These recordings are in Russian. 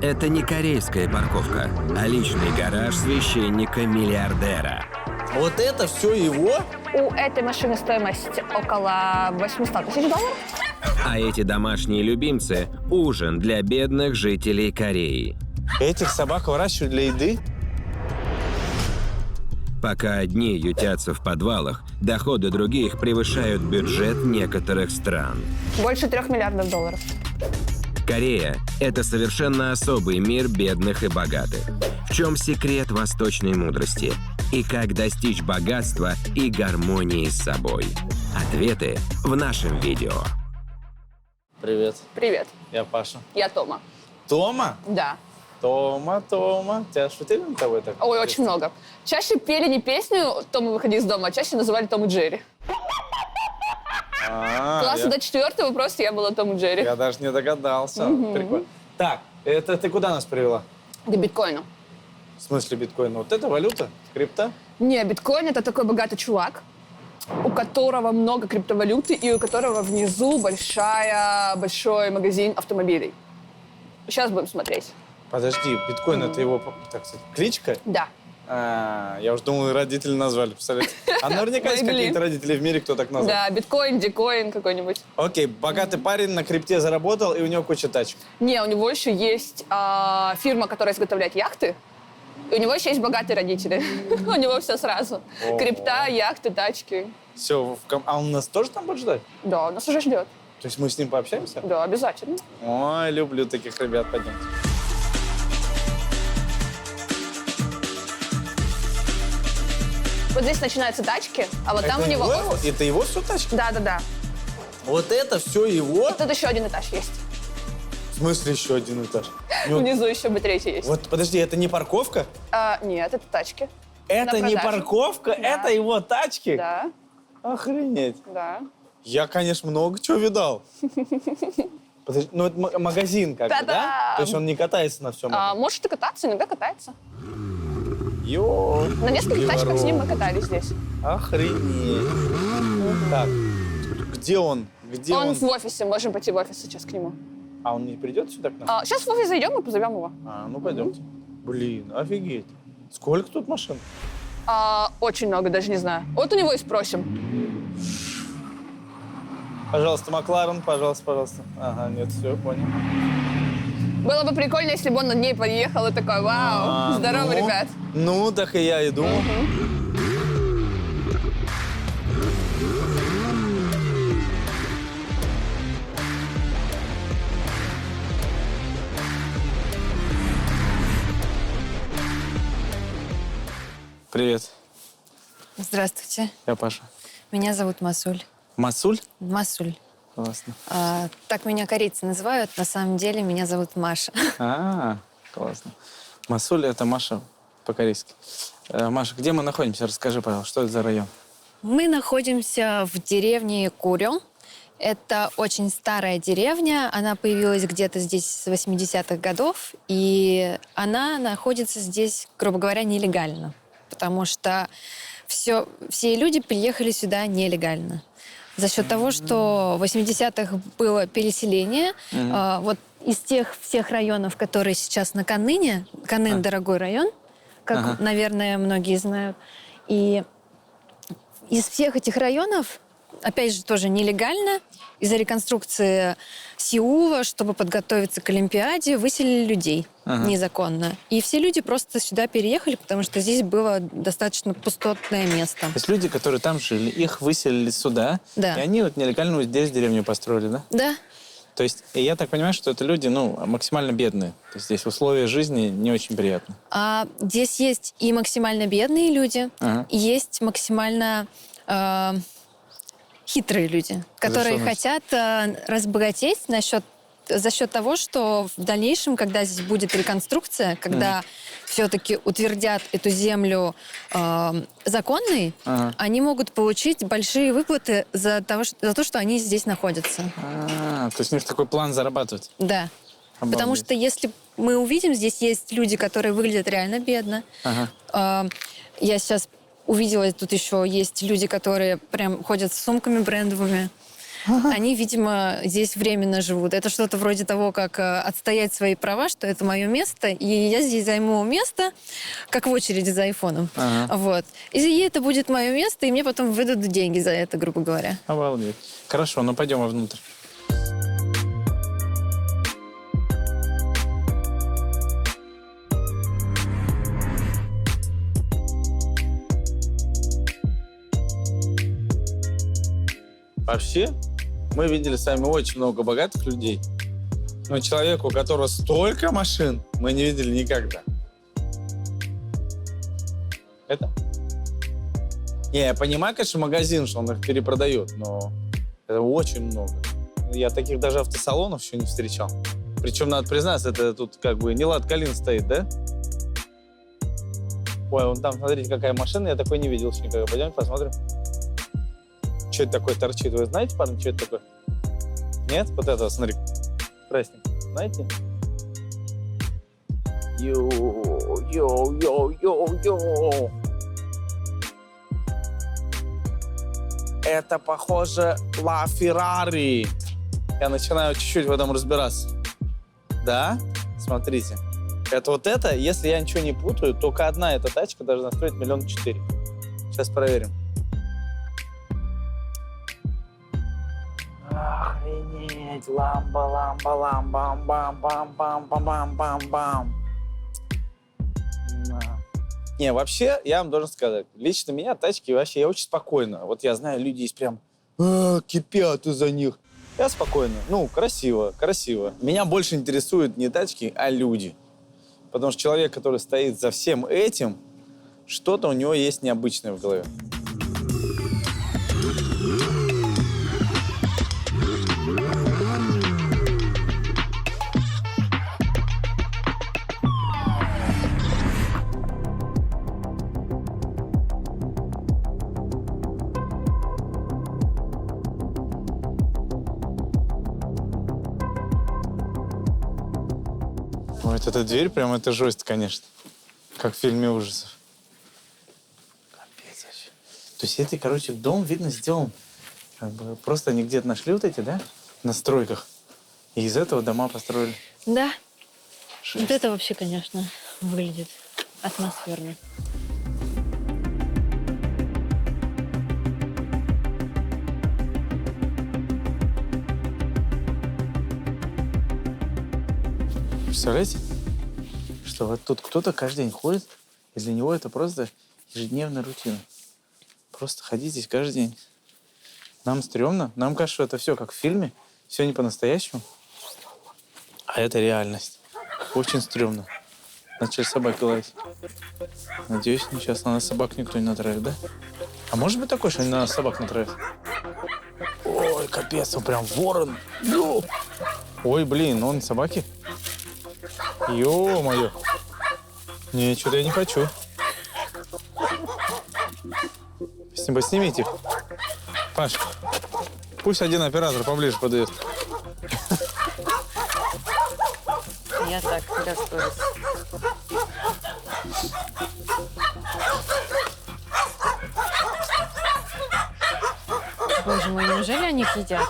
Это не корейская парковка, а личный гараж священника-миллиардера. Вот это все его? У этой машины стоимость около 800 тысяч долларов. А эти домашние любимцы – ужин для бедных жителей Кореи. Этих собак выращивают для еды? Пока одни ютятся в подвалах, доходы других превышают бюджет некоторых стран. Больше 3 миллиардов долларов. Корея – это совершенно особый мир бедных и богатых. В чем секрет восточной мудрости? И как достичь богатства и гармонии с собой? Ответы в нашем видео. Привет, Привет, я Паша. я Тома. Тома? Да. Тома. Тебя шутили над тобой так? Ой, очень много. Чаще пели не песню «Тома, выходи из дома», а чаще называли Том и Джерри. Класса до 4-го просто я была Том и Джерри. Я даже не догадался. Прикольно. Так, это ты куда нас привела? До биткоина. В смысле биткоина? Вот это валюта? Крипта? Не, биткоин — это такой богатый чувак, у которого много криптовалюты и у которого внизу большой магазин автомобилей. Сейчас будем смотреть. Подожди, биткоин это его, так сказать, кличка? Да. Я уж думал, родители назвали, представляете? А наверняка есть Могли. какие-то родители в мире, кто так назвал. Да, биткоин, дикоин какой-нибудь. Окей, богатый парень на крипте заработал, и у него куча тачек. Не, у него еще есть фирма, которая изготовляет яхты. И у него еще есть богатые родители. У него все сразу. О. Крипта, яхты, тачки. Все, а он нас тоже там будет ждать? Да, он нас уже ждет. То есть мы с ним пообщаемся? Да, обязательно. Ой, люблю таких ребят, пойдемте. Вот здесь начинаются тачки, а вот там у него офис. Это его все тачки? Да. Вот это все его? Тут еще один этаж есть. В смысле еще один этаж? У него- Внизу еще бы третий есть. Вот, подожди, это не парковка? Нет, это тачки. Это На не продажу. парковка, Да. это его тачки? Да, Охренеть. да. Я, конечно, много чего видал. Подожди, ну это магазин как бы, да? Та-дам! То есть он не катается на всем этом? Может и кататься, иногда катается. Йо, На нескольких тачках с ним мы катались здесь. Охренеть. Так, где он? Где Он он? в офисе, можем пойти в офис сейчас к нему. А он не придет сюда к нам? Сейчас в офис зайдем и позовем его. Ну пойдемте. Блин, офигеть. Сколько тут машин? Очень много, даже не знаю. Вот у него и спросим. Пожалуйста, Макларен, пожалуйста. Ага, нет, все, понял. Было бы прикольно, если бы он над ней подъехал и такой: вау, здорово, ну, ребят. Ну, так и я и думал. Привет, Здравствуйте. я Паша. Меня зовут Масуль. Масуль? Масуль. Классно. Так меня корейцы называют. На самом деле меня зовут Маша. Классно. Масуль — это Маша по-корейски. Маша, где мы находимся? Расскажи, пожалуйста, что это за район? Мы находимся в деревне Курё. Это очень старая деревня. Она появилась где-то здесь с 80-х годов. И она находится здесь, грубо говоря, нелегально. Потому что все люди приехали сюда нелегально. За счет того, что в 80-х было переселение, вот из тех всех районов, которые сейчас на Канныне, Каннын дорогой район, как, наверное, многие знают, и из всех этих районов, опять же, тоже нелегально, из-за реконструкции Сеула, чтобы подготовиться к Олимпиаде, выселили людей незаконно. И все люди просто сюда переехали, потому что здесь было достаточно пустотное место. То есть люди, которые там жили, их выселили сюда, Да. и они вот нелегально вот здесь деревню построили, да? Да. То есть я так понимаю, что это люди, максимально бедные. То есть здесь условия жизни не очень приятные. Здесь есть и максимально бедные люди, и есть максимально хитрые люди, которые хотят разбогатеть за счет того, что в дальнейшем, когда здесь будет реконструкция, когда все-таки утвердят эту землю законной, они могут получить большие выплаты за то, что они здесь находятся. То есть у них такой план зарабатывать. Да. Обалдеть. Потому что если мы увидим, здесь есть люди, которые выглядят реально бедно. Я сейчас увидела, тут еще есть люди, которые прям ходят с сумками брендовыми. Они, видимо, здесь временно живут. Это что-то вроде того, как отстоять свои права, что это мое место, и я здесь займу место, как в очереди за айфоном. Ага. Вот. И это будет мое место, и мне потом выдадут деньги за это, грубо говоря. Обалдеть. Хорошо, ну пойдем вовнутрь. Вообще, мы видели с вами очень много богатых людей, но человека, у которого столько машин, мы не видели никогда. Это? Не, я понимаю, конечно, магазин, что он их перепродает, но это очень много. Я таких даже автосалонов еще не встречал. Причем, надо признаться, это тут как бы не Лад Калин стоит, да? Ой, вон там, смотрите, какая машина, я такой не видел еще никогда. Пойдемте посмотрим. Что это такое торчит? Вы знаете, парни, что это такое? Нет? Вот это, смотри, красненькое. Знаете? Йоу. Это, похоже, Ла Феррари. Я начинаю чуть-чуть в этом разбираться. Да? Смотрите. Это вот это, если я ничего не путаю, только одна эта тачка должна стоить 1,4 миллиона. Сейчас проверим. Охренеть! Ламба-ламба-ламба-бам-бам-бам-бам-бам-бам-бам. Не, вообще, я вам должен сказать, лично меня тачки вообще, я очень спокойно. Вот я знаю, люди есть прям кипят из-за них. Я спокойно. Ну, красиво. Меня больше интересуют не тачки, а люди. Потому что человек, который стоит за всем этим, что-то у него есть необычное в голове. Вот эта дверь, прям это жесть, конечно. Как в фильме ужасов. Капец вообще. То есть это, короче, дом, видно, сделан. Как бы просто они где-то нашли вот эти, да, на стройках. И из этого дома построили. Да. Жесть. Вот это вообще, конечно, выглядит атмосферно. Представляете, что вот тут кто-то каждый день ходит, и для него это просто ежедневная рутина. Просто ходить здесь каждый день. Нам стрёмно, нам кажется, что это все как в фильме, все не по-настоящему. А это реальность. Очень стрёмно. Начали собаки лаять. Надеюсь, сейчас на нас собак никто не натравит, да? А может быть такое, что они на нас собак натравят? Ой, капец, он прям ворон. Ё! Ой, блин, он собаки? Ё-моё. Не, что-то я не хочу. Снимите их. Паш, пусть один оператор поближе подает. Я так, готовлюсь. Боже мой, неужели они их едят?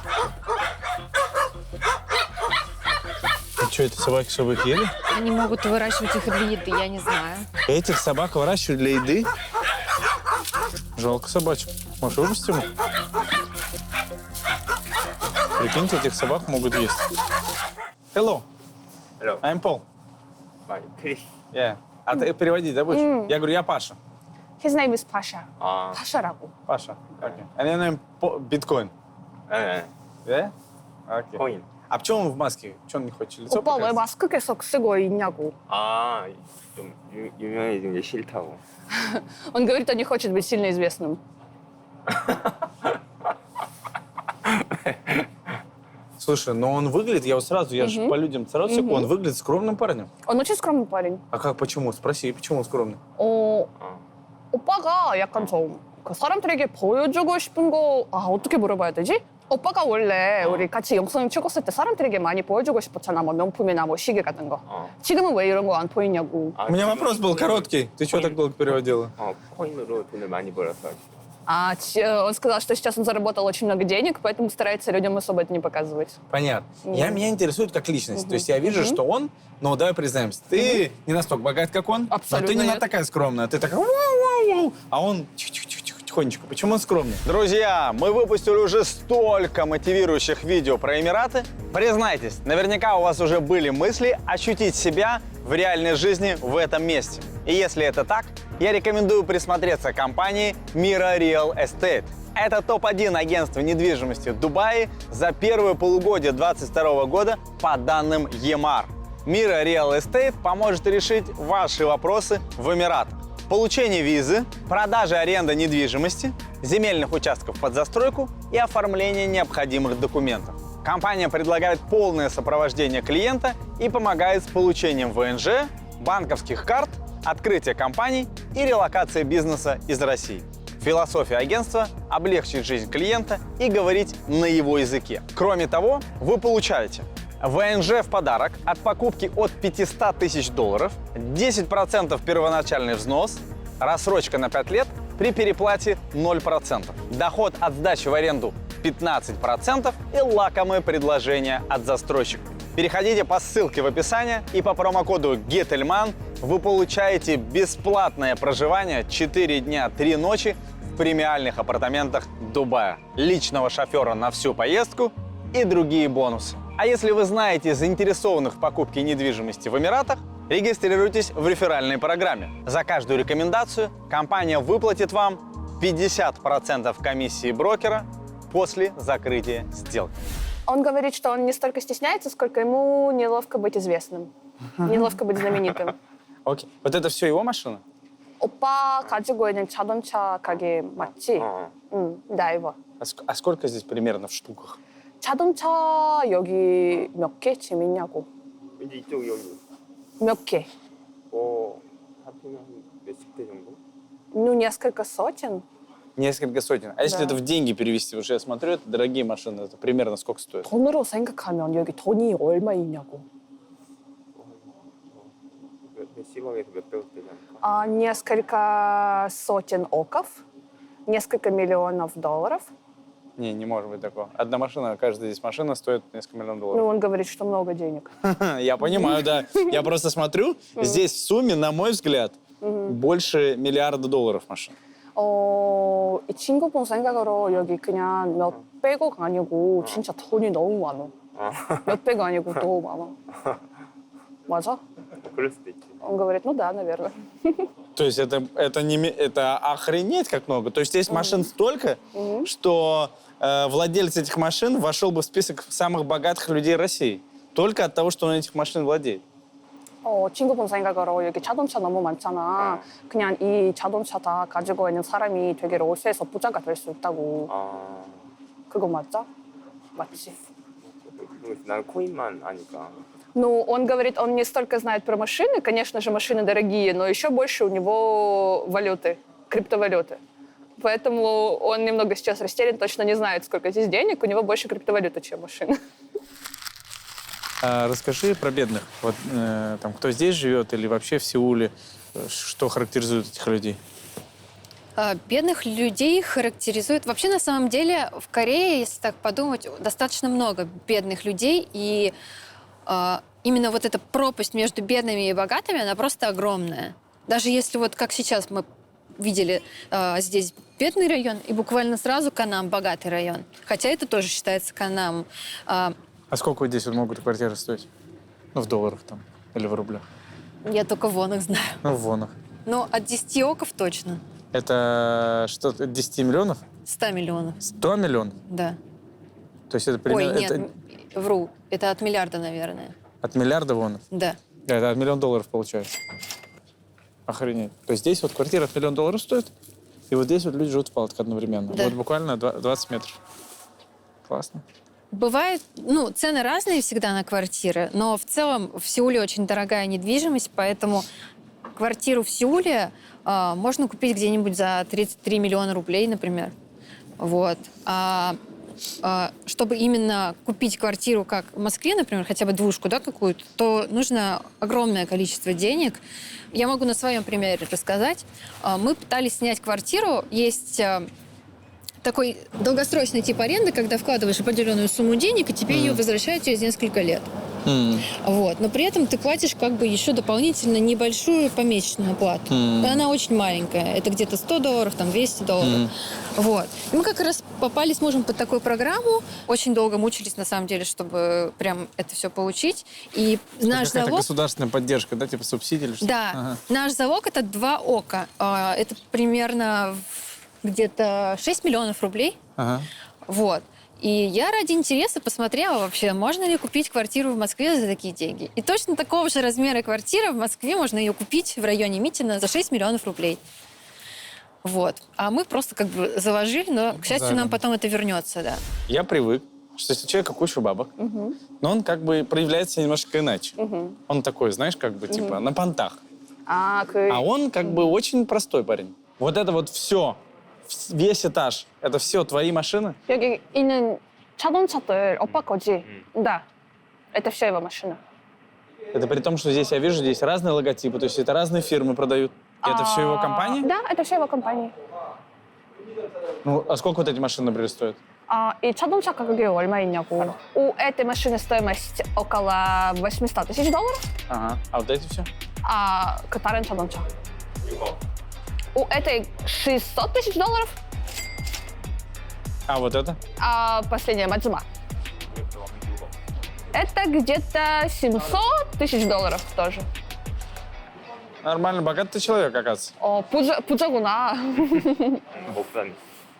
А что, это собаки, чтобы их ели? Они могут выращивать их для еды, я не знаю. Этих собак выращивают для еды? Жалко собачек. Может, выпустим их? Прикиньте, этих собак могут есть. Hello. Hello. I'm Paul. Hi, Chris. Yeah. А ты переводить, да, будешь? Я говорю, я Паша. His name is Pasha. 아, Паша라고. Паша. Okay. And your name Bitcoin. 네, Yeah? Okay. 코인. А почему он в маске? Что он не хочет лицо 오빠 왜 показать? 마스크 계속 쓰고 있냐고. 아, 좀 유명해진 게 싫다고. Он говорит, он не хочет быть сильно известным. Слушай, но он выглядит, я вот сразу, я же по людям сразу секу, он выглядит скромным парнем. Он очень скромный парень. А как, почему? Спроси, почему он скромный? 오빠가 약간 좀 그 사람들에게 보여주고 싶은 거, 어떻게 물어봐야 되지? 오빠가 원래 우리 같이 영상 찍었을 때 사람들에게 많이 보여주고 싶었잖아. 뭐 명품이나 뭐 시계 같은 거. 지금은 왜 이런 거 안 보이냐고. 아, У меня 지금 вопрос был 코인- короткий. Ты что так долго переводила? 코인으로 돈을 많이 벌었어. Он сказал, что сейчас он заработал очень много денег, поэтому старается людям особо это не показывать. Понятно. Меня интересует как личность. То есть я вижу, что он, ну, давай признаемся, ты не настолько богат, как он, Абсолютно но ты не нет. такая скромная. Ты такая вау-вау-вау, а он тихонечко. Почему он скромный? Друзья, мы выпустили уже столько мотивирующих видео про Эмираты. Признайтесь, наверняка у вас уже были мысли ощутить себя в реальной жизни в этом месте. И если это так, я рекомендую присмотреться к компании Mira Real Estate. Это топ-1 агентство недвижимости в Дубае за первое полугодие 2022 года по данным EMAR. Mira Real Estate поможет решить ваши вопросы в Эмиратах. Получение визы, продажа и аренда недвижимости, земельных участков под застройку и оформление необходимых документов. Компания предлагает полное сопровождение клиента и помогает с получением ВНЖ, банковских карт, открытия компаний и релокации бизнеса из России. Философия агентства – облегчить жизнь клиента и говорить на его языке. Кроме того, вы получаете ВНЖ в подарок от покупки от $500 тысяч, 10% первоначальный взнос, рассрочка на 5 лет при переплате 0%, доход от сдачи в аренду 15% и лакомые предложения от застройщика. Переходите по ссылке в описании и по промокоду GETELMAN вы получаете бесплатное проживание 4 дня 3 ночи в премиальных апартаментах Дубая, личного шофера на всю поездку и другие бонусы. А если вы знаете заинтересованных в покупке недвижимости в Эмиратах, регистрируйтесь в реферальной программе. За каждую рекомендацию компания выплатит вам 50% комиссии брокера после закрытия сделки. Он говорит, что он не столько стесняется, сколько ему неловко быть известным. Неловко быть знаменитым. Окей. Вот это все его машина? 오빠 가지고 있는 자동차 가게 맞지? 응, да, его. А сколько здесь примерно в штуках? 자동차 여기 몇 개 재밌냐고. 이제 이쪽 여기 몇 개? 합치면 한 몇십 대 정도? Ну, несколько сотен. Несколько сотен. А если Да. это в деньги перевести? Потому что я смотрю, это дорогие машины. Это примерно сколько стоит? 돈으로 생각하면 여기 돈이 얼마 있냐고. 몇십억에서 몇백억 되지 않을까? Несколько сотен оков, несколько миллионов долларов. Не может быть такого. Одна машина, каждая здесь машина стоит несколько миллионов Ну, долларов. он говорит, что много денег. Я понимаю, да. Я просто смотрю, здесь в сумме, на мой взгляд, больше $1 миллиарда машин. 이 친구분 생각으로 여기 그냥 몇백억 아니고 진짜 돈이 너무 많아. 몇백 아니고 너무 많아. 맞아? 그럴 수도 있지. Он говорит, ну да, наверное. То есть это охренеть как много. То есть здесь машин столько, что владелец этих машин вошел бы в список самых богатых людей России. Только от того, что он этих машин владеет. 친구분 생각으로 여기 자동차 너무 많잖아. 그냥 이 자동차 다 가지고 있는 사람이 되게 러시아에서 부자가 될 수 있다고. 그거 맞아? 맞지? 나는 코인만 아니까. Ну, он говорит, он не столько знает про машины, конечно же, машины дорогие, но еще больше у него валюты, криптовалюты. Поэтому он немного сейчас растерян, точно не знает, сколько здесь денег, у него больше криптовалюты, чем машины. Расскажи про бедных. Вот там, кто здесь живет или вообще в Сеуле, что характеризует этих людей? Бедных людей характеризует... Вообще, на самом деле, в Корее, если так подумать, достаточно много бедных людей, и именно вот эта пропасть между бедными и богатыми, она просто огромная. Даже если вот как сейчас мы видели здесь бедный район, и буквально сразу Канам богатый район. Хотя это тоже считается Канам. А сколько вот здесь вот могут квартиры стоить? Ну, в долларах там или в рублях? Я только в вонах знаю. Ну, в вонах. Ну, от 10 оков точно. Это что-то 10 миллионов? 100 миллионов. 100 миллионов? Да. То есть это Ой, примерно... нет, это вру. Это от миллиарда, наверное. от миллиарда вонов? Да. Да, это от $1 миллион получается. Охренеть. То есть здесь вот квартира от $1 миллион стоит, и вот здесь вот люди живут в палатках одновременно. Да. Вот буквально 20 метров. Классно. Бывает, ну, цены разные всегда на квартиры, но в целом в Сеуле очень дорогая недвижимость, поэтому квартиру в Сеуле можно купить где-нибудь за 33 миллиона рублей, например. Вот. Чтобы именно купить квартиру, как в Москве, например, хотя бы двушку, да, какую-то, то нужно огромное количество денег. Я могу на своем примере рассказать. Мы пытались снять квартиру. Есть такой долгосрочный тип аренды, когда вкладываешь определенную сумму денег, и тебе ее возвращают через несколько лет. Вот. Но при этом ты платишь как бы еще дополнительно небольшую помесячную оплату. И она очень маленькая. Это где-то $100, там $200. Вот. И мы как раз попали с мужем под такую программу. Очень долго мучились, на самом деле, чтобы прям это все получить. И наш Какая-то залог... государственная поддержка, да, типа субсидии или что? Да. Ага. Наш залог — это 2 ока. Это примерно где-то 6 миллионов рублей. Ага. Вот. И я ради интереса посмотрела вообще, можно ли купить квартиру в Москве за такие деньги. И точно такого же размера квартира в Москве можно ее купить в районе Митина за 6 миллионов рублей. Вот. А мы просто как бы заложили, но, к счастью, нам потом это вернется, да. Я привык, что если у человека куча бабок, но он как бы проявляется немножко иначе. Он такой, знаешь, как бы типа на понтах. А он как бы очень простой парень. Вот это вот все, весь этаж, это все твои машины? 여기 있는 자동차들 오빠 거지? Да. Это все его машина. Это при том, что здесь, я вижу, здесь разные логотипы, то есть это разные фирмы продают. И это все его компания? Да, это все его компания. Ну, а сколько вот эти машины, например, стоят? 이 자동차 가격이 얼마 있냐고. У этой машины стоимость около $800 тысяч. Ага. А вот эти все? А 그 다른 자동차. У этой $600 тысяч. А вот это? А последняя Мадзума. Это где-то $700 тысяч тоже. Нормально, богатый человек, оказывается. 부자구나. 목사님.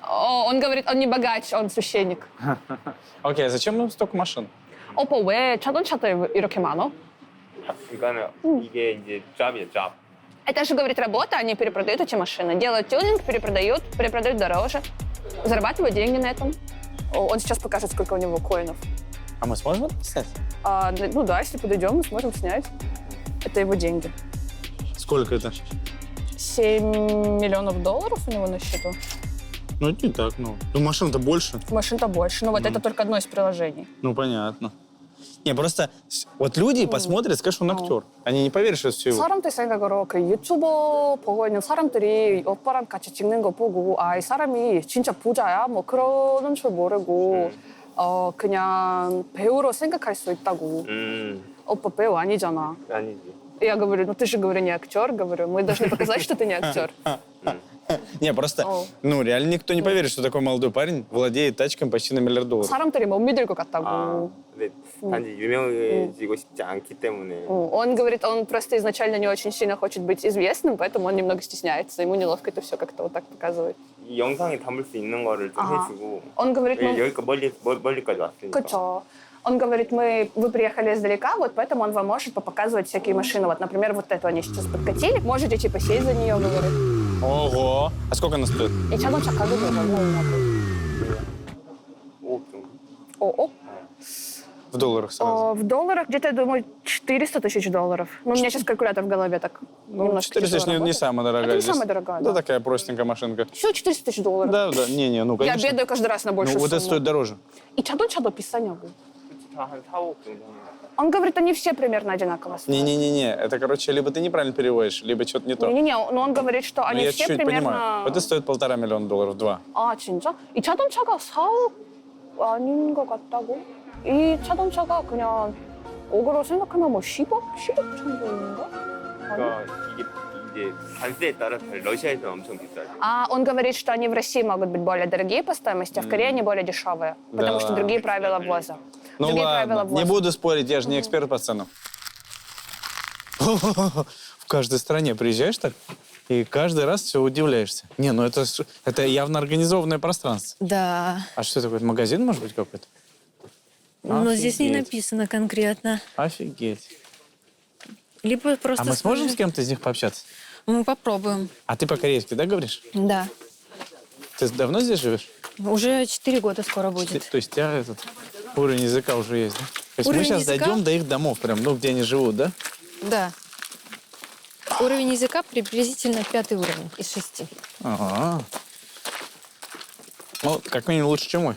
Он говорит, он не богач, он священник. Окей, а зачем нам столько машин? 오빠 왜 자동차들 이렇게 많아? 그러니까는 이게 이제 잡이에요, 잡. Это же, говорит, работа, они перепродают эти машины. Делают тюнинг, перепродают дороже. Зарабатывают деньги на этом. Он сейчас покажет, сколько у него коинов. А мы сможем это писать? Ну да, если подойдем, мы сможем снять. Это его деньги. Сколько это? $7 миллионов у него на счету. Ну, это не так, ну. Ну, машин-то больше. Машин-то больше, но вот это только одно из приложений. Ну, понятно. Не, просто вот люди посмотрят, скажут, он актер. Они не поверят, что это все его. 사람들 생각으로 그 유튜버 보고 있는 사람들이 오빠랑 같이 찍는 거 보고 이 사람이 진짜 부자야? 뭐 그러는 줄 모르고 그냥 배우로 생각할 수 있다고. 오빠 배우 아니잖아. 아니지. Я говорю, ну ты же, говорю, не актер. Говорю, мы должны показать, что ты не актер. Не, просто, ну, реально никто не поверит, что такой молодой парень владеет тачками почти на $1 миллиард. 사람들이 못 믿을 것 같다고. 근데 단지 유명해지고 싶지 않기 때문에. Он говорит, он просто изначально не очень сильно хочет быть известным, поэтому он немного стесняется. Ему неловко это все как-то вот так показывать. 이 영상에 담을 수 있는 거를 좀 해주고. Он говорит, ну... 여기까지 멀리까지 왔으니까. 그쵸. Он говорит, вы приехали издалека, вот поэтому он вам может показывать всякие машины. Вот, например, вот эту они сейчас подкатили. Можете типа сесть за нее, говорит. Ого! А сколько она стоит? И 자동차 가격이 얼마냐고. 5억 정도. О. В долларах сразу. В долларах где-то, я думаю, $400 тысяч. Ну, у меня сейчас калькулятор в голове так Ну, немножко 400 тяжело не работает. самая дорогая. Это не здесь. самая дорогая, Да, да. такая простенькая машинка. Все $400 тысяч. Да, да. Не, ну, Я конечно. бедаю каждый раз на большую Ну, вот сумму. это стоит дороже. И 자동차도 비싸냐고. 다한 4억 정도. Он говорит, они все примерно одинаково стоят. Не-не-не, это, короче, либо ты неправильно переводишь, либо что-то не то. Не-не-не, но он говорит, что Ну, они я все чуть-чуть примерно... понимаю. Это стоит $1,5 миллиона, 2. 아, 진짜? 이 자동차가 4억 아닌 것 같다고? 이 자동차가 그냥 억으로 생각하면 뭐 10억? 10억 정도인가? 그러니까 이게 관세에 따라 러시아에서는 엄청 비싸죠. Он говорит, что они в России могут быть более дорогие по стоимости, а в Корее они более дешевые, потому что другие правила ввоза. Ну Другие ладно, правила не ввоза. буду спорить, я же не эксперт по ценам. В каждой стране приезжаешь так, и каждый раз все удивляешься. Не, ну это явно организованное пространство. Да. А что такое? Магазин, может быть, какой-то? Но здесь не Офигеть. написано конкретно. Офигеть. Либо просто А мы сможем с скажи. кем-то из них пообщаться? Мы попробуем. А ты по-корейски, да, говоришь? Да. Ты давно здесь живешь? Уже 4 года скоро будет. То есть у тебя этот уровень языка уже есть, да? То есть мы Уровень сейчас языка? дойдем до их домов, прям, ну, где они живут, да? Да. Уровень языка приблизительно 5-й уровень из 6. Ага. Ну, как минимум лучше, чем мой.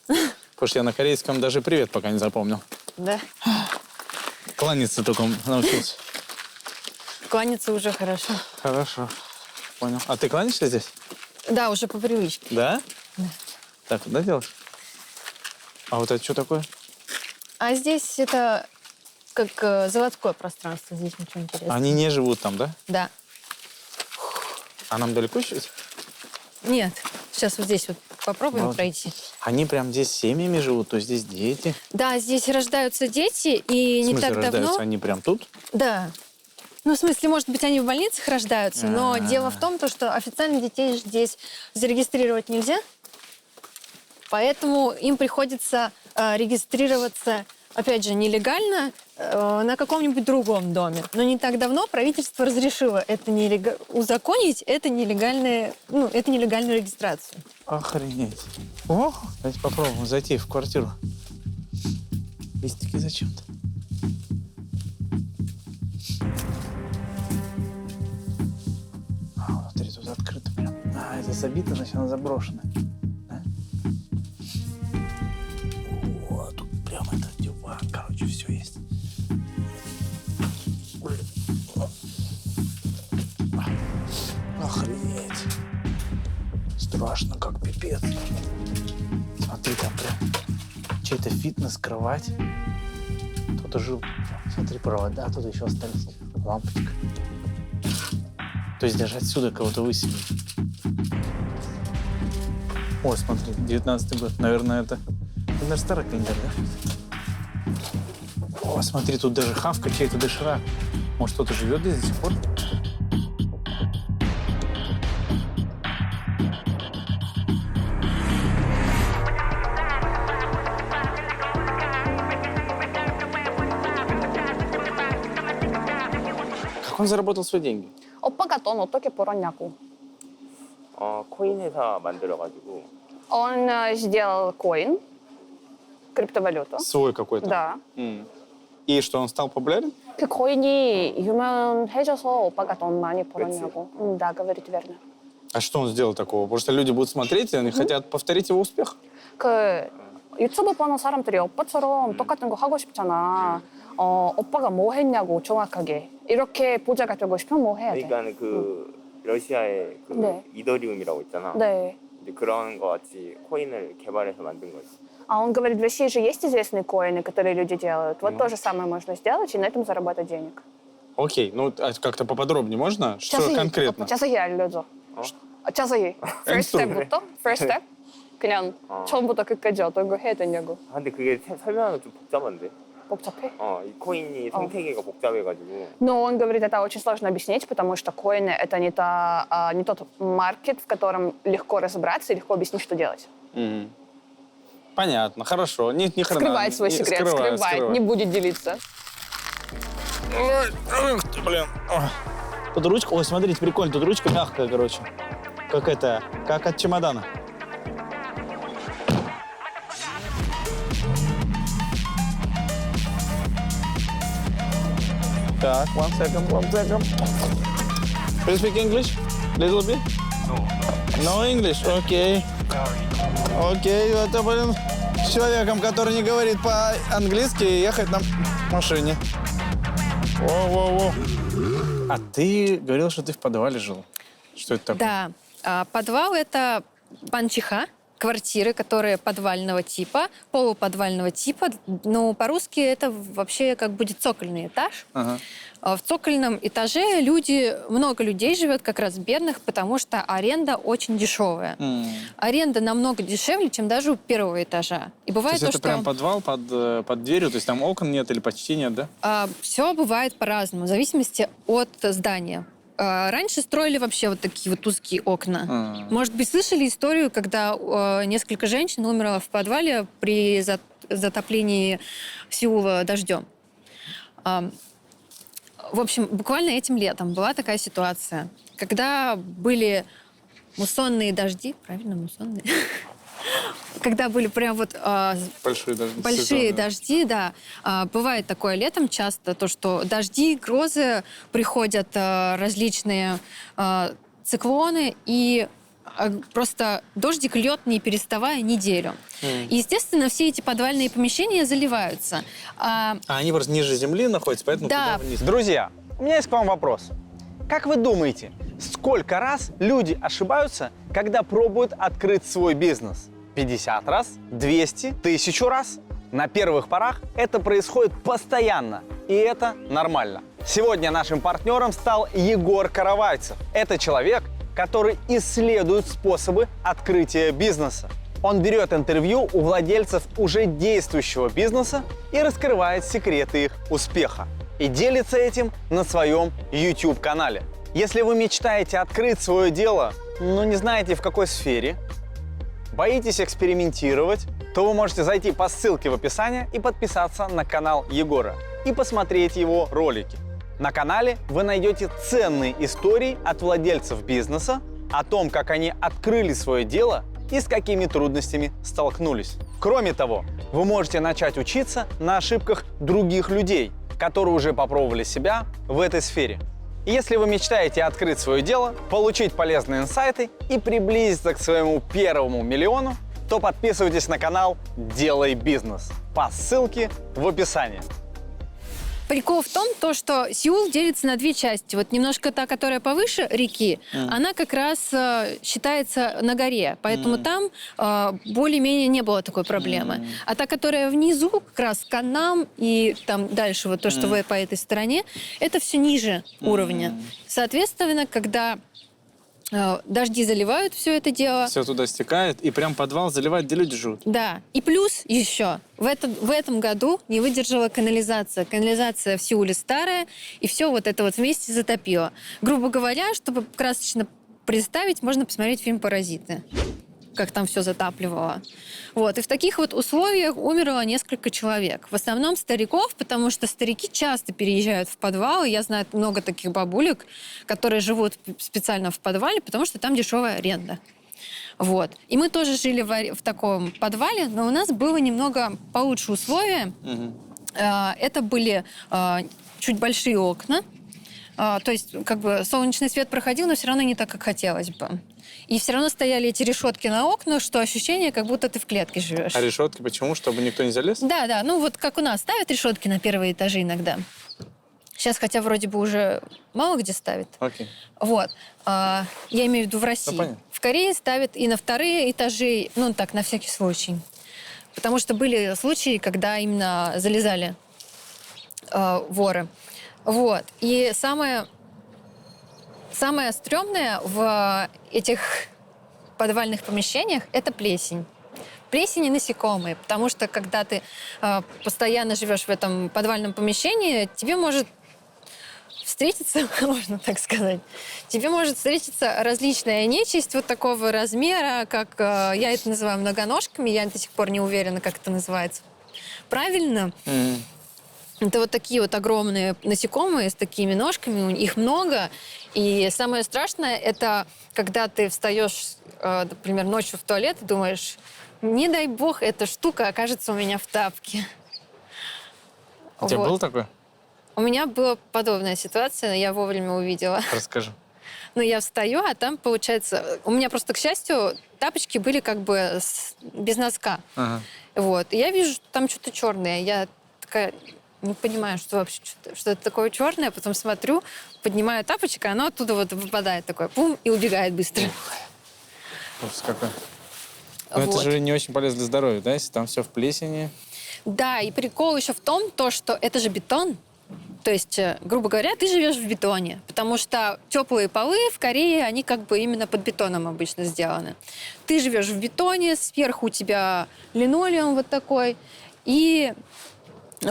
Потому что я на корейском даже привет пока не запомнил. Да. Кланяться только научился. Кланяться уже хорошо. Хорошо. Понял. А ты кланяешься здесь? Да, уже по привычке. Да? Так, куда делать? А вот это что такое? А здесь это как заводское пространство, здесь ничего интересного. Они не живут там, да? Да. А нам далеко сейчас? Нет, сейчас вот здесь вот попробуем Ладно. пройти. Они прям здесь семьями живут, то есть здесь дети. Да, здесь рождаются дети, и В не смысле, так рождаются давно... они прям тут? Да. Ну, в смысле, может быть, они в больницах рождаются, но дело в том, что официально детей здесь зарегистрировать нельзя, поэтому им приходится регистрироваться, опять же, нелегально на каком-нибудь другом доме. Но не так давно правительство разрешило это узаконить, это нелегальную регистрацию. Охренеть. О, давайте попробуем зайти в квартиру. Листики зачем-то. А, внутри тут открыто прям. А, это забито, значит, она заброшена. Да? О, тут прям это диван, короче, все есть. Охренеть. Страшно, как пипец. Смотри, там прям чей-то фитнес-кровать. Кто-то жил. Смотри, провода тут еще остались. Лампочка. То есть даже отсюда кого-то выселили. О, смотри, 19-й год. Наверное, это старый календарь, да? О, смотри, тут даже хавка чей-то доширак. Может, кто-то живет здесь до сих пор? Как он заработал свои деньги? 오빠가 돈 어떻게 벌었냐고. 코인 회사 만들어가지고 Он сделал коин, криптовалюту. Свой какой-то? Да. И что, он стал популярен? 그 코인이 유명해져서 오빠가 돈 많이 벌었냐고. Да, говорит верно. А что он сделал такого? Потому что люди будут смотреть, и они хотят повторить его успех. 그 유튜브 보는 사람들이 오빠처럼 똑같은 거 하고 싶잖아. 오빠가 뭐 했냐고 정확하게. 이렇게 부자가 되고 싶으면 뭐 해야 돼? 그러니까는 그 러시아의 그 네. 이더리움이라고 있잖아. 네. 근데 그런 거 같이 코인을 개발해서 만든 거지. А он говорит, в России же есть известные коины, которые люди делают. Вот то же самое можно сделать и на этом заработать денег. Окей, ну а как-то поподробнее можно? Что конкретно? 자세히 알려줘. 자세히. First step부터? First step? 그냥 처음부터 끝까지 어떤 거 해야 되냐고. 근데 그게 설명하면 좀 복잡한데. 복잡해? 이 코인이 생태계가 복잡해가지고. Но он говорит, это очень сложно объяснить, потому что коины — это не тот маркет, в котором легко разобраться и легко объяснить, что делать. Понятно, хорошо. Не Скрывает свой секрет, скрывает, не будет делиться. Ах ты, блин. Тут ручка, ой, смотрите, прикольно, тут ручка мягкая, короче. Как от чемодана. Так, one second. Do you speak English? Little bit? No English? Окей. Окей, это, блин, с человеком, который не говорит по-английски, ехать на машине. Воу. А ты говорил, что ты в подвале жил. Что это такое? Да, подвал — это панчиха, квартиры, которые подвального типа, полуподвального типа. Но по-русски это вообще как будет цокольный этаж. Ага. В цокольном этаже много людей живет, как раз бедных, потому что аренда очень дешевая. Аренда намного дешевле, чем даже у первого этажа. И бывает то есть это что... прям подвал под дверью, то есть там окон нет или почти нет, да? Все бывает по-разному, в зависимости от здания. Раньше строили вообще вот такие вот узкие окна. Может быть, слышали историю, когда несколько женщин умерло в подвале при затоплении Сеула дождем. В общем, буквально этим летом была такая ситуация, когда были муссонные дожди, правильно, муссонные? Когда были прям вот большие дожди, да. Бывает такое летом часто, то, что дожди, грозы, приходят различные циклоны, и просто дождик льет, не переставая, неделю. И, естественно, все эти подвальные помещения заливаются. Они просто ниже земли находятся, поэтому да. туда вниз. Друзья, у меня есть к вам вопрос. Как вы думаете, сколько раз люди ошибаются, когда пробуют открыть свой бизнес? 50 раз, 200, 1000 раз. На первых порах это происходит постоянно, и это нормально. Сегодня нашим партнером стал Егор Каравайцев. Это человек, который исследует способы открытия бизнеса. Он берет интервью у владельцев уже действующего бизнеса и раскрывает секреты их успеха. И делится этим на своем YouTube-канале. Если вы мечтаете открыть свое дело, но не знаете в какой сфере, боитесь экспериментировать, то вы можете зайти по ссылке в описании и подписаться на канал Егора и посмотреть его ролики. На канале вы найдете ценные истории от владельцев бизнеса о том, как они открыли свое дело и с какими трудностями столкнулись. Кроме того, вы можете начать учиться на ошибках других людей, которые уже попробовали себя в этой сфере. И если вы мечтаете открыть свое дело, получить полезные инсайты и приблизиться к своему первому миллиону, то подписывайтесь на канал «Делай бизнес» по ссылке в описании. Прикол в том, что Сеул делится на две части. Вот немножко та, которая повыше реки, она как раз считается на горе. Поэтому там более-менее не было такой проблемы. А та, которая внизу, как раз Каннам и там дальше вот то, что вы по этой стороне, это все ниже уровня. Соответственно, когда дожди заливают все это дело. Все туда стекает, и прям подвал заливает, где люди живут. Да. И плюс еще, в этом году не выдержала канализация. Канализация в Сеуле старая, и все вот это вот вместе затопило. Грубо говоря, чтобы красочно представить, можно посмотреть фильм «Паразиты», как там все затапливало. Вот. И в таких вот условиях умерло несколько человек. В основном стариков, потому что старики часто переезжают в подвалы. Я знаю много таких бабулек, которые живут специально в подвале, потому что там дешевая аренда. Вот. И мы тоже жили в таком подвале, но у нас было немного получше условия. Это были чуть большие окна. То есть как бы солнечный свет проходил, но все равно не так, как хотелось бы. И все равно стояли эти решетки на окнах, что ощущение, как будто ты в клетке живешь. А решетки почему? Чтобы никто не залез? Да. Ну вот как у нас ставят решетки на первые этажи иногда. Сейчас хотя вроде бы уже мало где ставят. Окей. Вот. Я имею в виду в России. понятно. В Корее ставят и на вторые этажи, ну так, на всякий случай. Потому что были случаи, когда именно залезали воры. Вот. И самое стрёмное в этих подвальных помещениях – это плесень. Плесень и насекомые, потому что когда ты постоянно живешь в этом подвальном помещении, тебе может встретиться, можно так сказать, тебе может встретиться различная нечисть вот такого размера, как я это называю многоножками, я до сих пор не уверена, как это называется правильно. Это вот такие вот огромные насекомые с такими ножками, их много. И самое страшное, это когда ты встаешь, например, ночью в туалет и думаешь, не дай бог, эта штука окажется у меня в тапке. У тебя было такое? У меня была подобная ситуация, я вовремя увидела. Расскажи. Ну, я встаю, а там, получается... У меня просто, к счастью, тапочки были как бы без носка. Ага. Вот. И я вижу, что там что-то черное. Я такая... Не понимаю, что вообще, что это такое черное. Потом смотрю, поднимаю тапочек, а оно оттуда вот выпадает такое, пум, и убегает быстро. Ужас какой. Но Вот. это же не очень полезно для здоровья, да, если там все в плесени. Да, и прикол еще в том, что это же бетон. То есть, грубо говоря, ты живешь в бетоне, потому что теплые полы в Корее, они как бы именно под бетоном обычно сделаны. Ты живешь в бетоне, сверху у тебя линолеум вот такой, и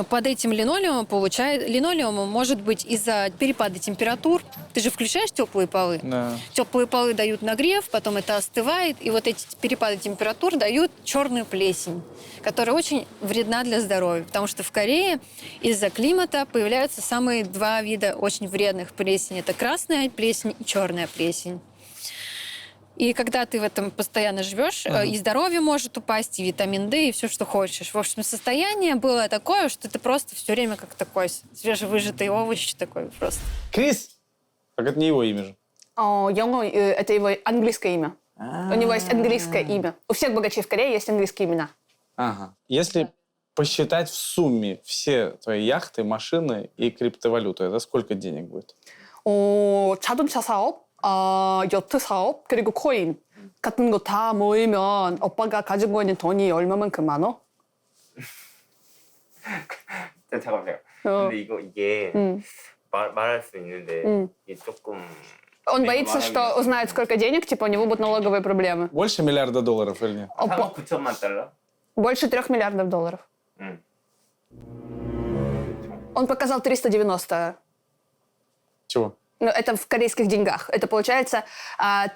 под этим линолеумом может быть из-за перепада температур. Ты же включаешь теплые полы. Да. Теплые полы дают нагрев, потом это остывает, и вот эти перепады температур дают черную плесень, которая очень вредна для здоровья, потому что в Корее из-за климата появляются самые два вида очень вредных плесени. Это красная плесень и черная плесень. И когда ты в этом постоянно живешь, и здоровье может упасть, и витамин D, и все, что хочешь. В общем, состояние было такое, что ты просто все время как такой свежевыжатый овощ такой просто. Крис, Так это не его имя же. 영어, это его английское имя. У него есть английское имя. У всех богачей в Корее есть английские имена. Ага. Если посчитать в сумме все твои яхты, машины и криптовалюту, это сколько денег будет? 자동차 사업, 여트 사업, 그리고 코인. 같은 거 다 모이면 오빠가 가지고 있는 돈이 얼마만큼 많어? 잠깐만요. 어. 근데 이게 음. 말할 수 있는데 음. 이게 조금 Он боится, что узнает, сколько денег, типа у него будут налоговые проблемы. Больше миллиарда долларов или нет? 3억 9천만 달러? Больше 3 миллиардов долларов. 응. Он показал 390. Чего? Ну, это в корейских деньгах. Это получается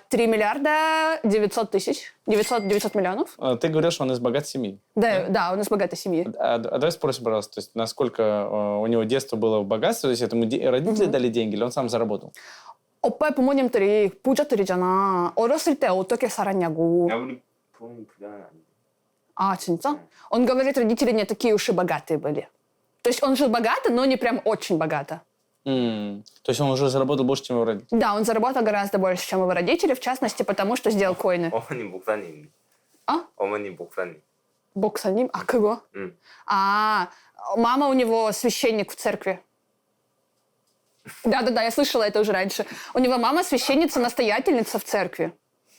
3 миллиарда 900 тысяч. 900 миллионов. Ты говорил, что он из богатой семьи. Да, он из богатой семьи. Давай спросим, пожалуйста, то есть насколько у него детство было в богатстве, то есть это ему родители дали деньги или он сам заработал? 오빠의 부모님들이 부자들이잖아. 어렸을 때 어떻게 살았냐고. 야 우리 부모님 부자는 아닌데. А, 진짜? Он говорит, родители не такие уж и богатые были. То есть он жил богато, но не прям очень богато. То есть он уже заработал больше, чем его родители? Да, он заработал гораздо больше, чем его родители, в частности, потому что сделал коины. 어머님 목사님. А? 어머님 목사님. Боксаним? А кого? 응. А, мама у него священник в церкви. Да-да-да, я слышала это уже раньше. У него мама священница-настоятельница в церкви.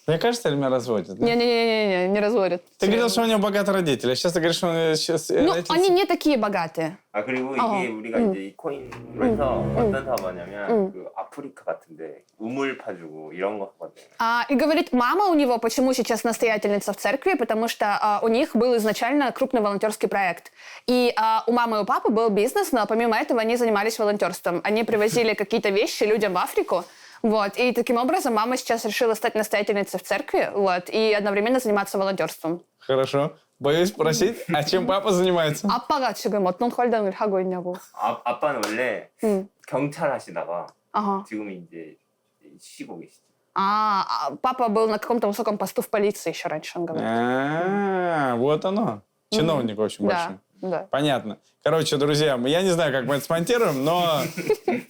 Мне кажется, или меня разводят? да? Не-не-не, не разводят. Ты говорил, что у него богатые родители, а сейчас ты говоришь, что он сейчас... Ну, они не такие богатые. 아 그리고 이게 우리가 이제 이 코인으로 해서 어떤 사업 하냐면 그 아프리카 같은데 우물 파주고 이런 거 하거든요. И говорит, мама у него, почему сейчас настоятельница в церкви, потому что у них был изначально крупный волонтерский проект. И у мамы и у папы был бизнес, но помимо этого они занимались волонтерством. Они привозили какие-то вещи людям в Африку. Вот. И таким образом мама сейчас решила стать настоятельницей в церкви, вот, и одновременно заниматься волонтерством. Хорошо. Боюсь спросить, а чем папа занимается? 아빠가 지금 어떤 활동을 하고 있냐고. 아빠는 원래 응. 경찰 하시다가 Ага. 지금 이제 쉬고 계시죠. Папа был на каком-то высоком посту в полиции еще раньше, он говорит. Вот оно. Чиновник очень большой. Да. Понятно. Короче, друзья, я не знаю, как мы это смонтируем, но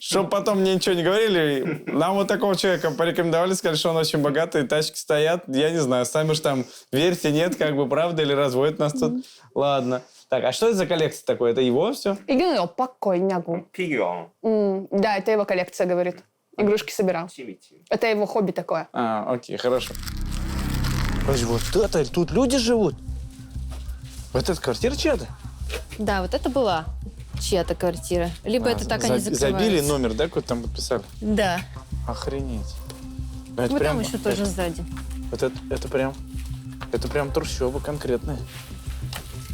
чтобы потом мне ничего не говорили, нам вот такого человека порекомендовали, сказали, что он очень богатый, тачки стоят. Я не знаю, сами же там верьте, нет, как бы правда или разводят нас тут. Ладно. Так, а что это за коллекция такое? Это его все? 이게 오빠 거 있냐고. 피규어, Да, это его коллекция, говорит. Игрушки собирал. 취미. Это его хобби такое. Окей, хорошо. Подожди, вот это, тут люди живут? Вот эта квартира чья-то? Да, вот это была чья-то квартира. Либо это так они закрываются. Забили номер, да, какой-то там подписали? Да. Охренеть. Ну, это Вот прям- там еще тоже сзади. Вот это прям трущоба конкретная.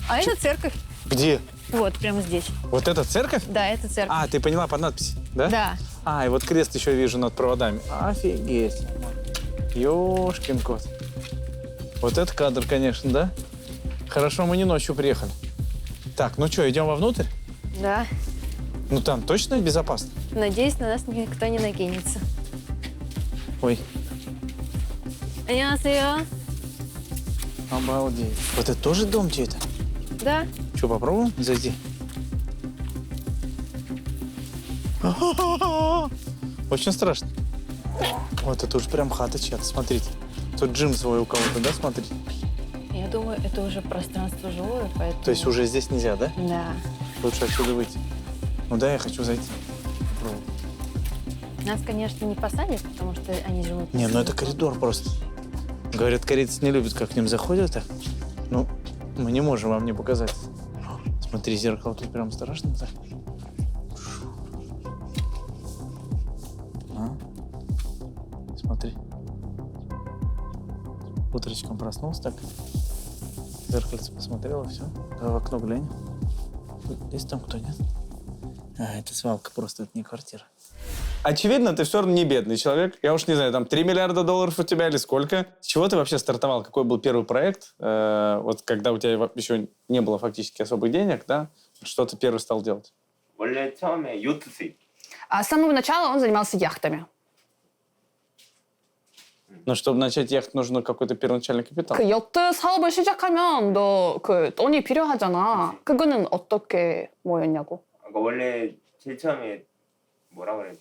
А это церковь. Где? Вот, прямо здесь. Вот эта церковь? Да, это церковь. Ты поняла по надписи, да? Да. И вот крест еще вижу над проводами. Офигеть. Ёшкин кот. Вот это кадр, конечно, да? Хорошо, мы не ночью приехали. Так, ну что, идем вовнутрь? Да. Ну там точно безопасно? Надеюсь, на нас никто не накинется. Ой, 안녕하세요. обалдеть. Вот это тоже дом чей-то? Да. Что, попробуем зайти? Очень страшно. Вот это уже прям хата чья-то, смотрите. Тут джим свой у кого-то, да, смотрите? Я думаю, это уже пространство жилое, поэтому... То есть уже здесь нельзя, да? Да. Лучше отсюда выйти. Ну да, я хочу зайти. Попробуй. Нас, конечно, не посадят, потому что они живут... Не, ну это коридор просто. Говорят, корейцы не любят, как к ним заходят так. Ну, мы не можем вам не показать. Смотри, зеркало тут прям страшно так. Смотри. Утречком проснулся так. В зеркальце посмотрела, все. Давай в окно глянь. Есть там кто, нет? Это свалка просто, это не квартира. Очевидно, ты все равно не бедный человек. Я уж не знаю, там 3 миллиарда долларов у тебя или сколько. С чего ты вообще стартовал? Какой был первый проект? Вот когда у тебя еще не было фактически особых денег, да? Что ты первый стал делать? 원래 처음에 요트 수입. С самого начала он занимался яхтами. Но чтобы начать ехать, нужно какой-то первоначальный капитал. 그 여트 사업을 시작하면 너 그 돈이 필요하잖아. 그거는 어떻게 모였냐고. 그러니까 원래 제일 처음에 뭐라 그래야지?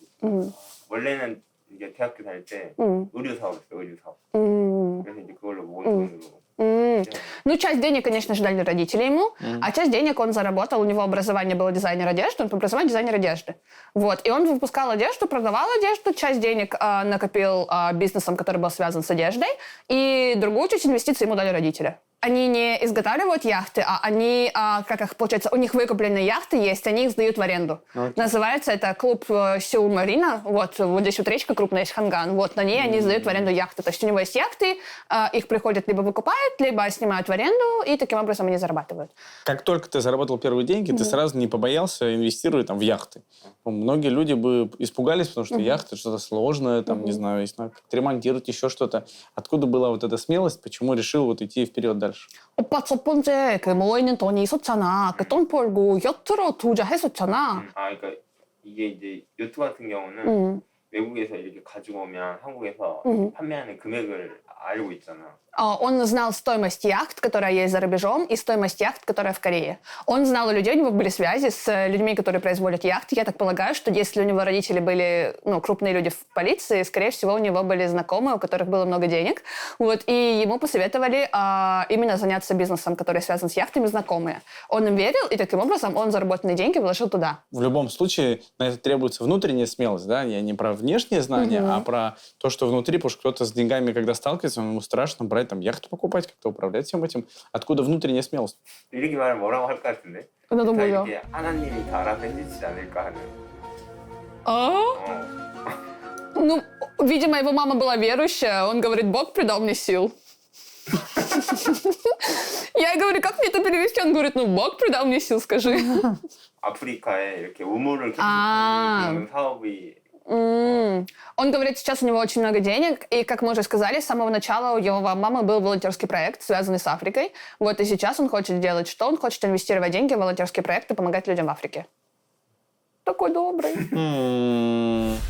원래는 이제 대학교 다닐 때 의류 사업했어요. 의류 사업. 그래서 이제 그걸로 모은 돈으로 Ну, часть денег, конечно же, дали родители ему, а часть денег он заработал. У него образование было дизайнер одежды, он по образованию дизайнер одежды. Вот. И он выпускал одежду, продавал одежду, часть денег накопил бизнесом, который был связан с одеждой, и другую часть инвестиций ему дали родители. Они не изготавливают яхты, а они, как их получается, у них выкупленные яхты есть, они их сдают в аренду. Называется это клуб Сеул Марина. Вот здесь вот речка крупная есть, Ханган. Вот на ней они сдают в аренду яхты. То есть у него есть яхты, их приходят либо выкупают, либо снимают в аренду, и таким образом они зарабатывают. Как только ты заработал первые деньги, ты сразу не побоялся инвестировать там, в яхты. Многие люди бы испугались, потому что яхты что-то сложное, там, не знаю, ремонтировать, еще что-то. Откуда была вот эта смелость, почему решил вот идти вперед дальше? 오빠 첫 번째 그 모이는 돈이 있었잖아. 그 돈 벌고 여트로 투자했었잖아. 그러니까 이게 이제 요트 같은 경우는 외국에서 이렇게 가지고 오면 한국에서 판매하는 금액을 알고 있잖아. Он знал стоимость яхт, которая есть за рубежом, и стоимость яхт, которая в Корее. Он знал людей, у него были связи с людьми, которые производят яхты. Я так полагаю, что если у него родители были крупные люди в полиции, скорее всего, у него были знакомые, у которых было много денег. Вот, и ему посоветовали именно заняться бизнесом, который связан с яхтами, знакомые. Он им верил, и таким образом он заработанные деньги вложил туда. В любом случае на это требуется внутренняя смелость, да? Я не про внешние знания, а про то, что внутри, потому что кто-то с деньгами, когда сталкивается, ему страшно брать там яхту покупать, как-то управлять всем этим. Откуда внутренняя смелость? 이렇게 말하면 뭐라고 할 것 같은데? 나도 다 몰라. 이렇게 하나님이 다 알아서 해주시지 않을까 하는. Ну, видимо, его мама была верующая. Он говорит, Бог придал мне сил. Я говорю, как мне это перевести? Он говорит, Бог придал мне сил, скажи. 아프리카에 이렇게 우물을 계속 그런 사업이 Он говорит, сейчас у него очень много денег, и, как мы уже сказали, с самого начала у его мамы был волонтерский проект, связанный с Африкой. Вот и сейчас он хочет делать что? Он хочет инвестировать деньги в волонтерский проект и помогать людям в Африке. Такой добрый.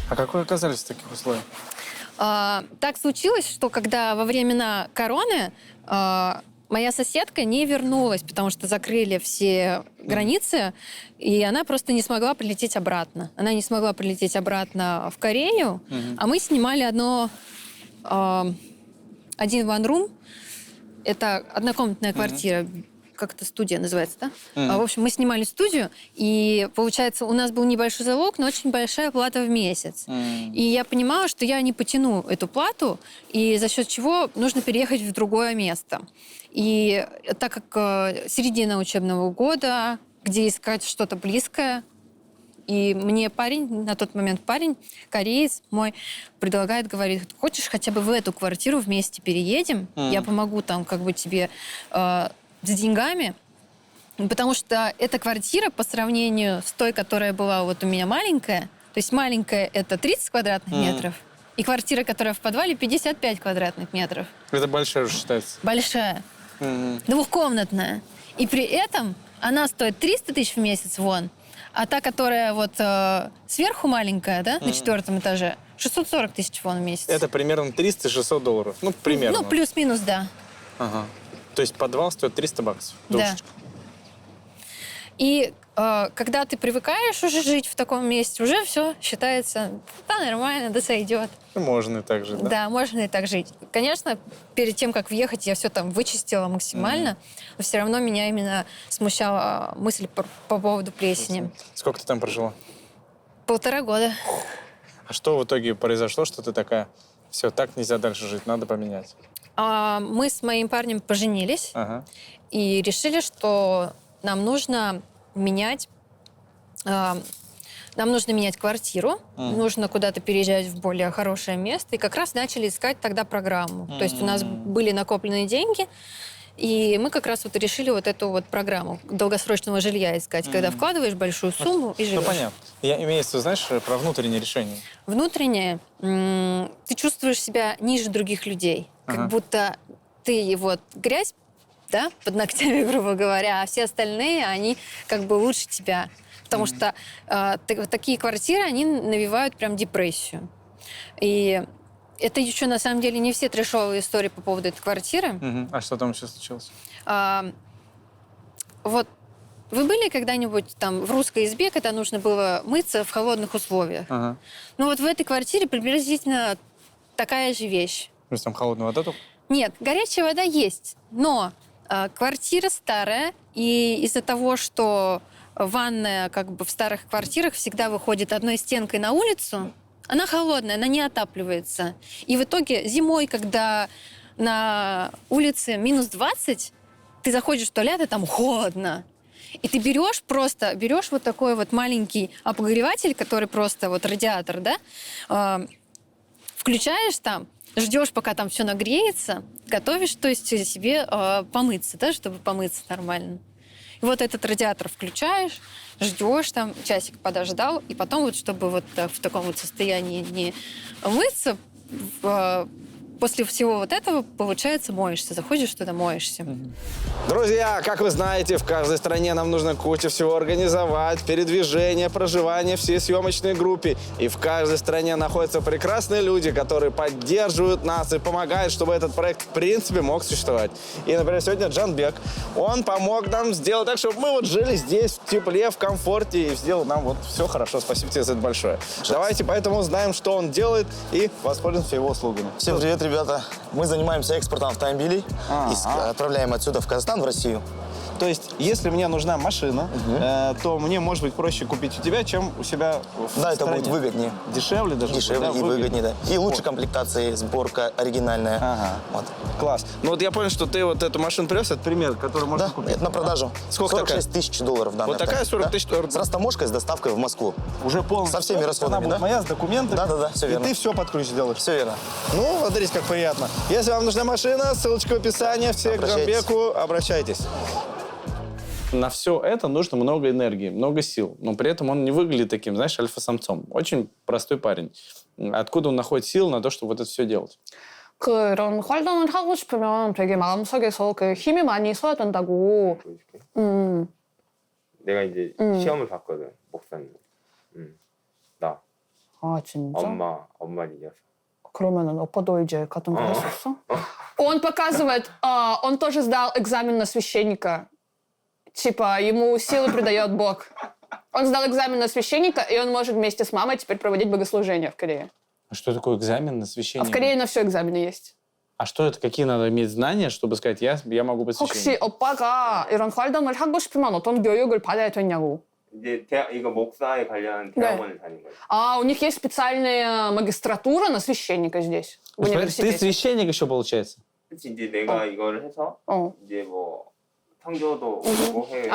А как вы оказались в таких условиях? Так случилось, что когда во времена короны моя соседка не вернулась, потому что закрыли все границы, и она просто не смогла прилететь обратно. Она не смогла прилететь обратно в Корею, а мы снимали один one-room. Это однокомнатная квартира, как-то студия называется, да? В общем, мы снимали студию, и, получается, у нас был небольшой залог, но очень большая плата в месяц. И я понимала, что я не потяну эту плату, и за счет чего нужно переехать в другое место. И так как середина учебного года, где искать что-то близкое, и мне парень, на тот момент парень, кореец мой, предлагает, говорит, хочешь хотя бы в эту квартиру вместе переедем? Я помогу там как бы тебе с деньгами, потому что эта квартира по сравнению с той, которая была вот у меня маленькая, то есть маленькая это 30 квадратных метров, и квартира, которая в подвале, 55 квадратных метров. Это большая уже считается. Большая. Двухкомнатная. И при этом она стоит 300 тысяч в месяц вон, а та, которая вот сверху маленькая, да, на 4-м этаже, 640 тысяч вон в месяц. Это примерно $300-600. Ну, примерно. Ну, плюс-минус, да. Ага. То есть подвал стоит $300. Да. Душечка. И когда ты привыкаешь уже жить в таком месте, уже все считается, да, нормально, да, сойдет. Можно и так же, да? Да, можно и так жить. Конечно, перед тем, как въехать, я все там вычистила максимально, но все равно меня именно смущала мысль по поводу плесени. Сколько ты там прожила? 1,5 года. А что в итоге произошло, что ты такая, все, так нельзя дальше жить, надо поменять? Мы с моим парнем поженились и решили, что нам нужно менять квартиру, нужно куда-то переезжать в более хорошее место. И как раз начали искать тогда программу. То есть у нас были накопленные деньги, и мы как раз вот решили вот эту вот программу долгосрочного жилья искать, когда вкладываешь большую сумму и живешь. Ну, понятно. Я имею в виду, знаешь, про внутреннее решение. Внутреннее, ты чувствуешь себя ниже других людей. Как будто ты вот грязь, да, под ногтями, грубо говоря, а все остальные, они как бы лучше тебя. Потому что такие квартиры, они навевают прям депрессию. И это еще, на самом деле, не все трэшовые истории по поводу этой квартиры. А что там еще случилось? Вот вы были когда-нибудь там в русской избе, когда нужно было мыться в холодных условиях? Ну вот в этой квартире приблизительно такая же вещь. То есть там холодная вода только? Нет, горячая вода есть, но квартира старая, и из-за того, что ванная как бы в старых квартирах всегда выходит одной стенкой на улицу, она холодная, она не отапливается. И в итоге зимой, когда на улице минус 20, ты заходишь в туалет, и там холодно. И ты берешь вот такой вот маленький обогреватель, который просто вот радиатор, да, включаешь там, ждешь, пока там все нагреется, готовишь, то есть себе помыться, да, чтобы помыться нормально. И вот этот радиатор включаешь, ждешь там, часик подождал, и потом вот, чтобы вот в таком вот состоянии не мыться, после всего вот этого, получается, моешься. Заходишь туда, моешься. Друзья, как вы знаете, в каждой стране нам нужно кучу всего организовать. Передвижение, проживание всей съемочной группе. И в каждой стране находятся прекрасные люди, которые поддерживают нас и помогают, чтобы этот проект в принципе мог существовать. И, например, сегодня Джанбек, он помог нам сделать так, чтобы мы вот жили здесь в тепле, в комфорте и сделал нам вот все хорошо. Спасибо тебе за это большое. Давайте поэтому узнаем, что он делает и воспользуемся его услугами. Всем привет, ребята. Мы занимаемся экспортом автомобилей и отправляем отсюда в Казахстан, в Россию. То есть, если мне нужна машина, то мне, может быть, проще купить у тебя, чем у себя в стране. Да, это будет выгоднее. Дешевле даже? Дешевле и выгоднее, да. И лучше комплектации, сборка оригинальная. Ага. Вот. Класс. Ну вот я понял, что ты вот эту машину привез, это пример, который можно Да, купить. это на продажу. Сколько 46 тысяч долларов данная. Вот такая автомобиль. 40 тысяч долларов? С растаможкой, с доставкой в Москву. Уже полностью. Со всеми расходами, Она будет да? моя, с документами. Да, все верно. И ты все под ключ сделаешь. Все верно. Ну, смотрите, как приятно. Если вам нужна машина, ссылочка в описании. Все к Джанбеку, обращайтесь. На все это нужно много энергии, много сил. Но при этом он не выглядит таким, знаешь, альфа-самцом. Очень простой парень. Откуда он находит сил на то, чтобы вот это все делать? 그런 활동을 하고 싶으면 되게 마음속에서 그 힘이 많이 있어야 된다고. 보여줄게. 내가 이제 시험을 봤거든, 목사님. 나, 아, 진짜? 엄마를 이어서. 그러면은 오빠도 이제 같은 거 했었어? Он показывает, он тоже сдал экзамен на священника. Типа, ему силы придает Бог. Он сдал экзамен на священника, и он может вместе с мамой теперь проводить богослужения в Корее. А что такое экзамен на А священника? в Корее на все экзамены есть. А что это? Какие надо иметь знания, чтобы сказать, я могу быть 혹시 священником? 오빠가 이런 활동을 하고 싶으면 어떤 교육을 받아야 되냐고. 이제 이거 목사에 관련 대학원을 다닌 거지. А у них есть специальная магистратура на священника здесь, в Ты университете. священник еще, получается? 그치, 이제 내가 이거를 해서 이제 뭐 성교도 오고 해외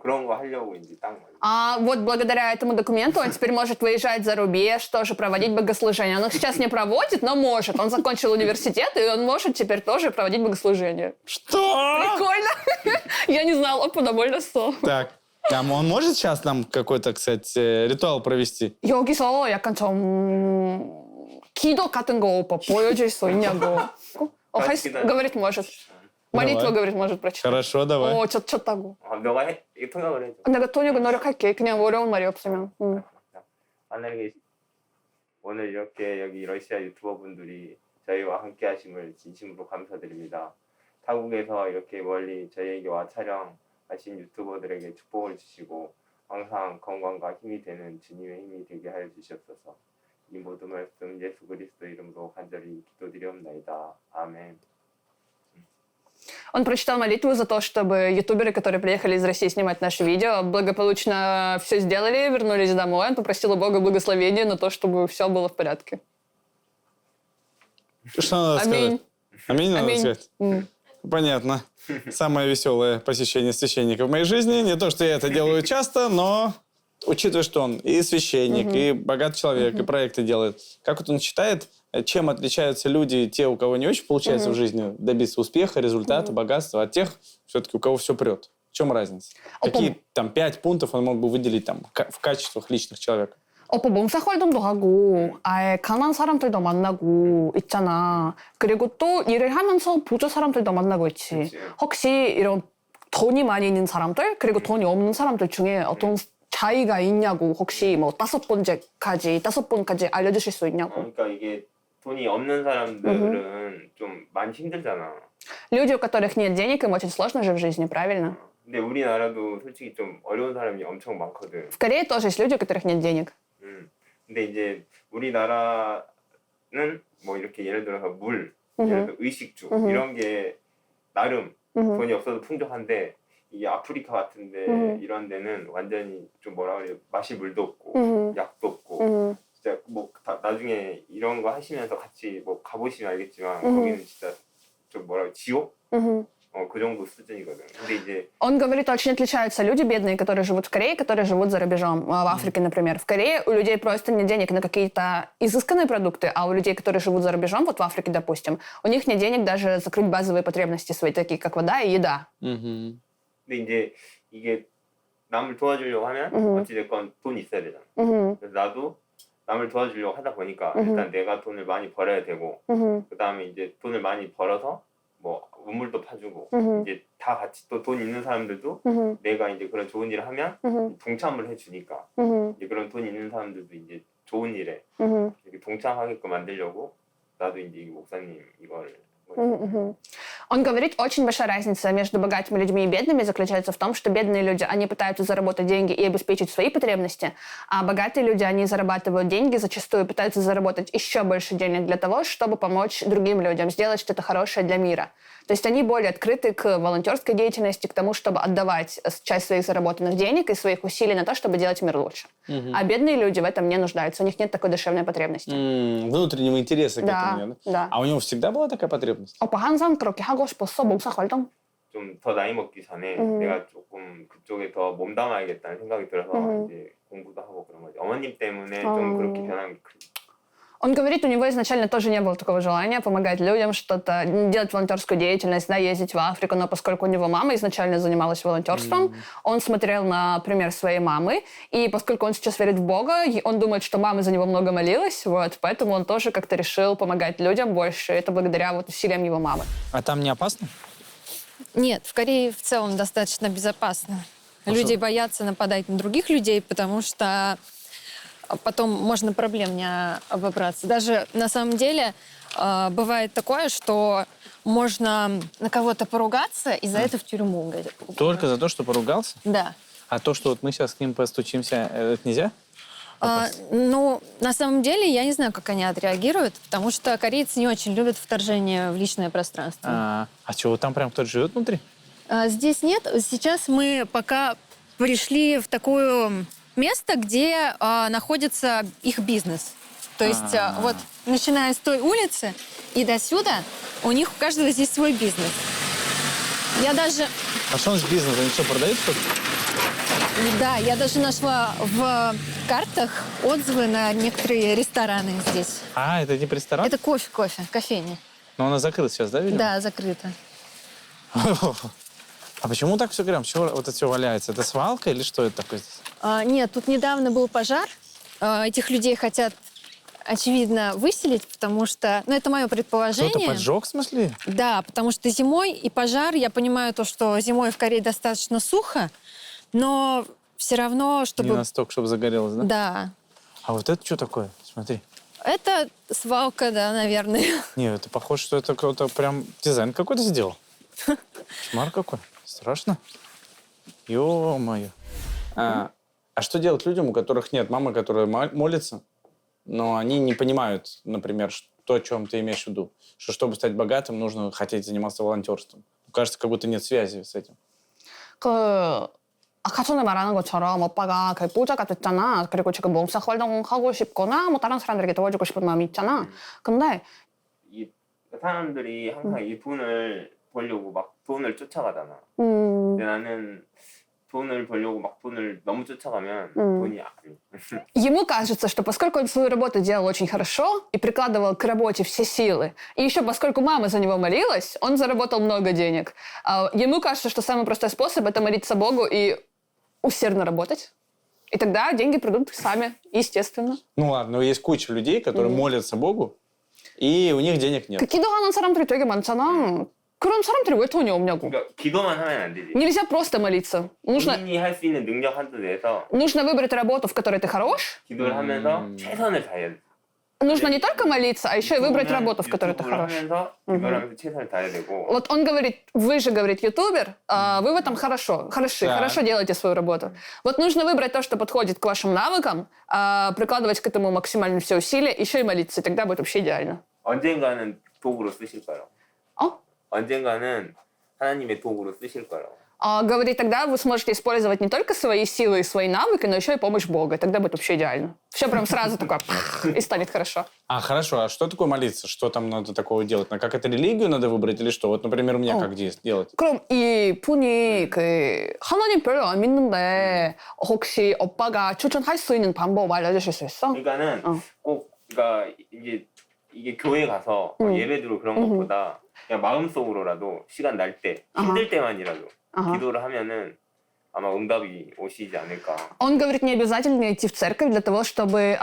그런 거 하려고 이제 딴 거지. А вот благодаря этому документу он теперь может выезжать за рубеж, тоже проводить богослужения. Он их сейчас не проводит, но может. Он закончил университет, и он может теперь тоже проводить богослужения. Что? Прикольно! Я не знала, опа, довольно 써. Так, а он может сейчас нам какой-то, кстати, ритуал провести? 여기서 약간 좀 기도 같은 거 오빠 보여줄 수 있냐고. говорит, может. молитва, Давай. говорит, может прочитать. Хорошо, давай. 오, 좋다고. 너가 해, 이거 통역을 해줘. 내가 통역은 노력할게. 그냥 어려운 말이 없으면. 하늘에 오늘 이렇게 여기 러시아 유튜버 분들이 저희와 함께 하심을 진심으로 감사드립니다. 타국에서 이렇게 멀리 저희에게 와 촬영하신 유튜버들에게 축복을 주시고 항상 건강과 힘이 되는 주님의 힘이 되게 하여 주시옵소서. 이 모든 말씀 예수 그리스도 이름으로 간절히 기도드리옵나이다. 아멘. Он прочитал молитву за то, чтобы ютуберы, которые приехали из России снимать наши видео, благополучно все сделали, вернулись домой. Он попросил у Бога благословения на то, чтобы все было в порядке. Что надо Аминь. сказать? Аминь надо Аминь. сказать? Понятно. Самое веселое посещение священника в моей жизни. Не то, что я это делаю часто, но учитывая, что он и священник, и богатый человек, и проекты делает. Как вот он считает, чем отличаются люди, те, у кого не очень получается в жизни добиться успеха, результата, богатства, от тех, все-таки, у кого все прет? В чем разница? Какие там 5 пунктов он мог бы выделить там в качествах личных человека? 오빠 봉사 활동도 하고 아예 가난한 사람들도 만나고 있잖아. 그리고 또 일을 하면서 부자 사람들도 만나고 있지. 그치. 혹시 이런 돈이 많이 있는 사람들 그리고 돈이 없는 사람들 중에 어떤 차이가 있냐고 혹시 뭐 5번까지 알려주실 수 있냐고. 그러니까 이게 돈이 없는 사람들은 좀 많이 힘들잖아. Люди, у которых нет денег, им очень сложно же в жизни, правильно? 근데 우리나라도 솔직히 좀 어려운 사람이 엄청 많거든. В Корее тоже есть люди, у которых нет денег. 근데 이제 우리나라는 뭐 이렇게 예를 들어서 물, 예를 들어 의식주 이런 게 나름 돈이 없어도 풍족한데 이 아프리카 같은데 이런 데는 완전히 좀 뭐라 그래요 마실 물도 없고 약도 없고 진짜 뭐 나중에 이런 거 하시면서 같이 뭐 가보시면 알겠지만 거기는 진짜 좀 뭐라 그래 지옥? 그 정도 수준이거든. 근데 이제 Он говорит, очень отличаются люди бедные, которые живут в Корее, которые живут за рубежом, в Африке, например. В Корее у людей просто нет денег на какие-то изысканные продукты, а у людей, которые живут за рубежом, вот в Африке, допустим, у них нет денег даже закрыть базовые потребности свои, такие как вода и еда. 근데 이제 이게 남을 도와주려고 하면 어찌됐건 돈 있어야 되잖아. 그래서 나도 남을 도와주려고 하다 보니까 일단 내가 돈을 많이 벌어야 되고 그 다음에 이제 돈을 많이 벌어서 뭐 우물도 파주고 이제 다 같이 또 돈 있는 사람들도 내가 이제 그런 좋은 일을 하면 동참을 해주니까 이제 그런 돈 있는 사람들도 이제 좋은 일에 이렇게 동참하게끔 만들려고 나도 이제 이 목사님 이걸 Он говорит, очень большая разница между богатыми людьми и бедными заключается в том, что бедные люди, они пытаются заработать деньги и обеспечить свои потребности, а богатые люди, они зарабатывают деньги, зачастую пытаются заработать еще больше денег для того, чтобы помочь другим людям, сделать что-то хорошее для мира. То есть они более открыты к волонтерской деятельности, к тому, чтобы отдавать часть своих заработанных денег и своих усилий на то, чтобы делать мир лучше. А бедные люди в этом не нуждаются, у них нет такой душевной потребности. Внутреннего интереса к Да, этому. да. А у него всегда была такая потребность? 오빠 항상 그렇게 하고 싶었어, 목사 활동? 좀 더 나이 먹기 전에 내가 조금 그쪽에 더 몸담아야겠다는 생각이 들어서 이제 공부도 하고 그런 거지. 어머님 때문에 좀 그렇게 변한 게 크지. Он говорит, у него изначально тоже не было такого желания помогать людям, что-то делать волонтерскую деятельность, да, ездить в Африку, но поскольку у него мама изначально занималась волонтерством, он смотрел на пример своей мамы, и поскольку он сейчас верит в Бога, он думает, что мама за него много молилась, вот, поэтому он тоже как-то решил помогать людям больше, это благодаря вот усилиям его мамы. А там не опасно? Нет, в Корее в целом достаточно безопасно. Люди боятся нападать на других людей, потому что потом можно проблем не обобраться. Даже на самом деле бывает такое, что можно на кого-то поругаться и за это в тюрьму. Только за то, что поругался? Да. А то, что вот мы сейчас к ним постучимся, это нельзя? Ну, на самом деле, я не знаю, как они отреагируют, потому что корейцы не очень любят вторжение в личное пространство. А что, вот там прям кто-то живет внутри? Здесь нет. Сейчас мы пока пришли в такое место, где находится их бизнес. То есть вот, начиная с той улицы и до сюда, у них у каждого здесь свой бизнес. Я даже... А что у нас бизнес? Они что, продают что-то? Да, я даже нашла в картах отзывы на некоторые рестораны здесь. А, это не ресторан? Это кофейня. Но она закрыта сейчас, да, видимо? Да, закрыто. А почему так все прям? Чего вот это все валяется? Это свалка или что это такое здесь? Нет, тут недавно был пожар. Этих людей хотят, очевидно, выселить, потому что... Ну, это мое предположение. Кто-то поджег, в смысле? Да, потому что зимой и пожар, я понимаю то, что зимой в Корее достаточно сухо, но все равно, чтобы... Не настолько, чтобы загорелось, да? Да. А вот это что такое? Смотри. Это свалка, да, наверное. Не, это похоже, что это кто-то прям дизайн какой-то сделал. Кошмар какой. Страшно. Ё-моё. А что делать людям, у которых нет мамы, которая молится, но они не понимают, например, то, о чем ты имеешь в виду? Что чтобы стать богатым, нужно хотеть заниматься волонтерством. Кажется, как будто нет связи с этим. 아까 전에 말하는 것처럼 오빠가 그 부자가 됐잖아. 그리고 지금 봉사 활동하고 싶거나 뭐 다른 사람들에게 도와주고 싶은 마음이 있잖아. 근데 이 사람들이 항상 이 돈을 벌려고 막 돈을 쫓아가잖아. 근데 나는 돈을 벌려고 막 돈을 너무 쫓아가면 돈이 안 ему кажется, что поскольку он свою работу делал очень хорошо и прикладывал к работе все силы, и еще поскольку мама за него молилась, он заработал много денег. Ему кажется, что самый простой способ – это молиться Богу и усердно работать. И тогда деньги придут сами, естественно. Ну ладно, но есть куча людей, которые молятся Богу, и у них денег нет. 기도하는 사람들이 되게 많잖아. 그런 사람들이 왜 돈이 없냐고. 그러니까 기도만 하면 안 되지. Нельзя просто молиться. 본인이 할 수 있는 능력 한도 내에서 Нужно выбрать работу, в которой ты хорош. 기도를 하면서 최선을 다해야 돼. Нужно не только молиться, а еще и выбрать работу, в которой ты 유튜브를 хорош. 하면서 기도를 하면서 최선을 다해야 되고. Вот он говорит, вы же, говорит, ютубер, вы в этом хорошо делаете свою работу. Вот нужно выбрать то, что подходит к вашим навыкам, прикладывать к этому максимально все усилия, еще и молиться, и тогда будет вообще идеально. 언젠가는 도구로 쓰실 거라고. О? 언젠가는 하나님의 도구로 쓰실 거라고. Говорит, тогда вы сможете использовать не только свои силы и свои навыки, но еще и помощь Бога. И тогда будет вообще идеально. Все прям сразу такое, и станет хорошо. А, хорошо. А что такое молиться? Что там надо такого делать? На какую-то религию надо выбрать или что? Вот, например, у меня как делать? 그럼 이 분이 하나님 별로 안 믿는데 혹시 오빠가 추천할 수 있는 방법 알려주실 수 있어? 그러니까는 꼭 그러니까 이게 교회 가서 예배드리고 그런 것보다 그냥 마음속으로라도 시간 날 때 힘들 때만이라도 기도를 하면은 아마 응답이 오시지 않을까. Он говорит, не обязательно идти в церковь для того, чтобы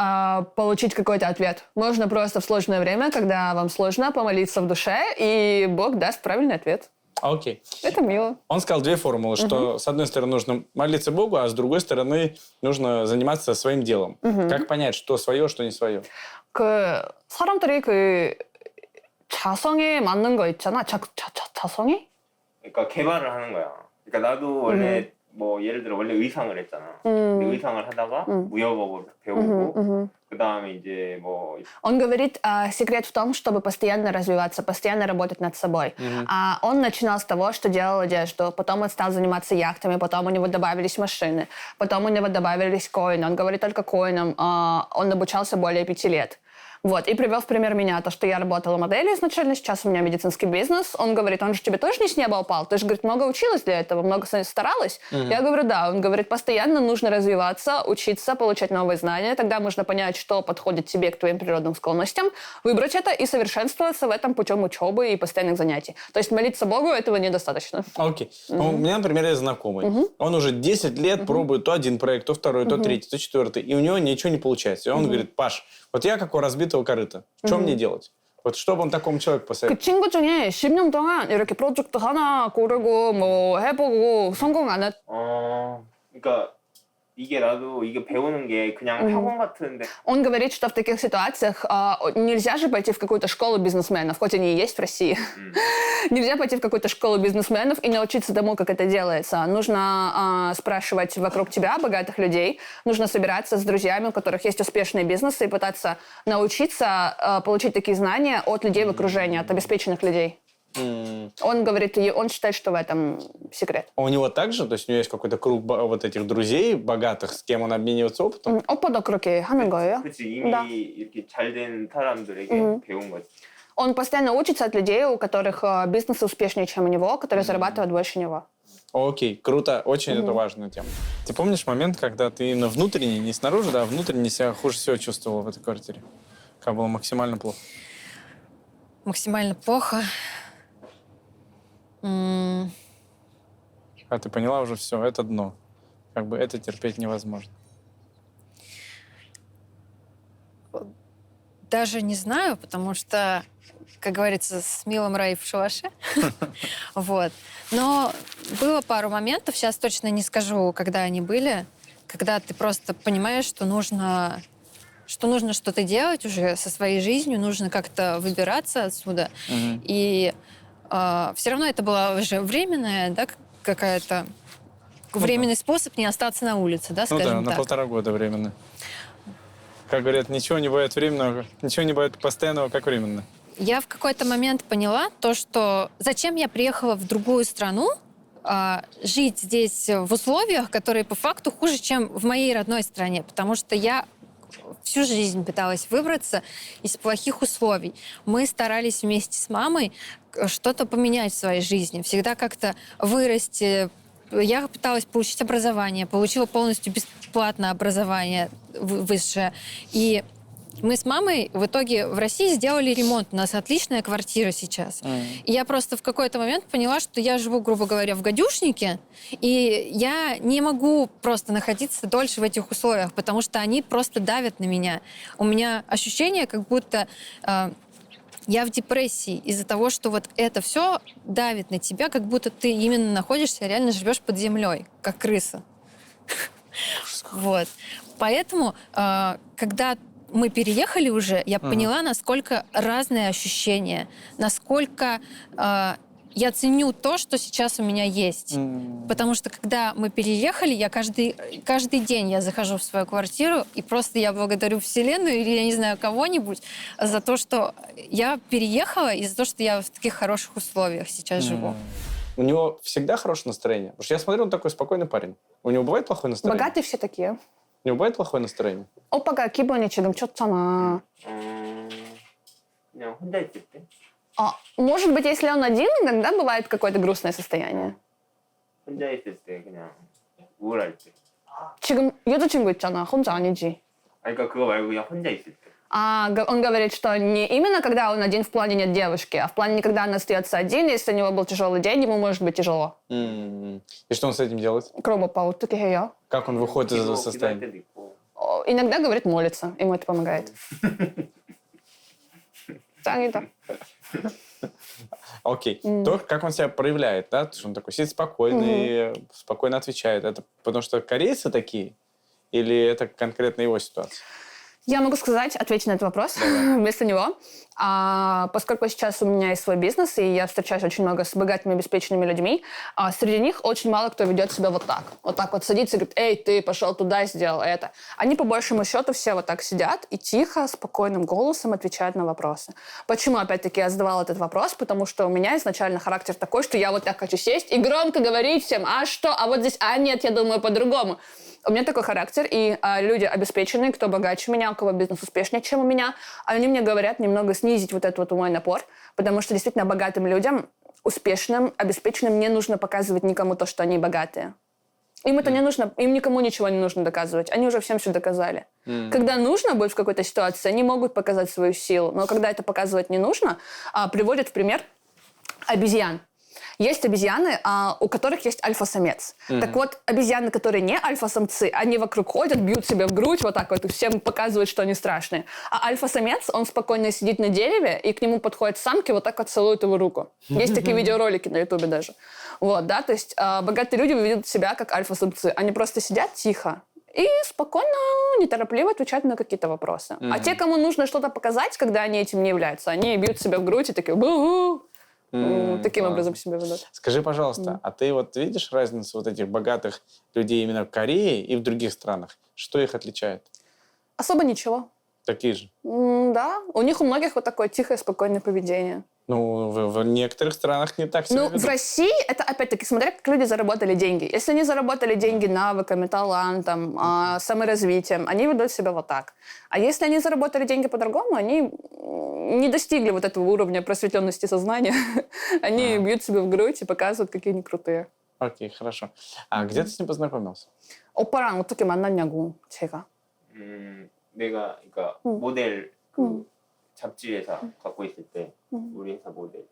получить какой-то ответ. Можно просто в сложное время, когда вам сложно, помолиться в душе, и Бог даст правильный ответ. Окей. Это мило. Он сказал две формулы, что с одной стороны нужно молиться Богу, а с другой стороны нужно заниматься своим делом. Как понять, что свое, что не свое? 사람들이 자성에 맞는 거 있잖아. 자성이? 그러니까 개발을 하는 거야. 그러니까 나도 원래 뭐 예를 들어 원래 의상을 했잖아. 근데 의상을 하다가 무역업을 배우고 그 다음에 이제 뭐. Он говорит, секрет в том, чтобы постоянно развиваться, постоянно работать над собой. Он начинал с того, что делал одежду, потом он стал заниматься яхтами, потом у него добавились машины, потом у него добавились коины. Он говорит только коинам. Он обучался более 5 лет. Вот, и привел в пример меня, то, что я работала моделью изначально, сейчас у меня медицинский бизнес. Он говорит, он же тебе тоже не с неба упал? Ты же, говорит, много училась для этого, много старалась? Я говорю, да. Он говорит, постоянно нужно развиваться, учиться, получать новые знания. Тогда можно понять, что подходит тебе к твоим природным склонностям, выбрать это и совершенствоваться в этом путем учебы и постоянных занятий. То есть молиться Богу этого недостаточно. Окей. У меня, например, есть знакомый. Он уже 10 лет пробует то один проект, то второй, то третий, то четвертый, и у него ничего не получается. И он говорит, Паш, вот я как у разбитого корыта. Что мне делать? Вот что бы он такому человеку посоветовал? 그 친구 중에 10년 동안 이렇게 프로젝트 하나 고르고 뭐 해보고 성공 안 했... 그러니까 이게 나도 이게 배우는 게 그냥 학원 같은데. Он говорит, что в таких ситуациях нельзя же пойти в какую-то школу бизнесменов, хоть они и есть в России. Нельзя пойти в какую-то школу бизнесменов и научиться тому, как это делается. Нужно спрашивать вокруг тебя богатых людей, нужно собираться с друзьями, у которых есть успешные бизнесы, и пытаться научиться получить такие знания от людей в окружении, от обеспеченных людей. Он говорит, он считает, что в этом секрет. А у него также? То есть у него есть какой-то круг вот этих друзей богатых, с кем он обменивается опытом? 오빠도 그렇게 하는 거예요? 그치, 이미 Да. 이렇게 잘된 사람들에게 배운 거지. Он постоянно учится от людей, у которых бизнесы успешнее, чем у него, которые зарабатывают больше него. Окей, круто. Очень это важная тема. Ты помнишь момент, когда ты именно внутренне, не снаружи, да, а внутренне себя хуже всего чувствовала в этой квартире? Как было максимально плохо? Максимально плохо. А ты поняла уже все, это дно. Как бы это терпеть невозможно. Даже не знаю, потому что, как говорится, с милым рай в шалаше. Вот. Но было пару моментов, сейчас точно не скажу, когда они были, когда ты просто понимаешь, что нужно что-то делать уже со своей жизнью, нужно как-то выбираться отсюда. И все равно это была уже временная, да, какая-то временный способ не остаться на улице, да, скажем на так. 1,5 года временно. Как говорят, ничего не бывает временного, ничего не бывает постоянного, как временно. Я в какой-то момент поняла то, что зачем я приехала в другую страну, жить здесь в условиях, которые по факту хуже, чем в моей родной стране, потому что я всю жизнь пыталась выбраться из плохих условий. Мы старались вместе с мамой что-то поменять в своей жизни, всегда как-то вырасти. Я пыталась получить образование, получила полностью бесплатное образование высшее. И мы с мамой в итоге в России сделали ремонт. У нас отличная квартира сейчас. И я просто в какой-то момент поняла, что я живу, грубо говоря, в гадюшнике, и я не могу просто находиться дольше в этих условиях, потому что они просто давят на меня. У меня ощущение, как будто я в депрессии из-за того, что вот это все давит на тебя, как будто ты именно находишься, реально живешь под землей, как крыса. Вот. Поэтому, когда мы переехали уже, я поняла, насколько разные ощущения, насколько я ценю то, что сейчас у меня есть. Потому что когда мы переехали, я каждый день я захожу в свою квартиру, и просто я благодарю Вселенную или, я не знаю, кого-нибудь за то, что я переехала, и за то, что я в таких хороших условиях сейчас живу. У него всегда хорошее настроение? Потому что я смотрю, он такой спокойный парень. У него бывает плохое настроение? Богатые все такие. У него бывает плохое настроение? 오빠가 기분이 지금 좋잖아. 그냥 혼자 있을 때. Может быть, если он один, иногда бывает какое-то грустное состояние. 혼자 있을 때 그냥 우울할 때. 지금 여자친구 있잖아. 혼자 아니지. 그러니까 그거 말고 그냥 혼자 있을 때. Он говорит, что не именно когда он один в плане нет девушки, а в плане, когда он остается один, если у него был тяжелый день, ему может быть тяжело. И что он с этим делает? 그럼 오빠 어떻게 해요? Как он выходит из этого 기도할 состояния? 때도 있고. Иногда, говорит, молится. Ему это помогает. 짱이다. Окей. То, как он себя проявляет, да? Что он такой сидит спокойный, спокойно отвечает. Это потому что корейцы такие? Или это конкретно его ситуация? Я могу сказать, ответить на этот вопрос вместо него. Поскольку сейчас у меня есть свой бизнес, и я встречаюсь очень много с богатыми, обеспеченными людьми, среди них очень мало кто ведет себя вот так. Вот так вот садится и говорит: «Эй, ты пошел туда и сделал это». Они, по большему счету, все вот так сидят и тихо, спокойным голосом отвечают на вопросы. Почему, опять-таки, я задавала этот вопрос? Потому что у меня изначально характер такой, что я вот так хочу сесть и громко говорить всем: «А что? А вот здесь? А нет, я думаю по-другому». У меня такой характер, и люди обеспеченные, кто богаче меня, у кого бизнес успешнее, чем у меня, они мне говорят немного снизить вот этот вот мой напор, потому что действительно богатым людям, успешным, обеспеченным не нужно показывать никому то, что они богатые. Им это не нужно, им никому ничего не нужно доказывать, они уже всем все доказали. Когда нужно будет в какой-то ситуации, они могут показать свою силу, но когда это показывать не нужно, приводят в пример обезьян. Есть обезьяны, у которых есть альфа-самец. Так вот, обезьяны, которые не альфа-самцы, они вокруг ходят, бьют себя в грудь вот так вот, и всем показывают, что они страшные. А альфа-самец, он спокойно сидит на дереве, и к нему подходят самки, вот так вот целуют его руку. Есть такие видеоролики на Ютубе даже. Вот, да, то есть богатые люди ведут себя как альфа-самцы. Они просто сидят тихо и спокойно, неторопливо отвечают на какие-то вопросы. А те, кому нужно что-то показать, когда они этим не являются, они бьют себя в грудь и такие: «Бу-бу». Таким образом себя ведут. Скажи, пожалуйста, а ты вот видишь разницу вот этих богатых людей именно в Корее и в других странах? Что их отличает? Особо ничего. Такие же? Да, у них у многих вот такое тихое, спокойное поведение. Ну, в некоторых странах не так себя ведут. В России это, опять-таки, смотря как люди заработали деньги. Если они заработали деньги навыками, талантом, саморазвитием, они ведут себя вот так. А если они заработали деньги по-другому, они не достигли вот этого уровня просветленности сознания. Они бьют себя в грудь и показывают, какие они крутые. Окей, хорошо. А где ты с ним познакомился? 오빠랑 어떻게 만났냐고, 제가. 내가 그러니까 모델 그 잡지 회사 갖고 있을 때 우리 회사 모델.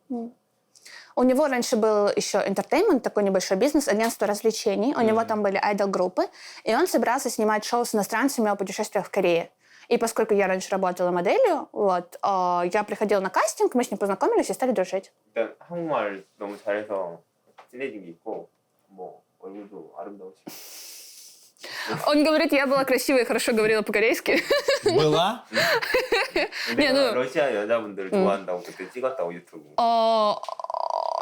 У него раньше был еще entertainment, такой небольшой бизнес, агентство развлечений. У него там были айдол-группы, и он собирался снимать шоу с иностранцами о путешествиях в Корее. И поскольку я раньше работала моделью, вот, я приходила на кастинг, мы с ним познакомились и стали дружить. 일단 한국말 너무 잘해서 친해진 게 있고 뭐 얼굴도 아름다우시고. Он говорит, я была красивой и хорошо говорила по-корейски. Была? 내가 러시아 여자분들을 좋아한다고 그때 찍었다고 유튜브.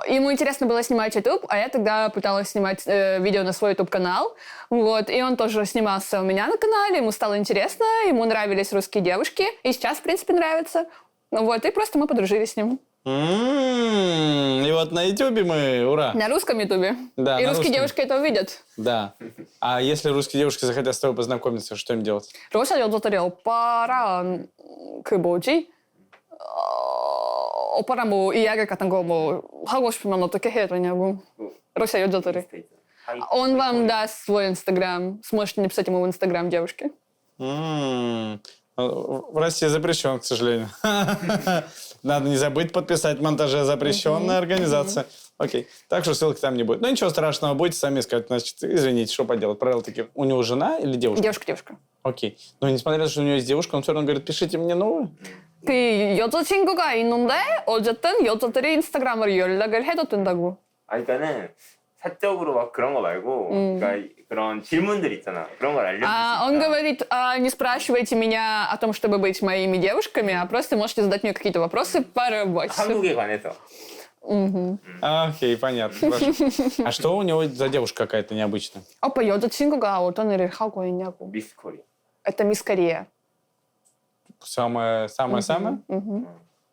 Ему интересно было снимать YouTube, а я тогда пыталась снимать видео на свой YouTube-канал. Вот, и он тоже снимался у меня на канале, ему стало интересно, ему нравились русские девушки, и сейчас, в принципе, нравится. Вот, и просто мы подружились с ним. И вот на Ютубе мы, ура! На русском Ютубе. Да, и на русские русском. девушки это увидят. Да. А если русские девушки захотят с тобой познакомиться, что им делать? 러시아 여자들이 오빠랑 그 뭐지? 오빠랑 뭐 이야기 같은 거 뭐 하고 싶으면 어떻게 해야 되냐고. 러시아 여자들이. Он вам даст свой Инстаграм. Сможете написать ему в Инстаграм, девушки. В России запрещен, к сожалению. Надо не забыть подписать монтаже запрещенная организация. Окей. Так что ссылки там не будет. Ну ничего страшного, будете сами искать. Значит, извините, что поделать. Правила такие. У него жена или девушка? Девушка. Окей. Но несмотря на то, что у него есть девушка, он все равно говорит: пишите мне новую. 그 여자친구가 있는데 어쨌든 여자들이 인스타그램으로 연락을 해도 된다고. 그러니까는 사적으로 막 그런 거 말고 그러니까 그런 질문들 있잖아. 그런 걸 알려줄 수 있다. Он говорит, не спрашивайте меня о том, чтобы быть моими девушками, а просто можете задать мне какие-то вопросы по работе. 한국에 관해서. Окей, понятно. Хорошо. А что у него за девушка какая-то необычная? 오빠 여자친구가 어떤 일을 하고 있냐고. 미스 코리아. Это мисс Корея. Самое?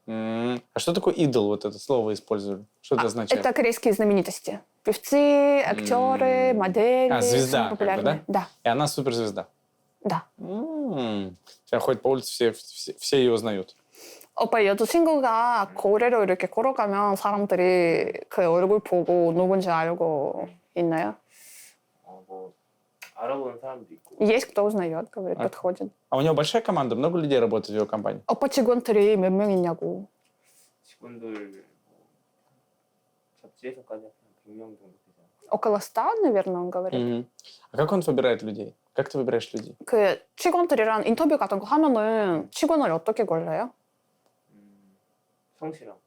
А что такое идол? Вот это слово использовали. Что это означает? Это корейские знаменитости. Певцы, актеры, модели. Звезда, самые как бы, популярные. Да, И она суперзвезда. да. Тебя ходит по улице, все ее узнают. 오빠 여자친구가 거리로 이렇게 걸어가면 사람들이 그 얼굴 보고 누군지 알고 있나요? 뭐 알아보는 사람도 있고. Есть кто узнает, говорит, подходит. А у него большая команда? Много людей работает в его компании? 오빠 직원들이 몇 명 있냐고. 직원들 뭐 잡지에서까지 한 100명 정도 되잖아. около 100, наверное, он говорит. А как он выбирает людей? Как ты выбираешь людей? 그 직원들이랑 인터뷰 같은 거 하면은 직원을 어떻게 골라요? 성실하고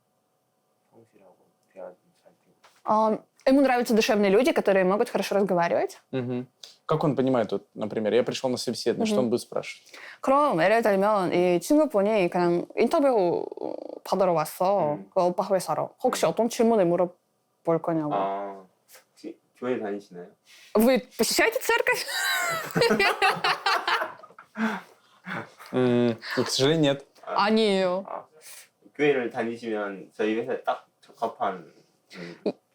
대화 잘 되고. Ему нравятся душевные люди, которые могут хорошо разговаривать. Как он понимает, вот, например, я пришел на собеседование, что он будет спрашивать? 그럼 예를 들면 이 친구분이 그냥 인터뷰 받으러 왔어. 그 오빠 회사로. 혹시 어떤 질문을 물어볼 거냐고. 아, 혹시 교회 다니시나요? Вы посещаете церковь? К сожалению, нет. 아니에요. 교회를 다니시면 저희 회사에 딱 적합한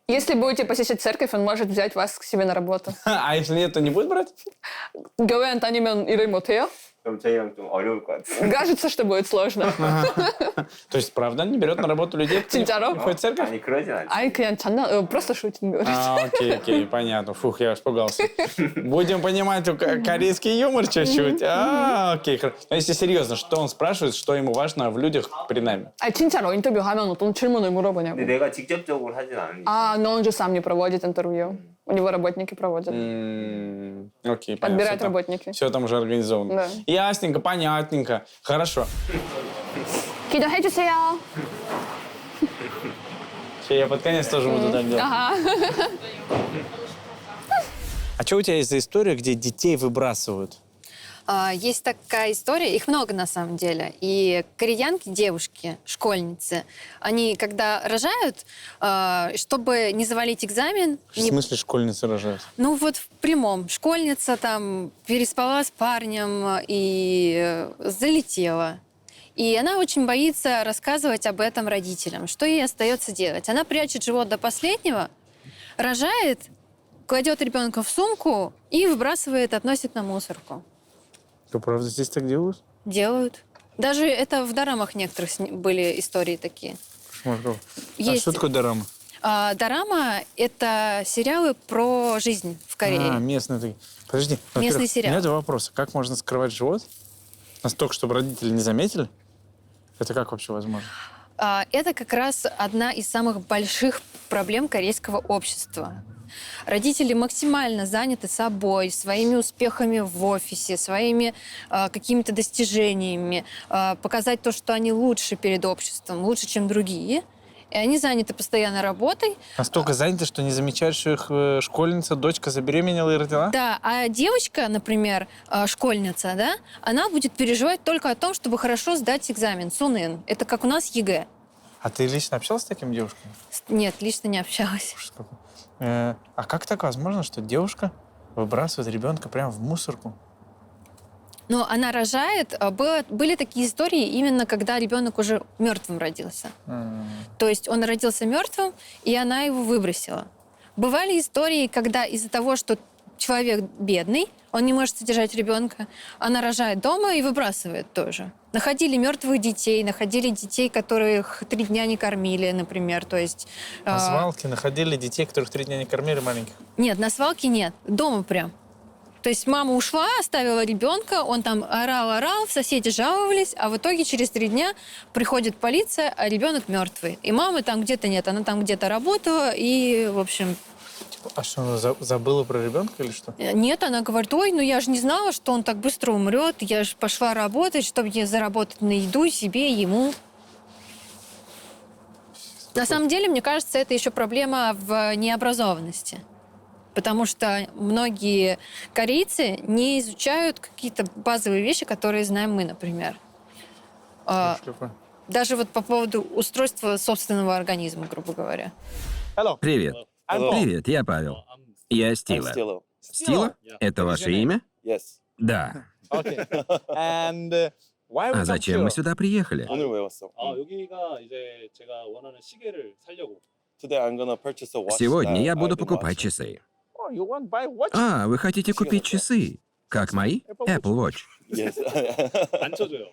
Если будете посещать церковь, он может взять вас к себе на работу. А если нет, то не будет брать? 교회 안 다니면 일을 못 해요? 그럼 저희랑 좀 어려울 것 같아요. Кажется, что будет сложно. То есть, правда, не берет на работу людей, кто 진짜로? не ходит в церковь? 아니 그러진 않죠. 아니 그냥 просто шутим, говорит. Окей, понятно. Фух, я испугался. Будем понимать корейский юмор чуть-чуть. Окей. Но если серьезно, что он спрашивает, что ему важно в людях при нами? 아니 진짜로 인터뷰하면 어떤 질문을 물어보냐고. 근데 내가 직접적으로 하진 않으니까. А, но он же сам не проводит интервью. У него работники проводят. Окей, понятно. Подбирают работники. Все там уже организовано. Да. Ясненько, понятненько. Хорошо. 기도해주세요. Я под конец тоже буду так делать. Ага. А что у тебя есть за история, где детей выбрасывают? Есть такая история, их много на самом деле. И кореянки, девушки, школьницы, они когда рожают, чтобы не завалить экзамен... В смысле школьницы рожают? Ну вот в прямом. Школьница там переспала с парнем и залетела. И она очень боится рассказывать об этом родителям. Что ей остается делать? Она прячет живот до последнего, рожает, кладет ребенка в сумку и выбрасывает, относит на мусорку. Что, правда, здесь так делают? Делают. Даже это в дорамах некоторых были истории такие. А Есть. что такое дорама? Дорама — это сериалы про жизнь в Корее. Местные такие. Подожди. Местный У сериал. меня два вопроса. Как можно скрывать живот? Настолько, чтобы родители не заметили? Это как вообще возможно? Это как раз одна из самых больших проблем корейского общества. Родители максимально заняты собой, своими успехами в офисе, своими какими-то достижениями, показать то, что они лучше перед обществом, лучше, чем другие. И они заняты постоянно работой. Настолько заняты, что не замечают, что их школьница, дочка забеременела и родила? Да, а девочка, например, школьница, да, она будет переживать только о том, чтобы хорошо сдать экзамен, СУНИН. Это как у нас ЕГЭ. А ты лично общалась с такими девушками? Нет, лично не общалась. А как так возможно, что девушка выбрасывает ребенка прямо в мусорку? Но она рожает. Были такие истории именно, когда ребенок уже мертвым родился. То есть он родился мертвым, и она его выбросила. Бывали истории, когда из-за того, что человек бедный, он не может содержать ребенка, она рожает дома и выбрасывает тоже. Находили мертвых детей, находили детей, которых 3 дня не кормили, например. То есть, На свалке находили детей, которых 3 дня не кормили, маленьких? Нет, на свалке нет. Дома прям. То есть мама ушла, оставила ребенка, он там орал, соседи жаловались, а в итоге через 3 дня приходит полиция, а ребенок мертвый. И мамы там где-то нет, она там где-то работала, и, в общем... А что, она забыла про ребенка или что? Нет, она говорит, ой, ну я же не знала, что он так быстро умрет, я же пошла работать, чтобы ей заработать на еду себе и ему. На самом деле, мне кажется, это еще проблема в необразованности. Потому что многие корейцы не изучают какие-то базовые вещи, которые знаем мы, например. даже вот по поводу устройства собственного организма, грубо говоря. Hello. Привет. I'm Paul. Привет, я Павел. Я Стила. Stilo. Стила? Это ваше имя? Yes. Да. Okay. And why we А come зачем мы here? сюда приехали? 오늘 왜 왔어? 여기가 이제 제가 원하는 시계를 사려고. Today I'm gonna purchase a watch. Сегодня that я буду I've been покупать watching. часы. Oh, you want buy watch? А, вы хотите купить часы? Как мои? Apple Watch. Yes. 안 쳐줘요.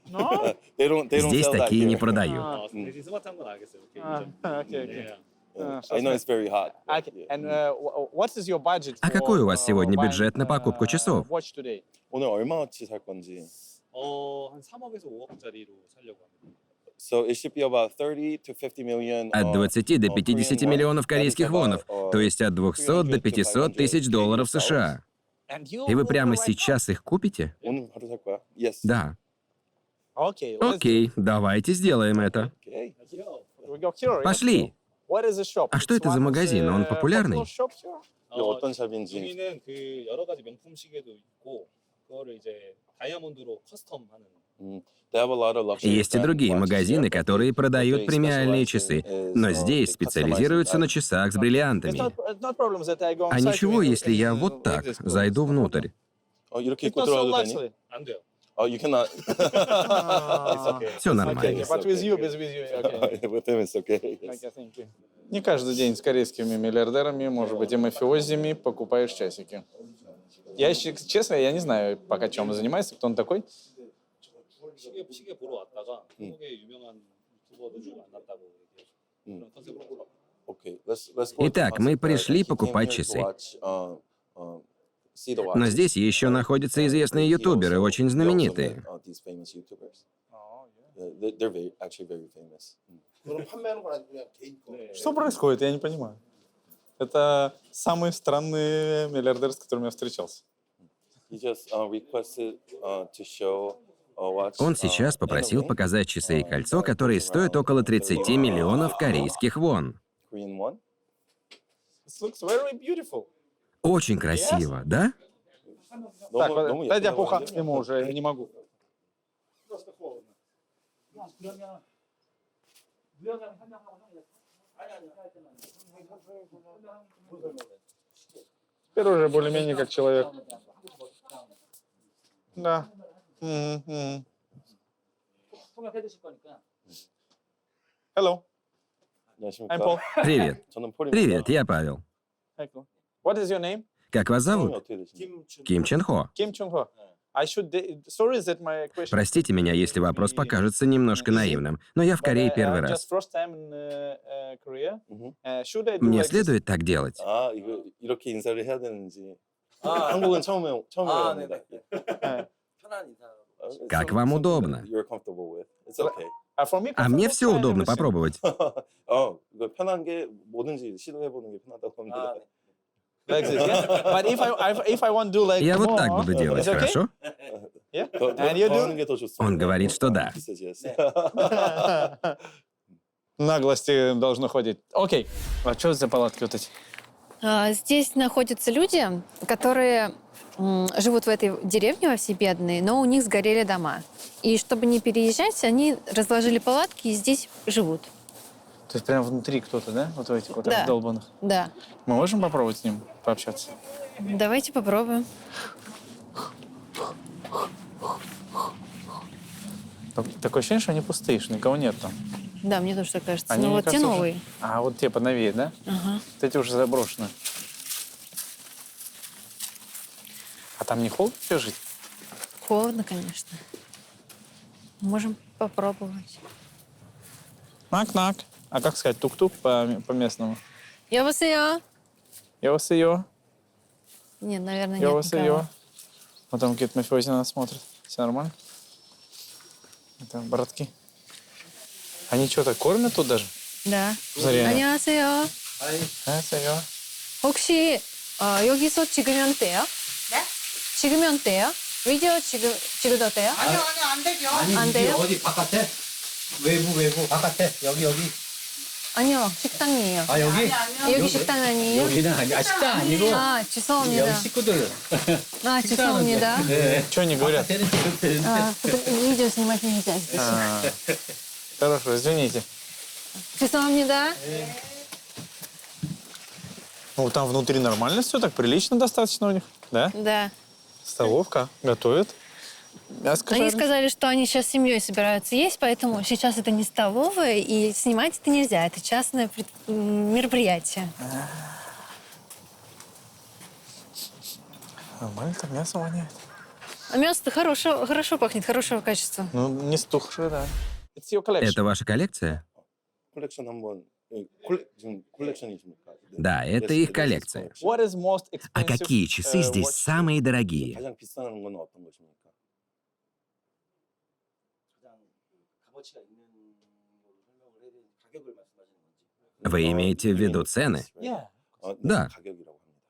No? they don't Здесь sell that такие here. не продают. 대신 스마트한 건 알겠어요. 오케이, 인정. Okay, okay. 네. I know it's very hot. but Okay. yeah. And what is your budget? А for, какой у вас сегодня buying, бюджет на покупку часов? Watch today. 오늘 얼마어치 살 건지. 한 3억에서 5억짜리로 사려고 합니다. So it should be about 30 to 50 million. От 20 до 50 миллионов корейских вонов, то есть от 200 до 500 тысяч долларов США. And you И вы will прямо buy right сейчас их купите? 오늘 바로 살 거야? Yes. Да. now? Okay. Let's Окей, давайте сделаем это. Okay. we go here. yeah? Пошли. What is the shop? А что It's это за one of магазин? the Он популярный? popular shop here? 이게 어떤 샵인지. 여기는 그 여러 가지 명품 시계도 있고 그거를 이제 다이아몬드로 커스텀하는. They have a lot of luxury Есть и brand другие watches магазины, here, but которые what продают they премиальные specialize часы, in is, но they здесь customize специализируются that. на часах с It's бриллиантами. not problem that I go А inside ничего, with- если я in- вот like так this. зайду внутрь? 이렇게 It's 입고 not so 들어가도 되니? luxury. 안 돼요. You cannot. Все Okay, нормально. but with you, with you, okay. With him it's okay. Okay, thank you. Не каждый день с корейскими миллиардерами, может быть, и мафиозами покупаешь часики. Я еще, честно, я не знаю, пока чем он занимается, кто он такой. 시계 보러 왔다가 한국의 유명한 유튜버들을 만났다고 얘기해요. 그런 컨셉으로. Okay, let's go. Итак, мы пришли покупать часы. Но здесь еще находятся известные ютуберы, очень знаменитые. They're actually very famous. Что происходит, я не понимаю. Это самый странный миллиардер, с которым я встречался. He just requested to show a watch. Он сейчас попросил показать часы и кольцо, которые стоят около 30 миллионов корейских вон. Korean one. It looks very beautiful. Очень красиво, да? Так, 너무 дай я 예쁘다고 пуха 하는데. ему уже, я не могу. Теперь уже более-менее как человек. Да. Hello, 안녕하십니까? I'm Paul. Привет. 저는 폴입니다. Привет, я Павел. Hi, Paul. What is your name? Как вас 성함이 зовут? 어떻게 되시나요? Ким Чен Хо. Kim Chung Ho. I should. Sorry that my question. Простите меня, если вопрос покажется немножко наивным, но я в Корее первый раз. Just first time in Korea. Mhm. Should I do Мне like this? следует так делать? 아, 이거 이렇게 인사를 해야 되는지. 한국은 처음에 옵니다. Как вам удобно. You're comfortable with. It's okay. For me, А мне comfortable, все fine, удобно everything. попробовать. 이거 편한 게 뭐든지 시도해보는 게 편하다고 합니다. Like this, yeah? But if I want to do like Я вот more, так буду делать, it's okay? хорошо? Yeah. 더 And you 하는 do? 게 더 좋습니다. Он говорит, что да. Наглости должно хватить. Окей. А что за палатки вот эти? Здесь находятся люди, которые живут в этой деревне во все бедные, но у них сгорели дома. И чтобы не переезжать, они разложили палатки и здесь живут. То есть прямо внутри кто-то, да? Вот в этих вот Да. раздолбанных. Да. Мы можем попробовать с ним пообщаться? Давайте попробуем. Такое ощущение, что они пустые, что никого нет там. Да, мне тоже так кажется. Они, Ну мне вот те кажется, уже- новые. А, вот те поновее, да? Ага. Вот эти уже заброшены. А там не холодно тебе жить? Холодно, конечно. Можем попробовать. Нак-нак. А как сказать тук-тук по-местному? 여보세요? Йо-се-йо. Нет, наверное, нет Йо-се-йо. никого. Вот там какие-то мафиози на нас смотрят. Все нормально? Это братки. Они что-то кормят тут даже? Да. Смотри, 안녕하세요. Йо-се-йо. 혹시 여기서 찍으면 돼요? 네? 찍으면 돼요? 비디오 찍어도 돼요? 아니요, 안 되죠. 안 돼요? 어디 바깥에? 외부 바깥에 여기 아니요, 식당이에요. 아 여기 여기 식당 아니에요? 여기는 식당 아니고 아, 죄송합니다. 여기 식구들 아, 죄송합니다. 네. Что они говорят? 바깥에는 그렇게 아, видео снимать нельзя здесь. Хорошо, извините. 죄송합니다. Ну, там внутри нормально все, так прилично достаточно у них, да? Да. Столовка, готовят. Мяско Они жарят. сказали, что они сейчас с семьей собираются есть, поэтому сейчас это не столовая, и снимать это нельзя. Это частное мероприятие. Нормально там мясо воняет. А мясо-то хорошо пахнет, хорошего качества. Ну, не стухшее, да. It's your collection. Это ваша коллекция? 콜렉션 한번 지금 콜렉션이십니까? Да, это их коллекция. What is most А expensive, какие часы здесь watch? самые дорогие? 가장 비싼 건 어떤 것입니까? 가장 값어치가 있는 걸로 설명을 해야 되는 가격을 말씀하시는 건지. Вы имеете в виду цены? Yeah. Да. 가격이라고 합니다.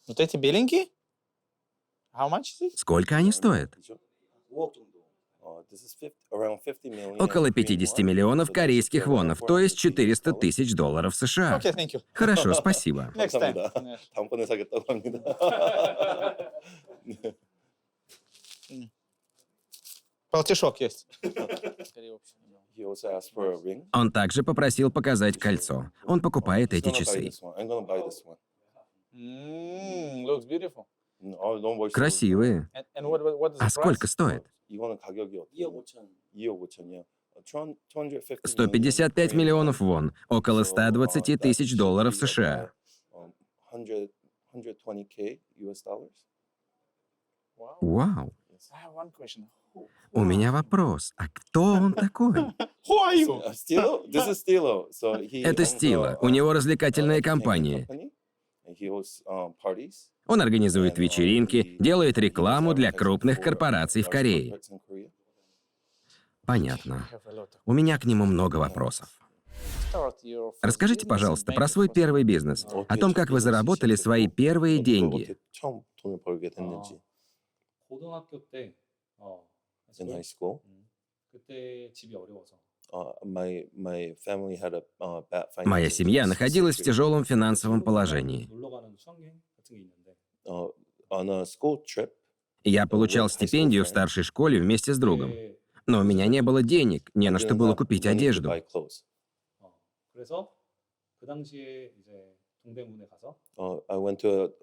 Вот эти беленькие? How much is it? Сколько они стоят? 그죠? 5억 정도. This is around 50 million Около Korean 50 won. миллионов So this is корейских вонов, то есть 400 $400,000. тысяч долларов США. Okay, thank you. Хорошо, спасибо. Next time. 감사합니다. Yeah. 다음번에 사겠다고 합니다. Полтишок есть. He also asked for a ring. Он также попросил показать кольцо. Он покупает эти He's gonna buy часы. this one. I'm gonna buy this one. Looks beautiful. 너무 멋있어. Красивые. And what is the А сколько price? стоит? 이거는 가격이 어때요? 2억 5천. 2억 5천이요. 250 155 миллионов вон, около 120 тысяч долларов США. 120k US dollars. Вау. I have one question. У меня вопрос. А кто он такой? Who are you? Stilo? This is Stilo. So he Это owns Стила. У него развлекательная entertainment компания. company, and he hosts parties. Он организует вечеринки, делает рекламу для крупных корпораций в Корее. Понятно. У меня к нему много вопросов. Расскажите, пожалуйста, про свой первый бизнес, о том, как вы заработали свои первые деньги. 처음 돈을 벌게 됐는지. 고등학교 때 In high school, 그때 집이 어려워서 my family had a bad financial Моя семья находилась в situation. тяжелом финансовом положении. 놀러 가는 수학여행 같은 게 있는데 On a school trip, Я получал стипендию в старшей школе вместе с другом. Но у меня не было денег, не на что было купить одежду. 그래서 그 당시에 이제 동대문에 가서 I went to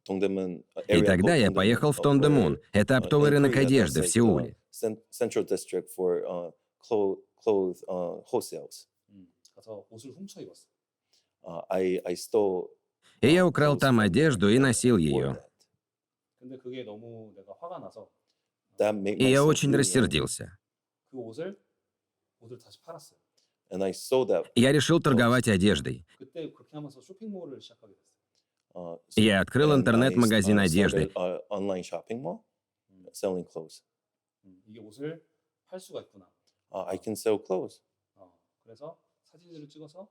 Dongdaemun И area тогда called я Dongdaemun, поехал в Тондемун. Это оптовый in рынок Korea, одежды that's в like, Сеуле. Central district for clothes wholesales. 가서 옷을 훔쳐 입었어. I stole. И я украл там одежду и носил wore ее. that. 근데 그게 너무 내가 화가 나서 That made И я myself очень really angry. рассердился. 그 옷을 다시 팔았어요. And I sold that. Я решил торговать одеждой. 그때 그렇게 하면서 쇼핑몰을 시작하게 됐어요. Я открыл and интернет-магазин I одежды. started, online shopping mall, selling clothes. 이게 옷을 팔 수가 있구나. I can sell clothes. 그래서 사진들을 찍어서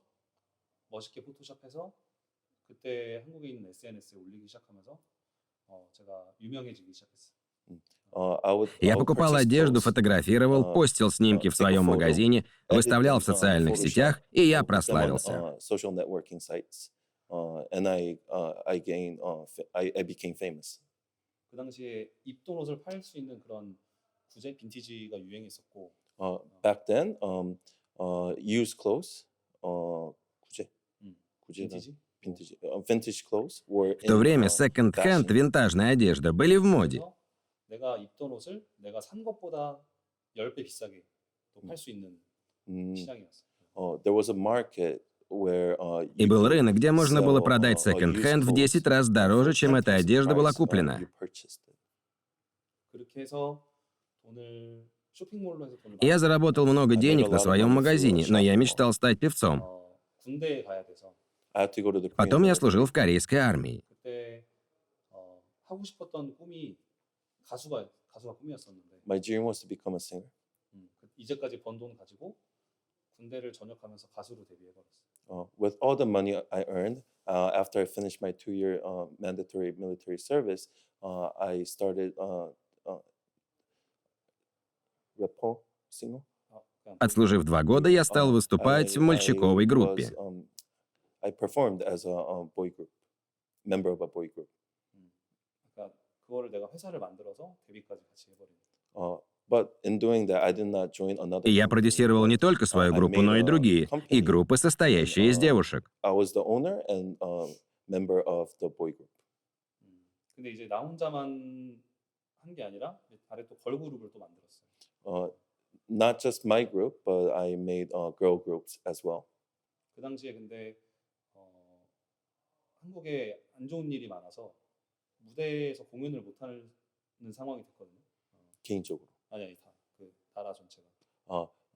멋있게 포토샵해서 그때 한국에 있는 SNS에 올리기 시작하면서 제가 유명해지기 시작했어요. Я покупал одежду, фотографировал, постил снимки в своем магазине, выставлял в социальных сетях, и я прославился. Social networking sites, and I became famous. 그 당시에 입던 옷을 팔 수 있는 그런 구제 빈티지가 유행했었고 Back then, used clothes, 구제, 빈티지 vintage clothes were В то время секонд-хенд, винтажная одежда были в моде. 그래서 내가 입던 옷을 내가 산 것보다 10배 비싸게 또 팔 수 있는 시장이었어. There was a market where И был рынок, где можно было продать секонд-хенд в 10 раз дороже, чем эта одежда была куплена. 그렇게 해서 돈을 쇼핑몰로 해서 돈을 Я заработал много денег на своем магазине, но я мечтал стать певцом. 군대에 가야 돼서 I had to go to the Потом я служил в корейской армии. 그때 하고 싶었던 꿈이 가수가 꿈이었었는데 My dream was to become a singer. 이제까지 번 돈 가지고 군대를 전역하면서 가수로 데뷔해버렸어. With all the money I earned after I finished my 2-year mandatory military service, I started rapper, singer. Отслужив 2 года, я стал выступать в мальчиковой группе. I performed as a boy group, member of a boy group. 그러니까 그거를 내가 회사를 만들어서 데뷔까지 같이 해버린. But in doing that, I did not join another И я company. продюсировал не только свою группу, но и другие, и группы, состоящие из девушек. I was the owner and member of the boy group. 근데 이제 나 혼자만 한 게 아니라 아래 또 걸그룹을 또 만들었어요. Not just my group, but I made girl groups as well. 그 당시에 근데 한국에 안 좋은 일이 많아서 무대에서 공연을 못 하는 상황이 됐거든요. 개인적으로. 아니 그 나라 전체가.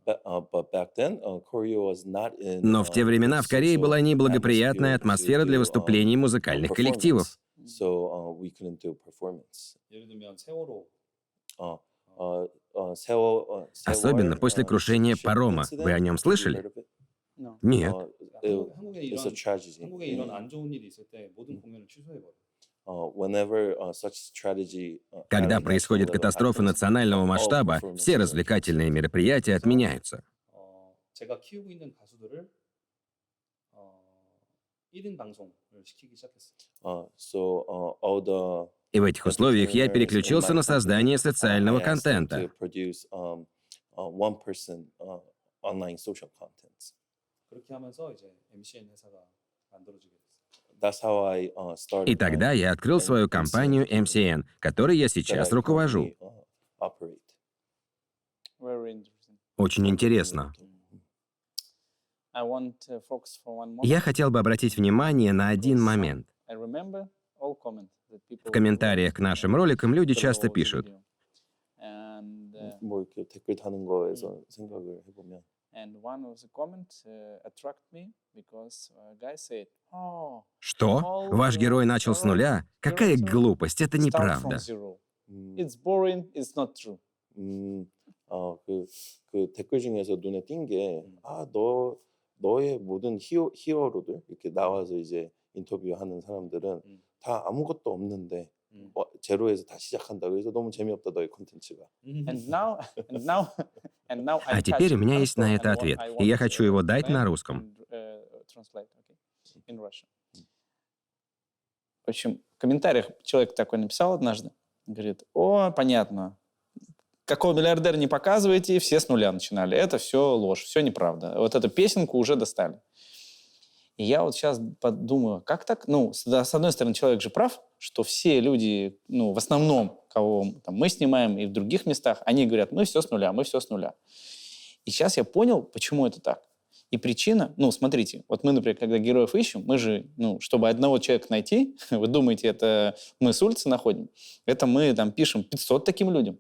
But back then, Korea was not in. Но в те времена в Корее была неблагоприятная атмосфера для выступлений музыкальных коллективов. So we couldn't do performance. 예를 들면 세월호. Особенно после крушения парома. Вы о нем слышали? Нет. 한국에 이런 안 좋은 일이 있을 때 모든 공연을 취소해버려. Когда происходит катастрофа национального масштаба, все развлекательные мероприятия отменяются. 제가 키우고 있는 가수들을 1인 방송을 시키기 시작했어요. И в этих условиях я переключился на создание социального контента. 그렇게 하면서 이제 MCN 회사가 만들어지게 됐어요. И тогда я открыл свою компанию MCN, которой я сейчас руковожу. Очень интересно. Я хотел бы обратить внимание на один момент. В комментариях к нашим роликам люди часто пишут: «Что? Ваш герой начал с нуля? Какая глупость, это неправда». 댓글 중에서 눈에 띈 게, 너의 모든 히어로들 이렇게 나와서 이제 인터뷰하는 사람들은 다 아무것도 없는데 제로에서 다 시작한다. 그래서 너무 재미없다, 너의 콘텐츠가. А теперь у меня есть на это ответ, и я хочу его дать на русском. В общем, в комментариях человек такой написал однажды, говорит: «О, понятно, какого миллиардера не показываете, все с нуля начинали. Это все ложь, все неправда. Вот эту песенку уже достали». И я вот сейчас подумаю, как так? Ну, с одной стороны, человек же прав, что все люди, ну, в основном, кого там, мы снимаем и в других местах, они говорят: мы все с нуля, мы все с нуля. И сейчас я понял, почему это так. И причина, ну, смотрите, вот мы, например, когда героев ищем, мы же, ну, чтобы одного человека найти, вы думаете, это мы с улицы находим, это мы там пишем 500 таким людям.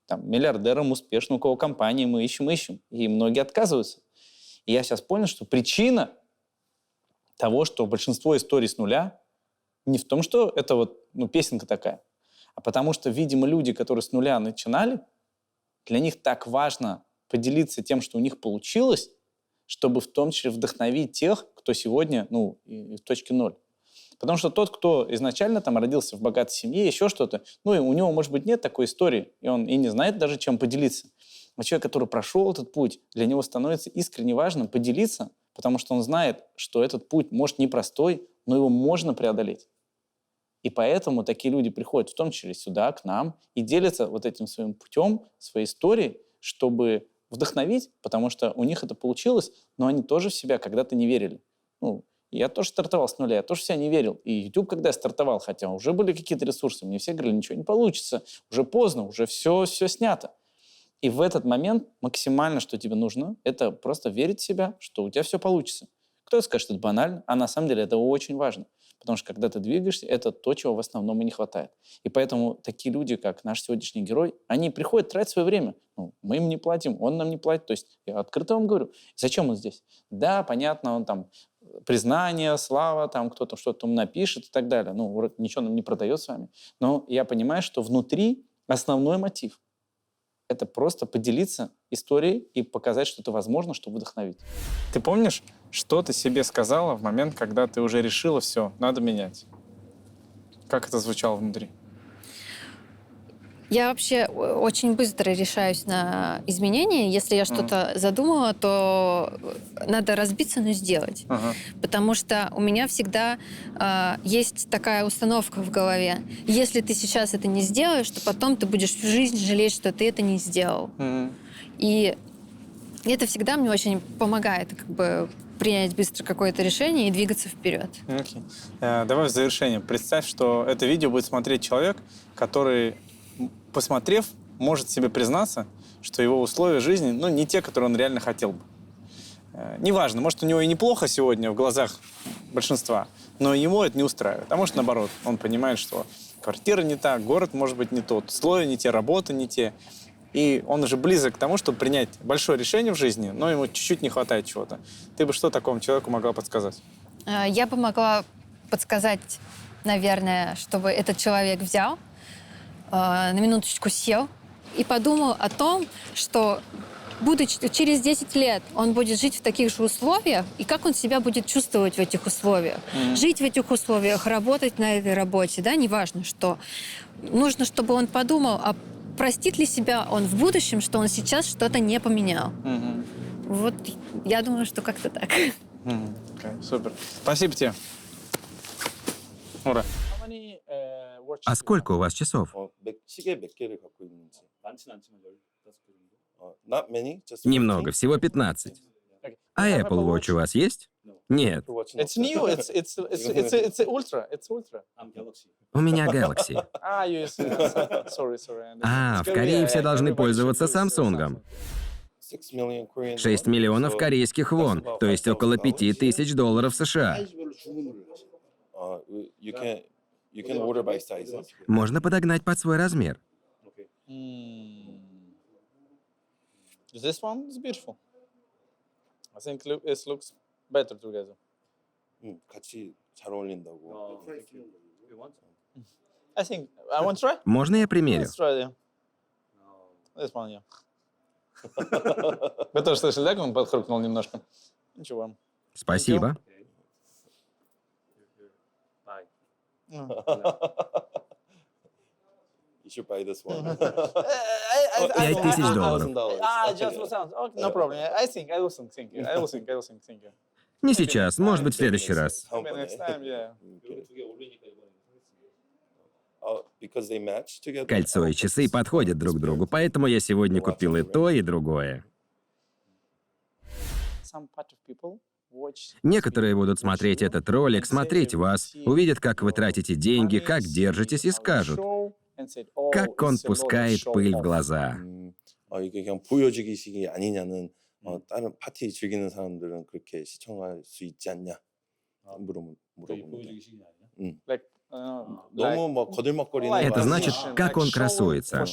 Там, миллиардерам, успешным, у кого компании мы ищем. И многие отказываются. И я сейчас понял, что причина того, что большинство историй с нуля, не в том, что это вот, ну, песенка такая, а потому что, видимо, люди, которые с нуля начинали, для них так важно поделиться тем, что у них получилось, чтобы в том числе вдохновить тех, кто сегодня, ну, в точке ноль. Потому что тот, кто изначально там родился в богатой семье, еще что-то, ну, и у него, может быть, нет такой истории, и он и не знает даже, чем поделиться. А человек, который прошел этот путь, для него становится искренне важным поделиться, потому что он знает, что этот путь, может, непростой, но его можно преодолеть. И поэтому такие люди приходят в том числе сюда, к нам, и делятся вот этим своим путем, своей историей, чтобы вдохновить, потому что у них это получилось, но они тоже в себя когда-то не верили. Ну, я тоже стартовал с нуля, я тоже в себя не верил. И YouTube, когда я стартовал, хотя уже были какие-то ресурсы, мне все говорили: ничего не получится, уже поздно, уже все снято. И в этот момент максимально, что тебе нужно, это просто верить в себя, что у тебя все получится. Кто-то скажет, что это банально, а на самом деле это очень важно. Потому что когда ты двигаешься, это то, чего в основном и не хватает. И поэтому такие люди, как наш сегодняшний герой, они приходят тратить свое время. Ну, мы им не платим, он нам не платит. То есть я открыто вам говорю, зачем он здесь? Да, понятно, он там признание, слава, там кто-то что-то напишет и так далее. Ну, ничего нам не продает с вами. Но я понимаю, что внутри основной мотив — это просто поделиться историей и показать, что это возможно, чтобы вдохновить. Ты помнишь, что ты себе сказала в момент, когда ты уже решила: все, надо менять? Как это звучало внутри? Я вообще очень быстро решаюсь на изменения. Если я что-то задумала, то надо разбиться, но сделать. Ага. Потому что у меня всегда есть такая установка в голове. Если ты сейчас это не сделаешь, то потом ты будешь всю жизнь жалеть, что ты это не сделал. И это всегда мне очень помогает как бы принять быстро какое-то решение и двигаться вперед. Окей. Давай в завершение. Представь, что это видео будет смотреть человек, который, посмотрев, может себе признаться, что его условия жизни, ну, не те, которые он реально хотел бы. Неважно, может, у него и неплохо сегодня в глазах большинства, но ему это не устраивает. А может, наоборот, он понимает, что квартира не та, город, может быть, не тот, условия не те, работа не те. И он уже близок к тому, чтобы принять большое решение в жизни, но ему чуть-чуть не хватает чего-то. Ты бы что такому человеку могла подсказать? Я бы могла подсказать, наверное, чтобы этот человек взял, на минуточку сел и подумал о том, что будучи через 10 лет он будет жить в таких же условиях, и как он себя будет чувствовать в этих условиях. Жить в этих условиях, работать на этой работе, да, неважно что. Нужно, чтобы он подумал, а простит ли себя он в будущем, что он сейчас что-то не поменял. Вот я думаю, что как-то так. Okay, супер. Спасибо тебе. Ура. А сколько у вас часов? 시계 몇 개를 갖고 있는지. 많진 않지만 15개 정도. Not many, just Немного, всего 15. А Apple Watch у вас есть? Нет, It's new, it's ultra, it's ultra. I'm Galaxy. у меня Galaxy. Sorry. А, в Корее все должны пользоваться Samsung. 6 миллионов корейских вон, то есть около $5000 США. You can order by sizes. Можно подогнать под свой размер. This one is beautiful. I think it looks better together. 같이 잘 어울린다고. You want? I think I want to try. Можно я примерю? Let's try, yeah. This one, yeah. Вы тоже слышали, да, как он подхрюкнул немножко? Ничего. Спасибо. Bye. You should buy this one. $5000. Just for sound. Okay, no problem. I think I will think. Thank you. Thank you. Не сейчас, может быть, в следующий раз. Maybe next time, yeah. 두개 올리니까 이번에 Because they match together. Кольцо и часы подходят друг другу, поэтому я сегодня купил и то, и другое. Some part of people watch. Некоторые будут смотреть этот ролик, смотреть вас, увидят, как вы тратите деньги, как держитесь, и скажут, как он пускает пыль в глаза. 이게 그냥 보여주기식이 아니냐는 다른 파티 즐기는 사람들은 그렇게 시청할 수 있지 않냐 저희 물어봅니다. 보여주기식이 아니라. Like, 너무 뭐 거들먹거리는 Это значит, 거 как он красуется.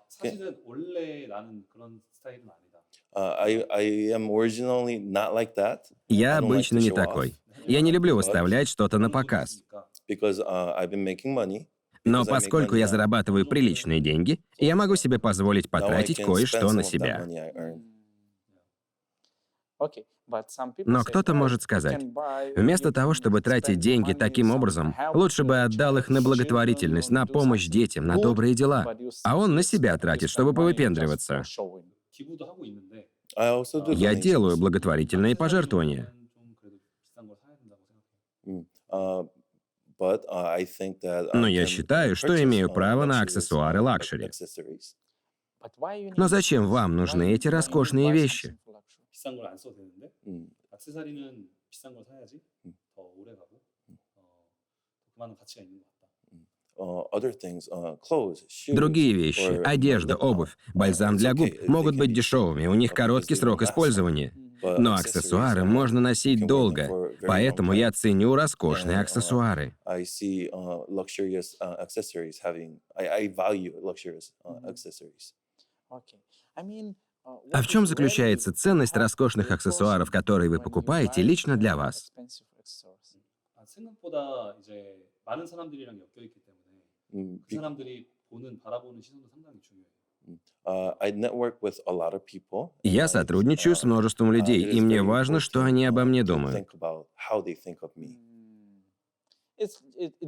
사실은 원래 나는 그런 스타일은 아니다. I am originally not like that. Я обычно не такой. Я не люблю выставлять что-то на показ. Because I've been making money. Но поскольку я зарабатываю приличные деньги, я могу себе позволить потратить кое-что на себя. Но кто-то может сказать, вместо того, чтобы тратить деньги таким образом, лучше бы отдал их на благотворительность, на помощь детям, на добрые дела. А он на себя тратит, чтобы повыпендриваться. 기부도 하고 있는데. I also do Я donations. делаю благотворительные пожертвования. 좀 그래도 비싼 걸 사야 된다고 생각해요. But I think that I Но я can считаю, что purchase, имею право на luxuries, аксессуары лакшери. accessories. Но зачем вам нужны эти роскошные вещи? 비싼 걸 안 써도 되는데 음, 액세서리는 비싼 걸 사야지 더 오래 가고 그만한 가치가 있는 것 같다. Other things, clothes, shoes, Другие вещи, or одежда, lip balm. обувь, бальзам для губ It's okay, могут they can быть be дешевыми, у них cheap, короткий obviously срок they last. использования. But Но accessories, аксессуары можно носить you can wear them долго, for a very long поэтому я time. ценю роскошные And, аксессуары. I see luxurious accessories having. I value luxurious accessories. А в чем заключается ценность роскошных аксессуаров, которые вы покупаете лично для вас? 생각보다 이제 많은 사람들이랑 엮여 있기 때문에 그 사람들이 바라보는 시선도 상당히 중요해요. I network with a lot of people. Я сотрудничаю с множеством людей, и мне важно, что они обо мне думают. Think about how they think of me. It's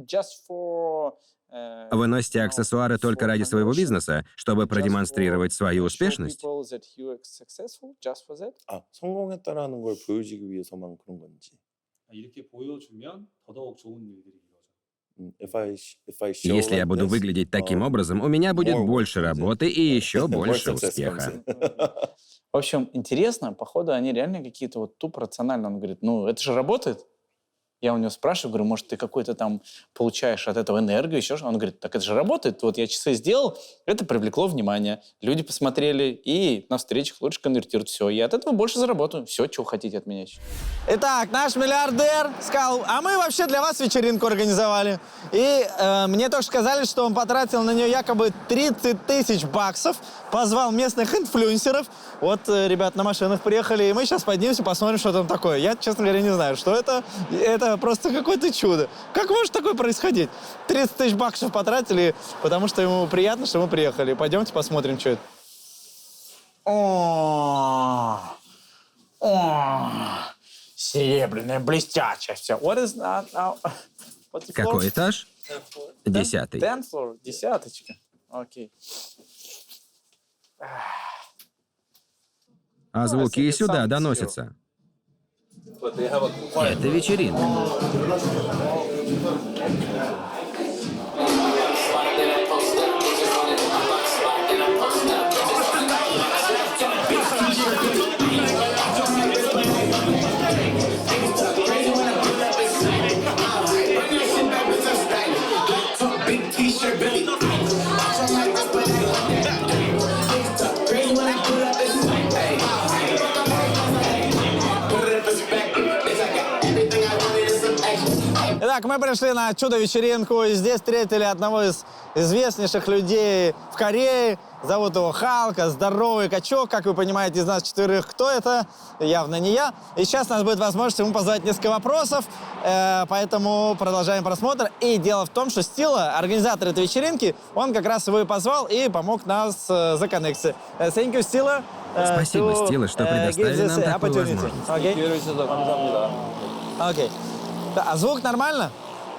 just for Вы носите аксессуары только ради своего бизнеса, чтобы продемонстрировать свою успешность? 아, 성공했다라는 걸 보여주기 위해서만 그런 건지. 이렇게 보여주면 더더욱 좋은 일들이 이루어져. If I show Если я like буду this, выглядеть таким образом, у меня будет больше работы и еще more больше success успеха. comes in. В общем, интересно, походу, они реально какие-то вот тупо рационально. Он говорит, ну, это же работает. Я у него спрашиваю, говорю, может, ты какой-то там получаешь от этого энергию, еще что? Он говорит, так это же работает. Вот я часы сделал, это привлекло внимание. Люди посмотрели, и на встречах лучше конвертируют. Все, я от этого больше заработаю. Все, что хотите от меня еще. Итак, наш миллиардер сказал, а мы вообще для вас вечеринку организовали. И мне тоже сказали, что он потратил на нее якобы 30 тысяч баксов, позвал местных инфлюенсеров. Вот ребят на машинах приехали, и мы сейчас поднимемся, посмотрим, что там такое. Я, честно говоря, не знаю, что это. Это просто какое-то чудо. Как может такое происходить? 30 тысяч баксов потратили, потому что ему приятно, что мы приехали. Пойдемте посмотрим, что это. О, серебряное, блестящее все. What is that now? What's the floor? Какой этаж? 10-й. 10th floor, десяточка. Окей. А звуки и сюда доносятся. Это вечеринка. Итак, мы пришли на чудо-вечеринку, и здесь встретили одного из известнейших людей в Корее. Зовут его Халка, здоровый качок. Как вы понимаете, из нас четверых кто это? Явно не я. И сейчас у нас будет возможность ему задать несколько вопросов, поэтому продолжаем просмотр. И дело в том, что Стила, организатор этой вечеринки, он как раз его и позвал и помог нас законнектиться. Thank you, Stila. Спасибо, Стила, что предоставили нам такую возможность. Окей. А звук нормально?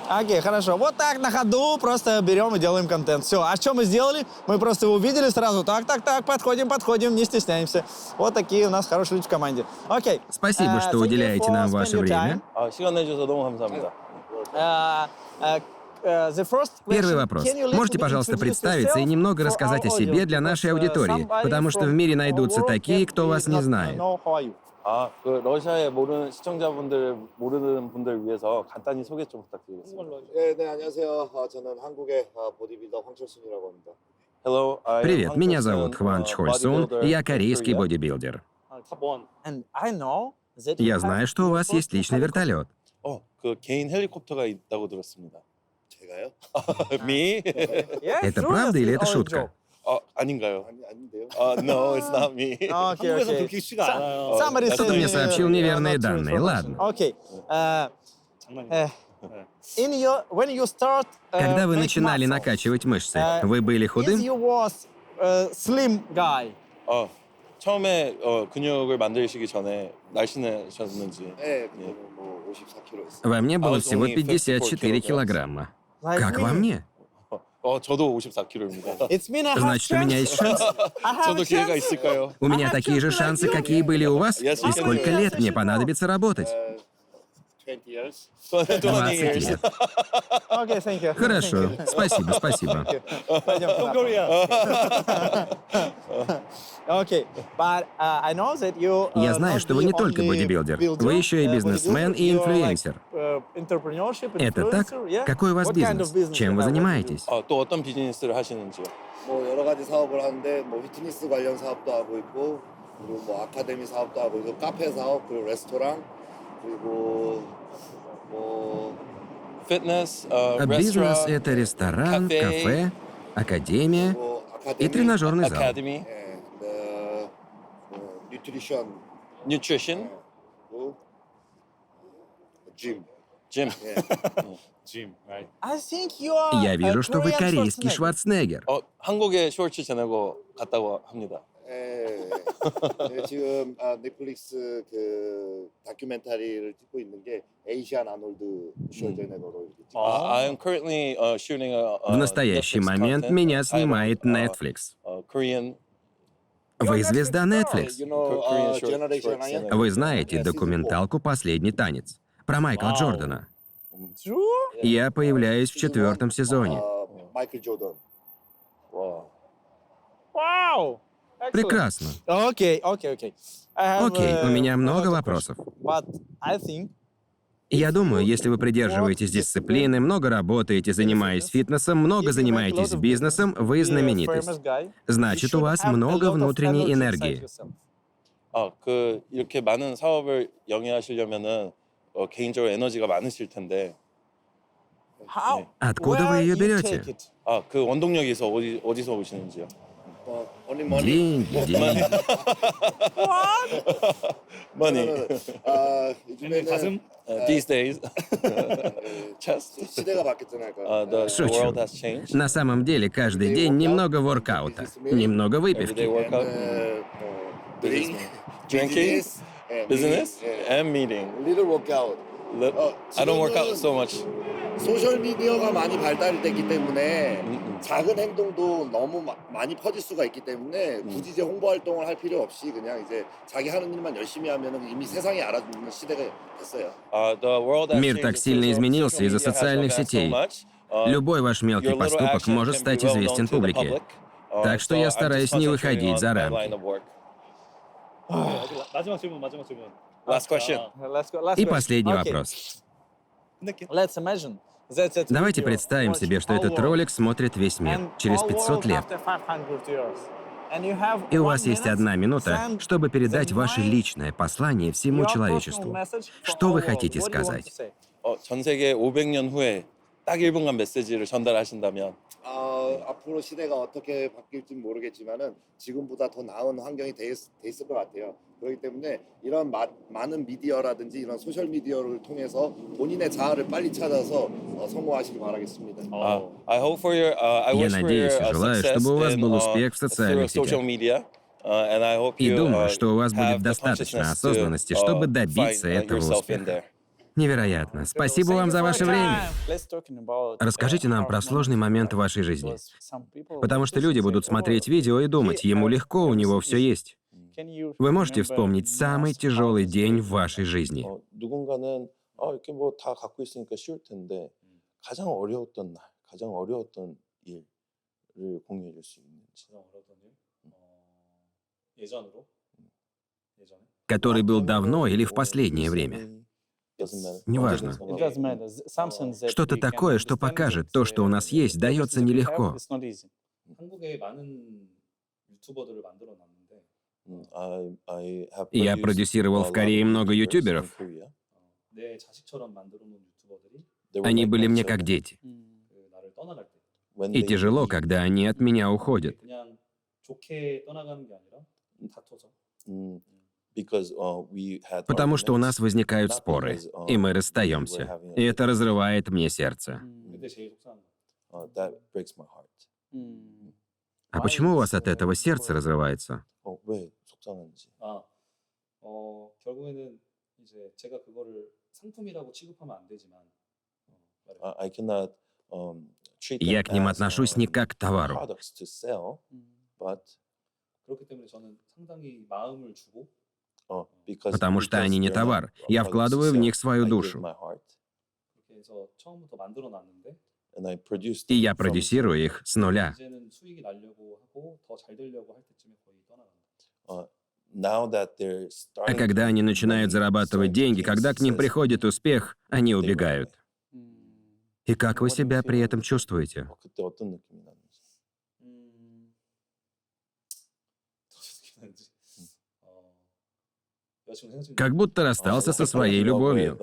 Окей, хорошо. Вот так на ходу просто берем и делаем контент. Все. А что мы сделали? Мы просто его увидели сразу. Так, подходим, не стесняемся. Вот такие у нас хорошие люди в команде. Окей. Спасибо, что уделяете нам ваше время. 시간 내주셔서 너무 감사합니다. Первый вопрос. Можете, пожалуйста, представиться и немного рассказать о себе для нашей аудитории, потому что в мире найдутся такие, кто вас не знает. 아, 그 러시아에 모르는 시청자분들 모르는 분들 위해서 간단히 소개 좀 부탁드리겠습니다. 네, 안녕하세요. 저는 한국의 보디빌더 황철순이라고 합니다. Hello, I am Привет, меня Hwang зовут Chol-sun, Хван Чхоль-сун, bodybuilder и я in корейский Korea. бодибилдер. And I know that you Я have знаю, что у вас есть личный вертолет. 그 개인 헬리콥터가 있다고 들었습니다. 제가요? Me? Это правда или это шутка? 아닌가요? 아닌데요. No, it's not me. 한국에서 그렇게 쉬가 않아요. Somebody Кто-то мне сообщил неверные данные. Ладно. Окей. When you start, Когда вы make начинали muscle, накачивать мышцы, вы были is худым? you was slim guy. 처음에 근육을 만들시기 전에 날씬하셨는지. 네, 뭐 54kg 했어요. Во мне было was всего only 54 килограмма. Like Как me. во мне? 저도 54kg입니다. It's been a Значит, у меня есть шанс? 저도 기회가 있을까요? У меня такие же шансы, какие были у вас? И сколько лет мне понадобится работать? 20 years. 20 лет. Okay, thank you. Хорошо. Спасибо, спасибо. Okay, but I know that you. Я знаю, что вы не только бодибилдер. Вы еще и бизнесмен и инфлюенсер. Это так? Какой у вас бизнес? Чем вы занимаетесь? 또 어떤 비즈니스를 하시는지요? 뭐 여러 가지 사업을 하는데 뭐 피트니스 관련 사업도 하고 있고 그리고 뭐 아카데미 사업도 하고 있고 카페 사업 그리고 레스토랑 그리고 뭐 Fitness, Бизнес — это ресторан, кафе, академия 뭐 и тренажерный зал. Academy, 뉴트리션 Nutrition, 그리고 짐. Gym. I think you are. Я вижу, что вы корейский Шварценеггер. 한국에 쇼츠 지내고 갔다고 합니다. 네, 지금 넷플릭스 그 다큐멘터리를 찍고 있는 게 에이시안 아놀드 슈왈제네거로 이렇게 찍고 있어요. I'm currently shooting a В настоящий Netflix момент content меня titled, снимает Netflix. Korean. Вы звезда Netflix. You know, Korean short- Generation shorts Iron? and- Вы знаете Yeah, документалку «Последний танец» про Майкла Вау. Джордана. True? Я появляюсь в 4-м сезоне. Майкл Джордан. Wow. Wow. Excellent. Прекрасно. Okay. I have, Окей, у меня a много lot of вопросов. questions, But I think Я думаю, если вы придерживаетесь дисциплины, много работаете, занимаясь фитнесом, много занимаетесь бизнесом, вы знаменитость. Значит, у вас много внутренней энергии. 그 이렇게 많은 사업을 영위하시려면은 개인적으로 에너지가 많으실 텐데. How? Откуда вы ее берете? 그 원동력에서 어디서 오시는지요? Only money. Деньги, деньги. Money. 요즘에는 가슴? These days. Chest. 시대가 바뀌었잖아요. 그러니까. The Шучу. world has changed. На самом деле, каждый день немного воркаута, немного Everyday выпивки. workout. Drink, Drinking, business, meeting, and meeting. little workout. I don't work out so much. 소셜 미디어가 많이 발달됐기 때문에 작은 행동도 너무 많이 퍼질 수가 있기 때문에 굳이 이제 홍보 활동을 할 필요 없이 그냥 이제 자기 하는 일만 열심히 하면은 이미 세상이 알아주는 시대가 됐어요. The world has Мир changed, так сильно so изменился из-за social media has социальных advanced so сетей. much. Любой ваш мелкий Your little поступок action может can be стать well известен known to the публике. public. Так что So я I'm стараюсь just не concentrating выходить on за my рамки. line of work. 마지막 질문. Last question. Let's go. Last И question. последний Okay. вопрос. Let's imagine that Давайте video представим watched себе, что all этот world, ролик смотрит весь мир and через all 500 world лет. after 500 years. And you have И у 1 вас есть minute 1 минута, send чтобы передать the ваше mind- личное послание всему your человечеству. personal message for Что all вы world. хотите What do you want сказать? to say? 전 세계 500년 후에 딱 1분간 메시지를 전달하신다면 앞으로 시대가 어떻게 바뀔지 모르겠지만은 지금보다 더 나은 환경이 돼 있을 것 같아요. 그렇기 때문에 이런 많은 미디어라든지 이런 소셜 미디어를 통해서 본인의 자아를 빨리 찾아서 성공하시길 바라겠습니다. I hope for your I Я wish for надеюсь your и желаю, success чтобы у вас in, был успех в through социальных social сетях. media. And I hope И you думаю, что у вас have будет the достаточно consciousness осознанности, to, чтобы добиться find, этого yourself in успеха. there. Невероятно. Спасибо вам за ваше время. Let's talking about, Расскажите нам our про сложный moments. момент в вашей жизни. Because some people Потому что люди say, будут "Oh, смотреть видео и думать, ему легко, у него все есть. can you Вы можете remember вспомнить самый most тяжелый hardest день day в вашей жизни. 누군가는 이렇게 뭐 다 갖고 있으니까 쉬울 텐데 가장 어려웠던 날, 가장 어려웠던 일을 공유해 줄 수 있는지. 가장 어려웠던 일? 예전으로? 예전에? Который был давно или в последнее время. Неважно. It doesn't matter. Something that Что-то we can такое, что understand покажет that, то, что у нас есть, дается that we have, нелегко. it's not easy. 한국에 많은 유튜버들을 만들어 놨는데 Я продюсировал в Корее много ютуберов. 내 자식처럼 만들어 놓은 유튜버들이 Они были мне как дети. 그 나를 떠나갈 때 И тяжело, когда они от меня уходят. 그냥 좋게 떠나가는 게 아니라 다퉈서 Потому что у нас возникают споры, и мы расстаемся. И это разрывает мне сердце. 그때 제일 속상한 거. That breaks my heart. А почему у вас от этого сердце разрывается? 왜 속상한지. 결국에는 이제 제가 그거를 상품이라고 취급하면 안 되지만 I cannot treat Я them к ним as, отношусь не как к товару. products to sell, but 그렇기 때문에 저는 상당히 마음을 주고 Потому что они не товар. Я вкладываю в них свою душу. 그렇게 해서 처음부터 만들어 놨는데 И я продюсирую их с нуля. 이제는 수익이 나려고 하고 더 잘 되려고 할 때쯤에 거의 떠나간다. А когда они начинают зарабатывать деньги, когда к ним приходит успех, они убегают. И как вы себя при этом чувствуете? 그때 어떤 느낌이 나는지. Как будто расстался со своей любовью.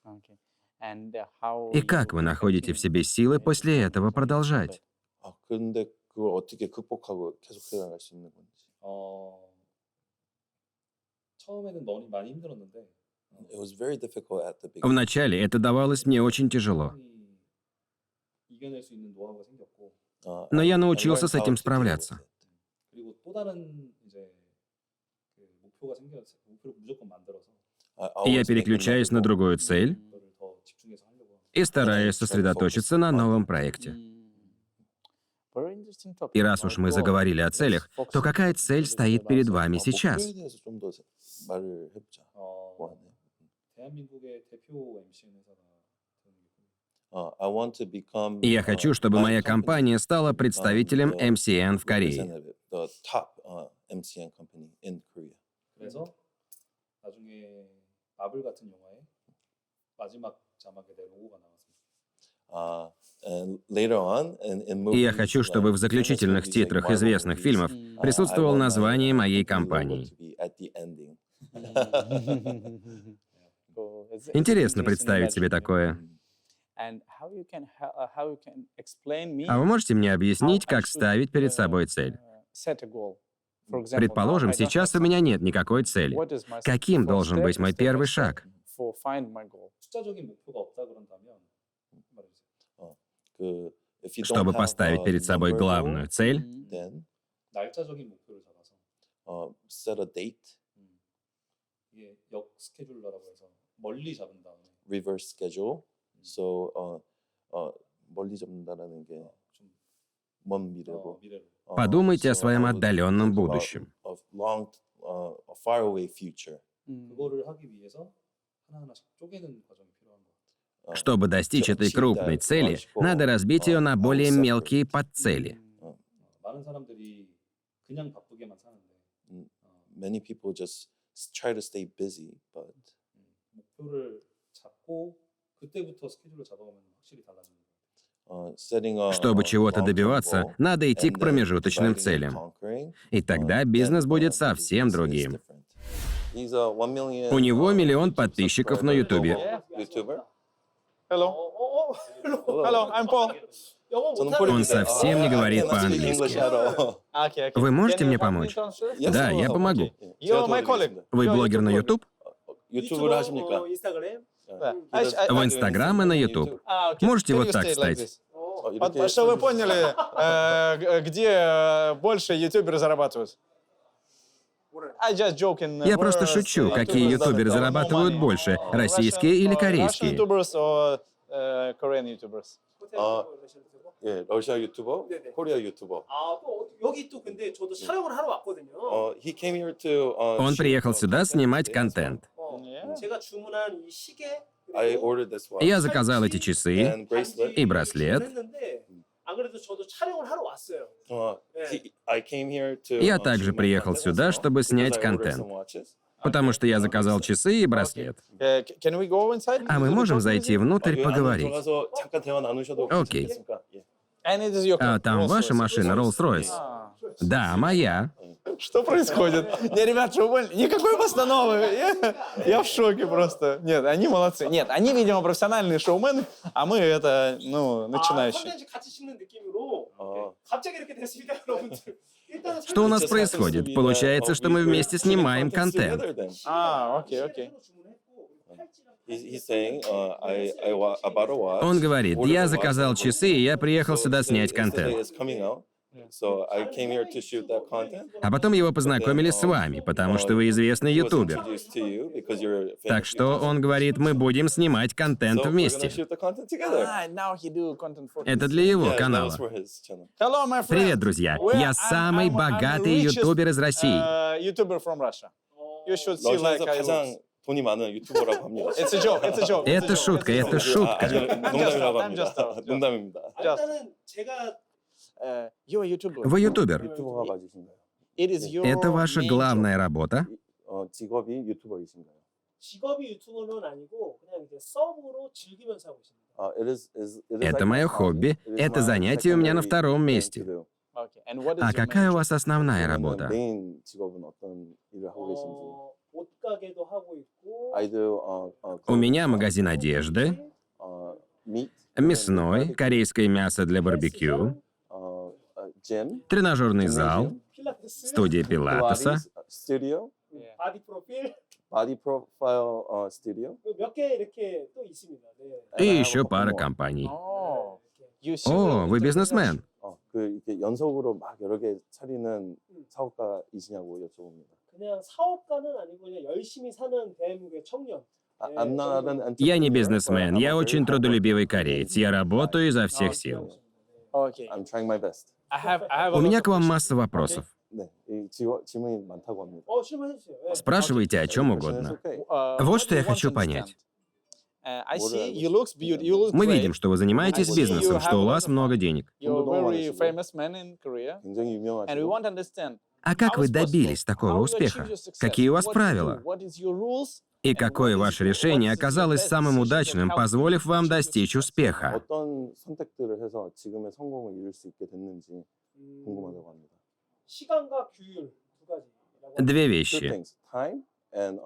Okay. And how И как вы находите в себе силы после этого продолжать? 근데 그걸 어떻게 극복하고 계속 해나갈 수 있는 건지. 처음에는 많이 힘들었는데 It was very difficult at the beginning. Вначале это давалось мне очень тяжело. 충분히 이겨낼 수 있는 노하우가 생겼고 Но я научился с этим справляться. 그리고 또 다른 이제 그 목표가 생겨서 목표를 무조건 만들어서 Я переключаюсь на другую цель 그거를 더 집중해서 하려고 합니다. и стараюсь сосредоточиться на новом проекте. И раз уж мы заговорили о целях, то какая цель стоит перед вами сейчас? 목표에 대해서 좀 더 말을 해보자. 뭐 하네. 대한민국의 대표 MCN 회사가 되는 게 I want to become. Я хочу, чтобы моя компания стала представителем the MCN в Корее. representative, the top MCN company in Korea. 그래서 나중에 마블 같은 영화의 마지막 자막에 내 로고가 나왔습니다. And later on, in И я movies, хочу, чтобы в like заключительных famous movies like титрах Marvel известных movies, фильмов I присутствовало want my название моей company logo компании. to be at the ending. Интересно представить себе такое. А вы можете мне объяснить, как ставить перед собой цель? Предположим, сейчас у меня нет никакой цели. Каким должен быть мой первый шаг? 숫자적인 목표가 없다 그런다면 말해주세요. If you don't Чтобы have поставить a перед собой number главную goal, цель, then 날짜적인 목표를 잡아서 set a date, 이게 역 스케줄러라고 해서 멀리 잡은 다음에 reverse schedule. So 멀리 잡는다라는 게 먼 미래로. 미래로 подумайте о So своем I would отдаленном think about будущем. a long, a far away future. 그거를 하기 위해서 하나하나씩 쪼개는 과정이 필요한 것 같아요. Чтобы достичь этой крупной цели, надо разбить ее на более мелкие подцели. 많은 사람들이 그냥 바쁘게만 사는데 Many people just try to stay busy, but 목표를 잡고 그때부터 스케줄을 잡아가면 확실히 달라지는 거예요. setting a Чтобы чего-то long-term добиваться, goal надо идти and к then промежуточным dividing and целям. conquering, И тогда бизнес будет совсем другим. У него 1 миллион подписчиков на Ютубе. Он совсем не говорит по-английски. Вы можете мне помочь? Да, я помогу. Вы блогер на Ютуб? 유튜브를 하십니까? В Инстаграм и на Ютуб. Можете вот так встать. Что вы поняли, где больше ютуберы зарабатывают? Я просто шучу, какие ютуберы зарабатывают больше, российские или корейские. 예, 러시아 유튜버, 코리아 유튜버. 여기 또 근데 저도 촬영을 하러 왔거든요. He came here to. Он приехал сюда снимать контент. 제가 주문한 이 시계 I ordered this watch Я заказал эти часы and bracelet. и браслет. 했는데 안 그래도 저도 촬영을 하러 왔어요. I came here to. Я также приехал сюда, чтобы снять контент, потому что я заказал часы и браслет. А мы можем зайти внутрь поговорить? 들어가서 잠깐 대화 나누셔도 Окей. 괜찮겠습니까? 예. А там ваша машина, Rolls-Royce? Да, моя. Что происходит? Не, ребят, что вы поняли? Никакой постановы. Я в шоке просто. Нет, они молодцы. Нет, они, видимо, профессиональные шоумены, а мы это, начинающие. 컨텐츠 같이 찍는 느낌으로 갑자기 이렇게 됐습니다, 여러분들. 일단은 Что у нас происходит? Получается, что мы вместе снимаем контент. Окей. He's saying, I bought a watch. Он говорит, я заказал часы, и я приехал сюда снять контент. It's coming out. So I came here to shoot that content. А потом его познакомили с вами, потому что вы известный He was ютубер. introduced to you because you're a famous Так что YouTuber. он говорит, мы будем снимать контент So we're gonna вместе. shoot the content together. Now he do content for Это для его Yeah, that канала. was for his channel. Hello, my friend. Привет, друзья. Я самый богатый ютубер из России. YouTuber from Russia. You should see like 러시아에서 I 가장 look. 돈이 많은 유튜버라고 합니다. It's a joke. Это шутка, это шутка. 농담이라고 I'm just 합니다. out. 농담입니다. 일단은 제가 You're a YouTuber. Вы ютубер. 유튜버가 맞으신가요? It is your Это ваша main главная работа? 직업이 유튜버이신가요? 직업이 유튜버는 아니고 그냥 이제 서브로 즐기면서 하고 있습니다. Это мое хобби. Это занятие у меня на втором месте. job. Okay. And what is А your какая у main вас основная работа? 메인 직업은 어떤 일을 하고 계신지. 옷가게도 하고 있고 I do У меня магазин одежды, meat, мясной, корейское мясо для барбекю, gym, тренажерный зал, 필라테스, студия пилатеса. studio, 바디 프로필 body profile studio. 몇 개 이렇게 또 있습니다. 네. И еще пара компаний. Oh. You О, вы serial бизнесмен. 그 이렇게 연속으로 막 여러 개 차리는 사업가이시냐고 여쭤봅니다. 그냥 사업가는 아니고 그냥 열심히 사는 대한민국의 청년. I'm not an Я не entrepreneur, бизнесмен, but I'm я a очень very трудолюбивый hardworking кореец. Я работаю изо всех сил. Okay. I'm trying my best. I have a У lot меня of к вам questions. масса вопросов. 네, 이 질문이 많다고 합니다. 질문해 주세요. 예. Спрашивайте о чем угодно. Вот что я хочу понять. I see you looks beautiful. You look Мы great. видим, что вы занимаетесь бизнесом, что у вас много денег. You're a very famous man in Korea, 굉장히 and we 유명하시고 want to understand. А как вы добились такого успеха? Какие у вас правила? И какое ваше решение оказалось самым удачным, позволив вам достичь успеха? 어떤 선택들을 해서 지금의 성공을 이룰 수 있게 됐는지 궁금하다고 합니다. 시간과 규율 두 가지. Две Two вещи. things, time and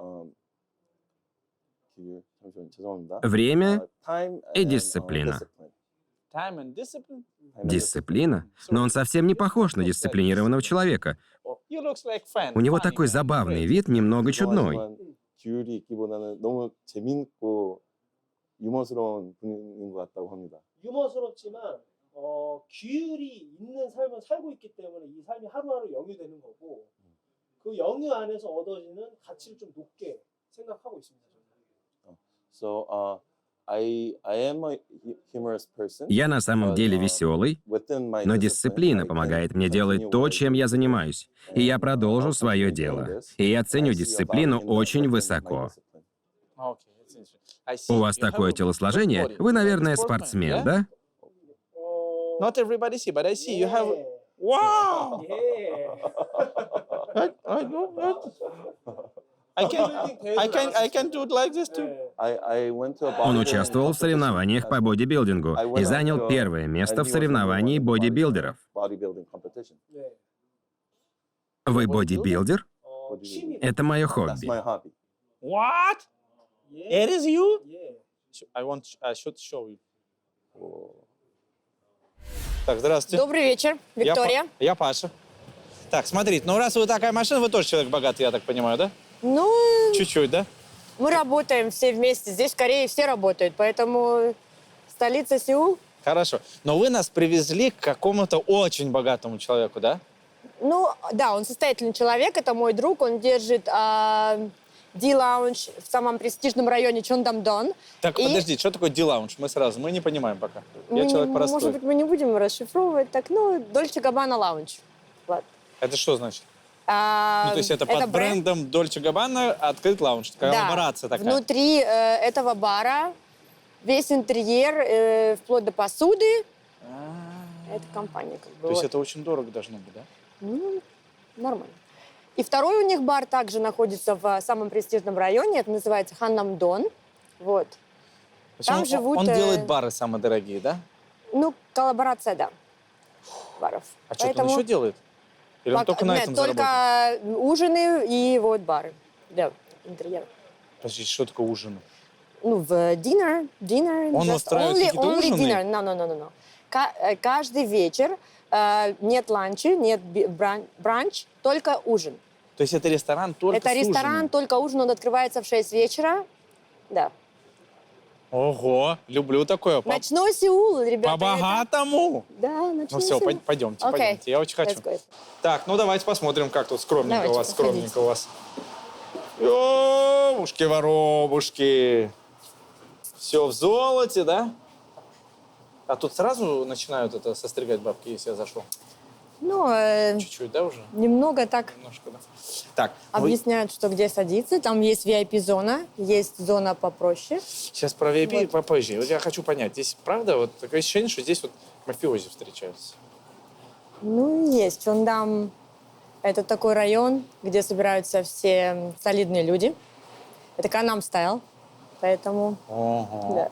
규율. 잠시만요, 죄송합니다. Время Time и and, дисциплина. discipline. Time and discipline. Time and Дисциплина? Но он совсем не похож на дисциплинированного человека. You looks like fun. У него funny такой guy. забавный Great. вид, немного чудной. 죄송하지만 규율이 있기보다는 너무 재밌고 유머스러운 분인 것 같다고 합니다. 유머스럽지만 규율이 있는 삶을 살고 있기 때문에 이 삶이 하루하루 영유되는 거고 그 영유 안에서 얻어지는 가치를 좀 높게 생각하고 있습니다. 저는. So I am a humorous person. Я на самом деле веселый, Within my но discipline, дисциплина I can помогает мне continue делать то, what I чем do. я занимаюсь. И я продолжу I'll свое continue doing дело. this. И я ценю I see a дисциплину value in очень my высоко. discipline. Okay, it's interesting. I see. У вас You have такое a good телосложение? body. Вы, наверное, Sportsman, спортсмен, yeah? да? Not everybody see, but I see you have. 예. Wow! 예. I can do it like this too. 예. I went to a Он bodybuilding участвовал в соревнованиях по бодибилдингу и занял первое место в соревновании бодибилдеров. bodybuilding competition. 네. Вы бодибилдер? 취미. Это мое That's хобби. my hobby. What? 예. It is you? 예. I should show you. Так, здравствуйте. Добрый вечер, Виктория. Я Паша. Так, смотрите, ну раз вы такая машина, вы тоже человек богатый, я так понимаю, да? Ну, Чуть-чуть, да? мы работаем все вместе. Здесь в Корее все работают, поэтому столица Сеул. Хорошо. Но вы нас привезли к какому-то очень богатому человеку, да? Ну, да, он состоятельный человек, это мой друг, он держит D-Lounge в самом престижном районе Чондамдон. Так, И- подожди, что такое D-Lounge? Мы не понимаем пока. Я Мы человек не- простой. Может быть, мы не будем расшифровывать так, ну, Дольче Габбана Lounge. Вот. Это что значит? А, Ну, то есть это под бренд. брендом Dolce Gabbana открыт лаунж, коллаборация такая. Внутри этого бара весь интерьер, вплоть до посуды, это компания как бы. То есть вот. это очень дорого должно быть, да? Ну, нормально. И второй у них бар также находится в самом престижном районе, это называется Ханнамдон. Вот. Там живут, Он делает бары самые дорогие, да? Ну, коллаборация, да, баров. А что он еще делает? Или он только на Нет, этом только заработал? ужины и вот бары. Да, интерьер. Подожди, что такое ужин? Ну, в dinner. Он just устраивает какие-то only ужины? dinner. No. Каждый вечер нет ланча, нет бранч, только ужин. То есть это ресторан только Это с ресторан, ужином? только ужин, он открывается в 6 вечера. Да. Ого, люблю такое. Ночной Сеул, ребята. По-богатому. Да, ночной Ну все, Сеул. пойдемте, Окей. пойдемте. Я очень хочу. Let's go. Так, ну давайте посмотрим, как тут скромненько Давайте, у вас, подходите. скромненько у вас. Ёбушки-воробушки. Все в золоте, да? А тут сразу начинают это состригать бабки, если я зашел? Ну, Чуть-чуть, да, уже? немного так Немножко, да? Так, объясняют, что где садиться. Там есть VIP-зона, есть зона попроще. сейчас про VIP Вот. попозже. Вот я хочу понять, здесь правда вот такое ощущение, что здесь вот мафиози встречаются? Ну, есть. Чондам – это такой район, где собираются все солидные люди. Это Канам стайл, поэтому… Ого. Да.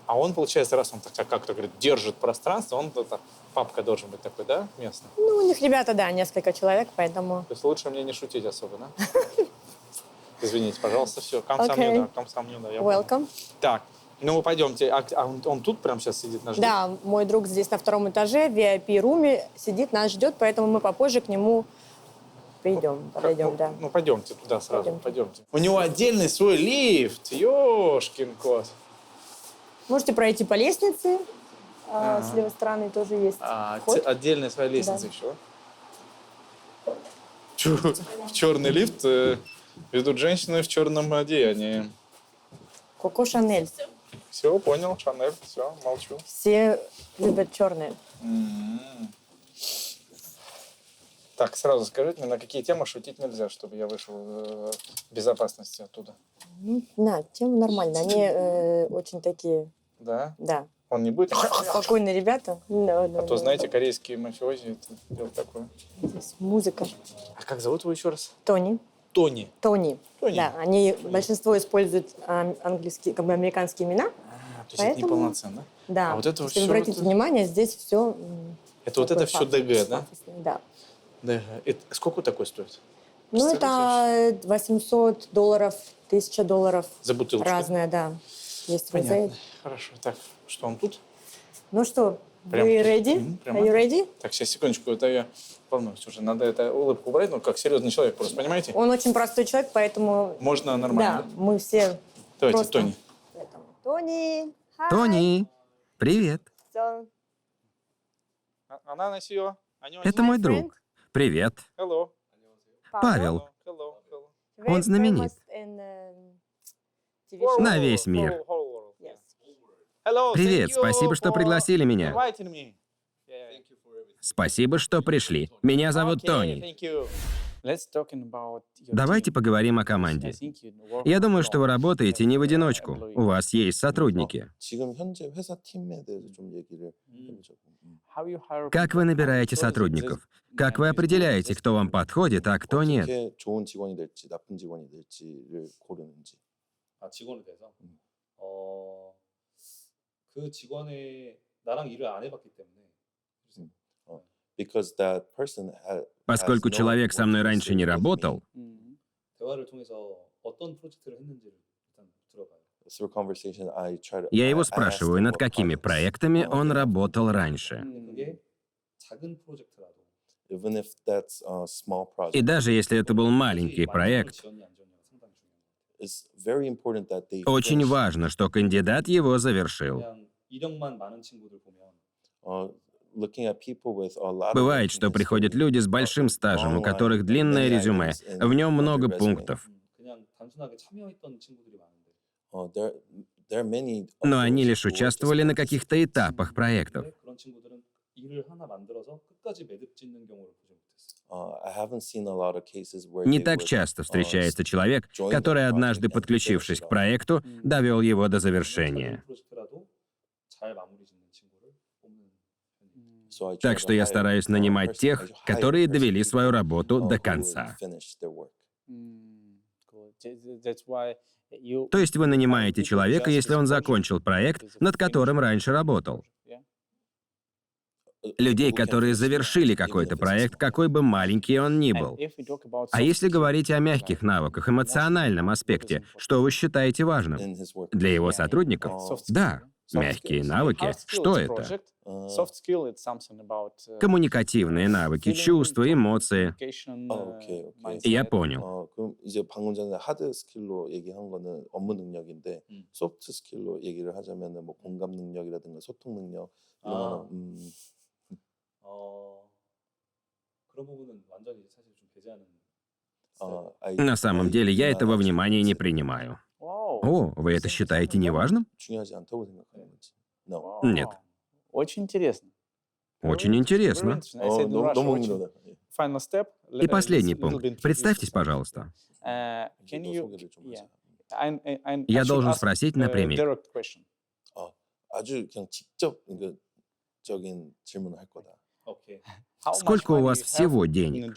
А он, получается, раз он так, как-то говорит, держит пространство, он это, папка должен быть такой, да, местный? Ну, у них ребята, да, несколько человек, поэтому… То есть лучше мне не шутить особо, да? Извините, пожалуйста, все. Окей. Камсамню, да, я понял. Welcome. Так, ну вы пойдемте. А он тут прямо сейчас сидит, наш ждет? Да, мой друг здесь на 2-м этаже, в VIP-руме сидит, нас ждет, поэтому мы попозже к нему придем, подойдем, да. Ну, пойдемте туда сразу, Пойдемте. пойдемте. У него отдельный свой лифт, ёшкин кот. Можете пройти по лестнице С левой стороны тоже есть вход. Отдельная своя лестница Да. еще. В черный лифт ведут женщины в черном одеянии. Коко Шанель. Все, понял, Шанель, все, молчу. Все любят черные. Так, сразу скажите мне, на какие темы шутить нельзя, чтобы я вышел в безопасности оттуда. Ну, на, тема нормально. Они очень такие, Да? да, Он не будет? спокойные ребята. Да, А то, знаете, корейские мафиози это дело такое. Здесь музыка. А как зовут его еще раз? Тони. Тони. Тони. Тони. Да, они, большинство используют английские, как бы американские имена. То есть это неполноценно? Да. А вот это Если все... вы обратите внимание, здесь все... Это вот это все ДГ, да? Да. ДГ. Сколько такой стоит? Ну, это $800, $1000. За бутылочку? Разное, да. Есть Понятно. розет. Хорошо. Так, что он тут? Ну что, Прям вы тут? ready? Прямо? Are you ready? Так, сейчас, секундочку, это я волнуюсь уже. Надо это улыбку убрать, ну, как серьезный человек просто, понимаете? Он очень простой человек, поэтому... Можно нормально, Да, мы все Давайте, просто... Тони. Тони! Hi. Тони, привет. So, Она на сё. Это мой друг. Привет. Hello. Павел. Hello. Hello. very Он знаменит. famous in, TV show. На весь мир. Yes. Hello, Привет, thank you спасибо, что for пригласили меня. inviting me. Yeah. Спасибо, что пришли. Меня зовут Okay, Тони. thank you. Let's talking about your Давайте team. поговорим о I команде. think you work Я думаю, что вы alone. работаете не в одиночку. У вас есть сотрудники. 지금 현재 회사 팀에 대해서 좀 얘기를 해보자고. How you hire Как вы people? набираете Кто из сотрудников? здесь Как вы managers, определяете, здесь кто вам подходит, а кто нет? 어떻게 좋은 직원이 될지 나쁜 직원이 될지를 고르는지. 아, 직원에 대해서 그 직원의 나랑 일을 안 해봤기 때문에 Because that person Поскольку человек со мной раньше не работал, 대화를 통해서 어떤 프로젝트를 했는지를 일단 들어봐요. through conversation, I try to. я I его ask спрашиваю, them над what какими projects, проектами он they работал раньше. 근데 그게 작은 프로젝트라도 Even if that's a small И project, даже если это был маленький 만족을 проект, 지었냐 안 지었냐가 상당히 중요해요. it's very important that they. очень finish. важно, что кандидат его завершил. 그냥 이력만 많은 친구들 보면 Looking at people with a lot of Бывает, что working приходят history, люди с большим стажем, у которых длинное резюме, в нем много пунктов. 그냥 단순하게 참여했던 친구들이 많은데 there are many of Но они those лишь who just участвовали на каких-то этапах проектов. 그런 친구들은 일을 하나 만들어서 끝까지 매듭 짓는 경우를 보지 못했어요. I haven't seen a lot of cases where Не they так would, часто встречается человек, join the который, однажды project and подключившись finish it к off. проекту, довел его до 작은 завершения. 프로젝트라도 잘 마무리 짓는 친구를 뽑는 편이에요. So I try Так to что я hire стараюсь one нанимать person, тех, I hire которые person довели свою работу who до will конца. finish their work. То есть вы нанимаете человека, если он закончил проект, над которым раньше работал. Людей, которые завершили какой-то проект, какой бы маленький он ни был. А если говорить о мягких навыках, эмоциональном аспекте, что вы считаете важным? In his work. Для его сотрудников? Да, мягкие навыки. Что это? Soft skill it's something about Коммуникативные навыки, чувства, эмоции. 오케이. Я понял. 그럼 이제 방금 전에 하드 스킬로 얘기한 거는 업무 능력인데 소프트 스킬로 얘기를 하자면은 뭐 공감 능력이라든가 소통 능력 이런 거는 그런 부분은 완전히 사실 좀 배제하는 На самом деле, я этого внимания не принимаю. О, вы это считаете неважным? 중요하지 않다고 생각하는 거지. No. Нет. Очень интересно. Очень интересно. 너무 흥미로워. Final step. И последний пункт. Представьтесь, пожалуйста. 소개를 좀 하자. Я должен спросить напрямик. 아주 그냥 직접적인 질문을 할 거다. 오케이. Сколько у вас всего денег?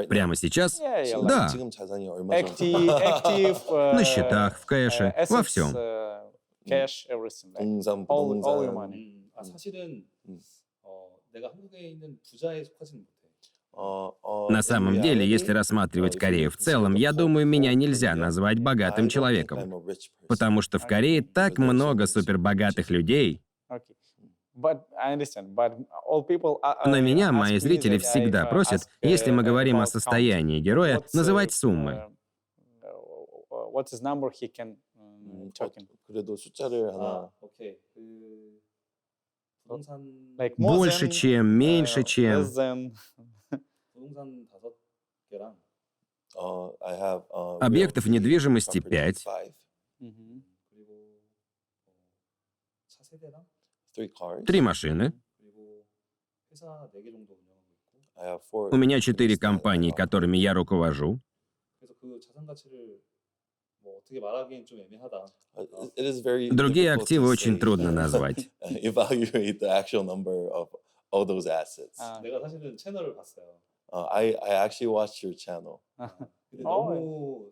Прямо сейчас? Да. 지금 자산이 얼마 정도? На счетах, в кэше, во всем. 동산, 부동산. 사실은 내가 한국에 있는 부자에 속하지는 못해. На самом деле, если рассматривать Корею в целом, я думаю, меня нельзя назвать богатым человеком. Потому что в Корее так много супербогатых людей. Но меня мои зрители всегда просят, если мы говорим о состоянии героя, называть суммы. 그래도 숫자를 하나. 오케이. 부동산 Like more Больше than, чем, меньше чем. less than. 부동산 5개랑 I have Объектов realty недвижимости property 5. 5, 그리고 차 3대랑 3 cars. 3 машины. 그리고 회사 4개 정도 운영하고 있고 I have 4. У меня 4 компании, которыми я руковожу. 그래서 그 자산 가치를 뭐 어떻게 말하기엔 좀 애매하다. It is very Другие difficult активы to очень say, трудно назвать. evaluate the actual number of all those assets. 내가 사실은 채널을 봤어요. I actually watched your channel. 근데 너무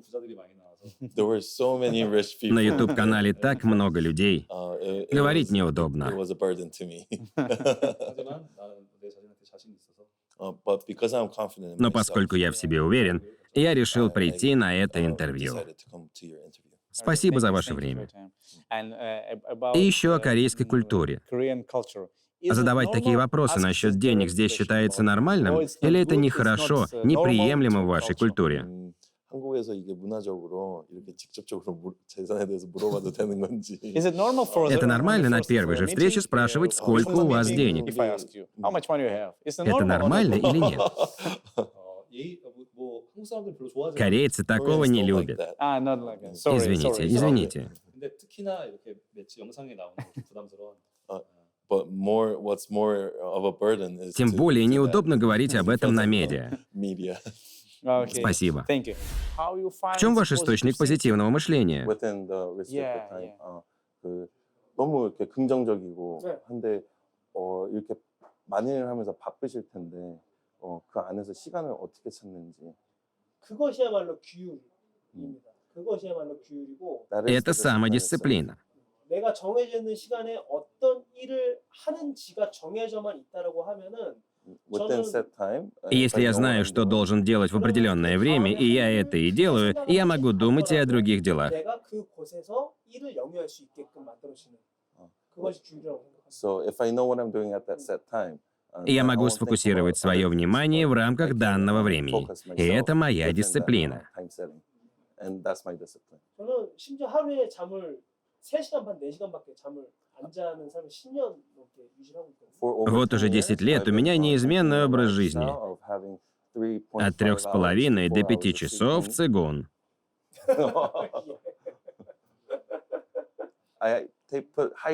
부자들이 많이 나와서 There were so many rich people. На YouTube-канале так много людей. It Говорить was- It неудобно. was a burden to me. 하지만 나는 내 자신한테 자신이 있어서 But because I'm confident in Но myself, поскольку я в себе уверен, я решил прийти на это интервью. decided to come to your interview. Спасибо за ваше время. И еще о корейской культуре. Задавать такие вопросы насчет денег здесь считается нормальным? Или это нехорошо, неприемлемо в вашей культуре? 한국에서 이게 문화적으로 이렇게 직접적으로 재산에 대해서 물어봐도 되는 건지. Это нормально на первой же встрече спрашивать, сколько у вас денег? Это нормально или нет? 뭐 한국 사람들 별로 좋아하지 않아요. Корейцы такого не любят. Извините. 근데 특히나 이렇게 매치 영상에 나오는 좀 부담스러운 But what's more of a burden is Тем to более do that неудобно говорить об этом на медиа. media. Спасибо. В В чем ваш источник позитивного мышления? Within the restricted time. 그 너무 이렇게 긍정적이고 네. 한데 이렇게 많은 일을 하면서 바쁘실 텐데 그 안에서 시간을 어떻게 찾는지. 그것이야말로 규율입니다. 그것이야말로 규율이고 That is Это the discipline самодисциплина. 내가 정해져 있는 시간에 어떤 일을 하는지가 정해져만 있다라고 하면은 within set time. Если я знаю, что должен делать в определенное время, и я это и делаю, я могу думать и о других делах. 내가 그곳에서 일을 영위할 수 있게끔 만들어지는 그것이 규율이라고 생각합니다. So if I know what I'm doing at that set time. Я могу сфокусировать свое внимание в рамках данного времени. И это моя дисциплина. And that's my discipline. 저는 심지어 하루에 잠을 3시간 반, 4시간밖에 잠을 안 자는 삶을 10년 넘게 유지하고 있거든요. Вот уже 10 лет у меня неизменный образ жизни. От 3,5 до 5 часов цигун.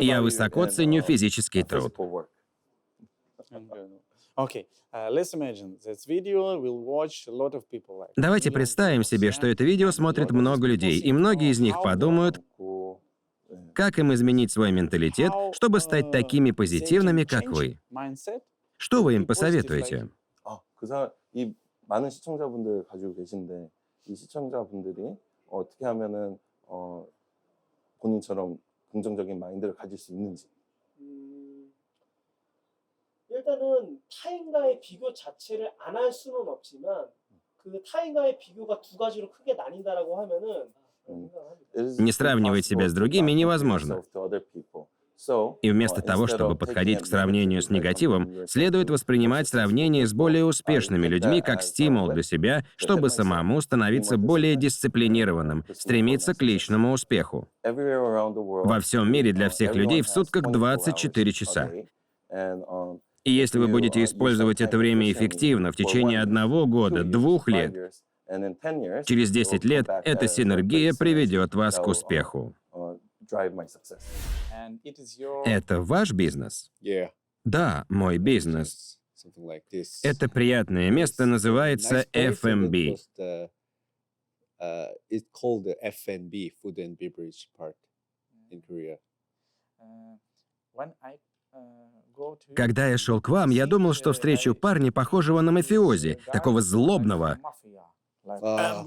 Я высоко ценю физический труд. Давайте представим себе, что это видео смотрит много людей, и многие из них подумают, как им изменить свой менталитет, чтобы стать такими позитивными, как вы. Что вы им посоветуете? 이 많은 시청자분들 가지고 계신데 이 시청자분들이 어떻게 하면은 본인처럼 긍정적인 마인드를 가질 수 있는지. 일단은 타인과의 비교 자체를 안 할 수는 없지만 그 타인과의 비교가 두 가지로 크게 나뉜다라고 하면은 Не сравнивать себя с другими невозможно. И вместо того, чтобы подходить к сравнению с негативом, следует воспринимать сравнение с более успешными людьми как стимул для себя, чтобы самому становиться более дисциплинированным, стремиться к личному успеху. Во всем мире для всех людей в сутках 24 часа. И если вы будете использовать это время эффективно в течение 1 года, 2 лет, через 10 лет эта синергия приведет вас к успеху. Это ваш бизнес? Да, мой бизнес. Это приятное место называется F&B. It's called the F&B, Food and Beverage Park in Korea. Когда я шел к вам, я думал, что встречу парня, похожего на мафиози, такого злобного. Но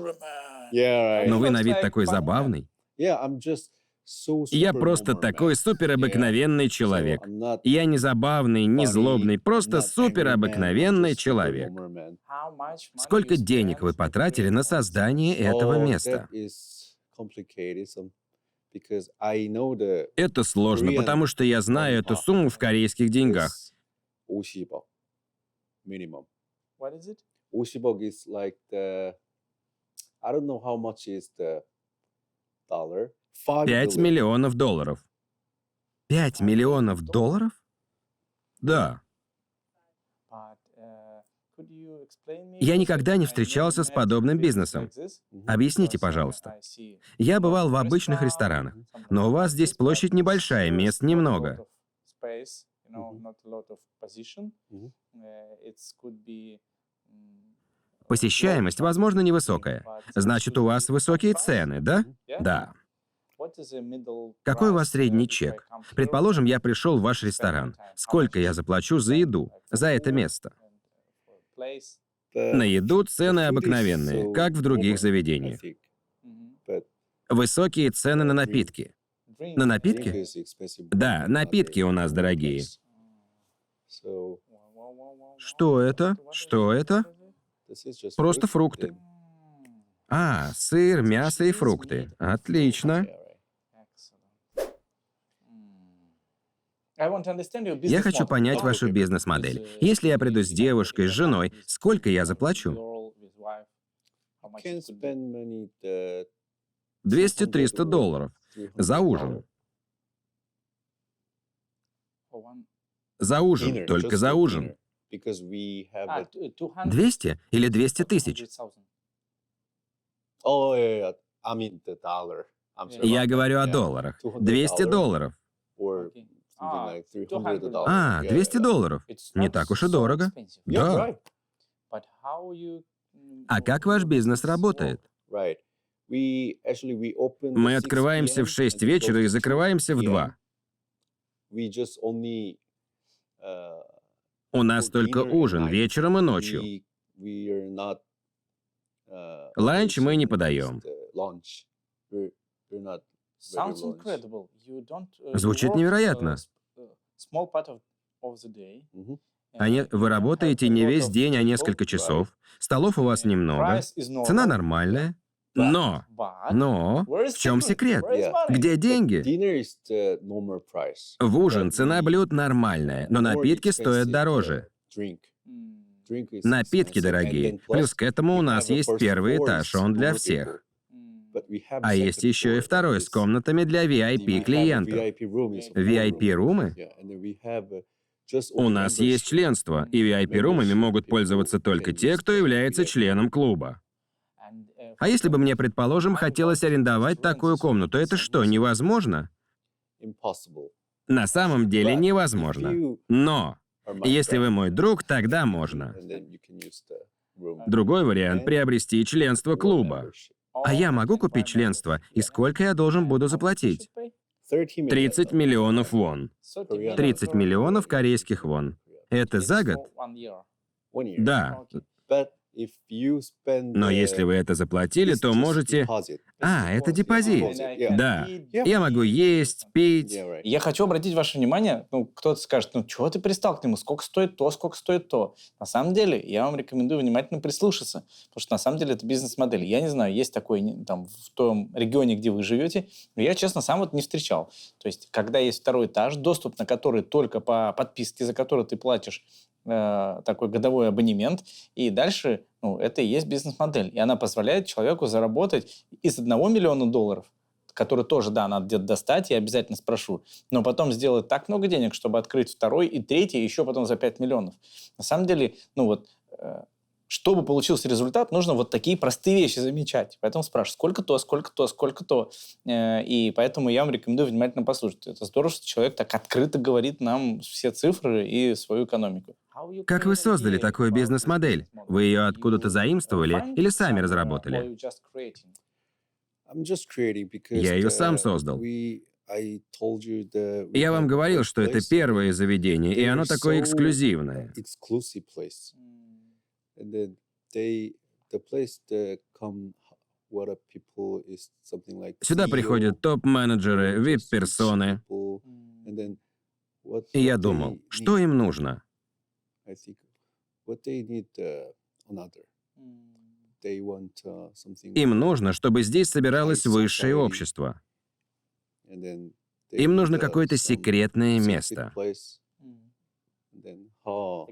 вы на вид такой забавный. Я просто такой суперобыкновенный человек. Я не забавный, не злобный, просто суперобыкновенный человек. Сколько денег вы потратили на создание этого места? Это сложно, потому что я знаю эту сумму в корейских деньгах. 50억 minimum. 50억 is like the I don't know how much is the dollar. 5 миллионов долларов. 5 миллионов долларов? Да. Я никогда не встречался с подобным бизнесом. Объясните, пожалуйста. Я бывал в обычных ресторанах, но у вас здесь площадь небольшая, мест немного. Посещаемость, возможно, невысокая. Значит, у вас высокие цены, да? Да. Какой у вас средний чек? Предположим, я пришел в ваш ресторан. Сколько я заплачу за еду, за это место? На еду цены обыкновенные, как в других заведениях. Высокие цены на напитки. На напитки? Да, напитки у нас дорогие. Что это? Что это? Просто фрукты. А, сыр, мясо и фрукты. Отлично. Я хочу понять вашу бизнес-модель. Если я приду с девушкой, с женой, сколько я заплачу? 200-300 долларов. За ужин. За ужин, только за ужин. 200 или 200 тысяч? Я говорю о долларах. 200 долларов. А, 200 долларов. Не так уж и дорого. Да. А как ваш бизнес работает? Мы открываемся в 6 вечера и закрываемся в 2. У нас только ужин вечером и ночью. Ланч мы не подаем. Звучит невероятно. Вы работаете не весь день, а несколько часов. Столов у вас немного. Цена нормальная. Но в чем секрет? Где деньги? В ужин цена блюд нормальная, но напитки стоят дороже. Напитки дорогие. Плюс к этому у нас есть первый этаж, он для всех. А есть еще и второй с комнатами для VIP-клиентов. VIP-румы? У нас есть членство, и VIP-румами могут пользоваться только те, кто является членом клуба. А если бы мне, предположим, хотелось арендовать такую комнату, это что, невозможно? На самом деле невозможно. Но если вы мой друг, тогда можно. Другой вариант — приобрести членство клуба. А я могу купить членство, и сколько я должен буду заплатить? 30 миллионов вон. 30 миллионов корейских вон. Это за год? Да. Но если вы это заплатили, то можете... А, это депозит. Да. Я могу есть, пить. Я хочу обратить ваше внимание, кто-то скажет, чего ты пристал к нему, сколько стоит то, сколько стоит то. На самом деле, я вам рекомендую внимательно прислушаться, потому что на самом деле это бизнес-модель. Я не знаю, есть такой там в том регионе, где вы живете, но я, честно, сам вот не встречал. То есть, когда есть второй этаж, доступ на который только по подписке, за которую ты платишь такой годовой абонемент, и дальше, это и есть бизнес-модель. И она позволяет человеку заработать из 1 миллиона долларов, который тоже, да, надо где-то достать, я обязательно спрошу, но потом сделать так много денег, чтобы открыть второй и третий, еще потом за 5 миллионов. На самом деле, чтобы получился результат, нужно вот такие простые вещи замечать. Поэтому спрашиваю, сколько то, сколько то, сколько то. И поэтому я вам рекомендую внимательно послушать. Это здорово, что человек так открыто говорит нам все цифры и свою экономику. Как вы создали такую бизнес-модель? Вы ее откуда-то заимствовали или сами разработали? Я ее сам создал. Я вам говорил, что это первое заведение, и оно такое эксклюзивное. Сюда приходят топ-менеджеры, вип-персоны. И я думал, что им нужно? Им нужно, чтобы здесь собиралось высшее общество. Им нужно какое-то секретное место.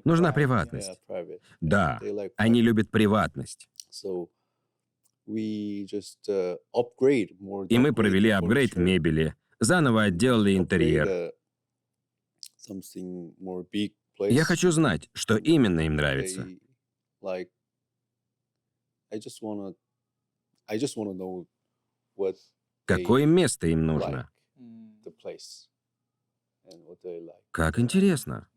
Нужна приватность. Да, они любят приватность. И мы провели апгрейд мебели, заново отделали интерьер. something more big place. Я хочу знать, что именно им нравится. They, like, I just wanna know what Какое место им нужно. the place and what they like. Как интересно.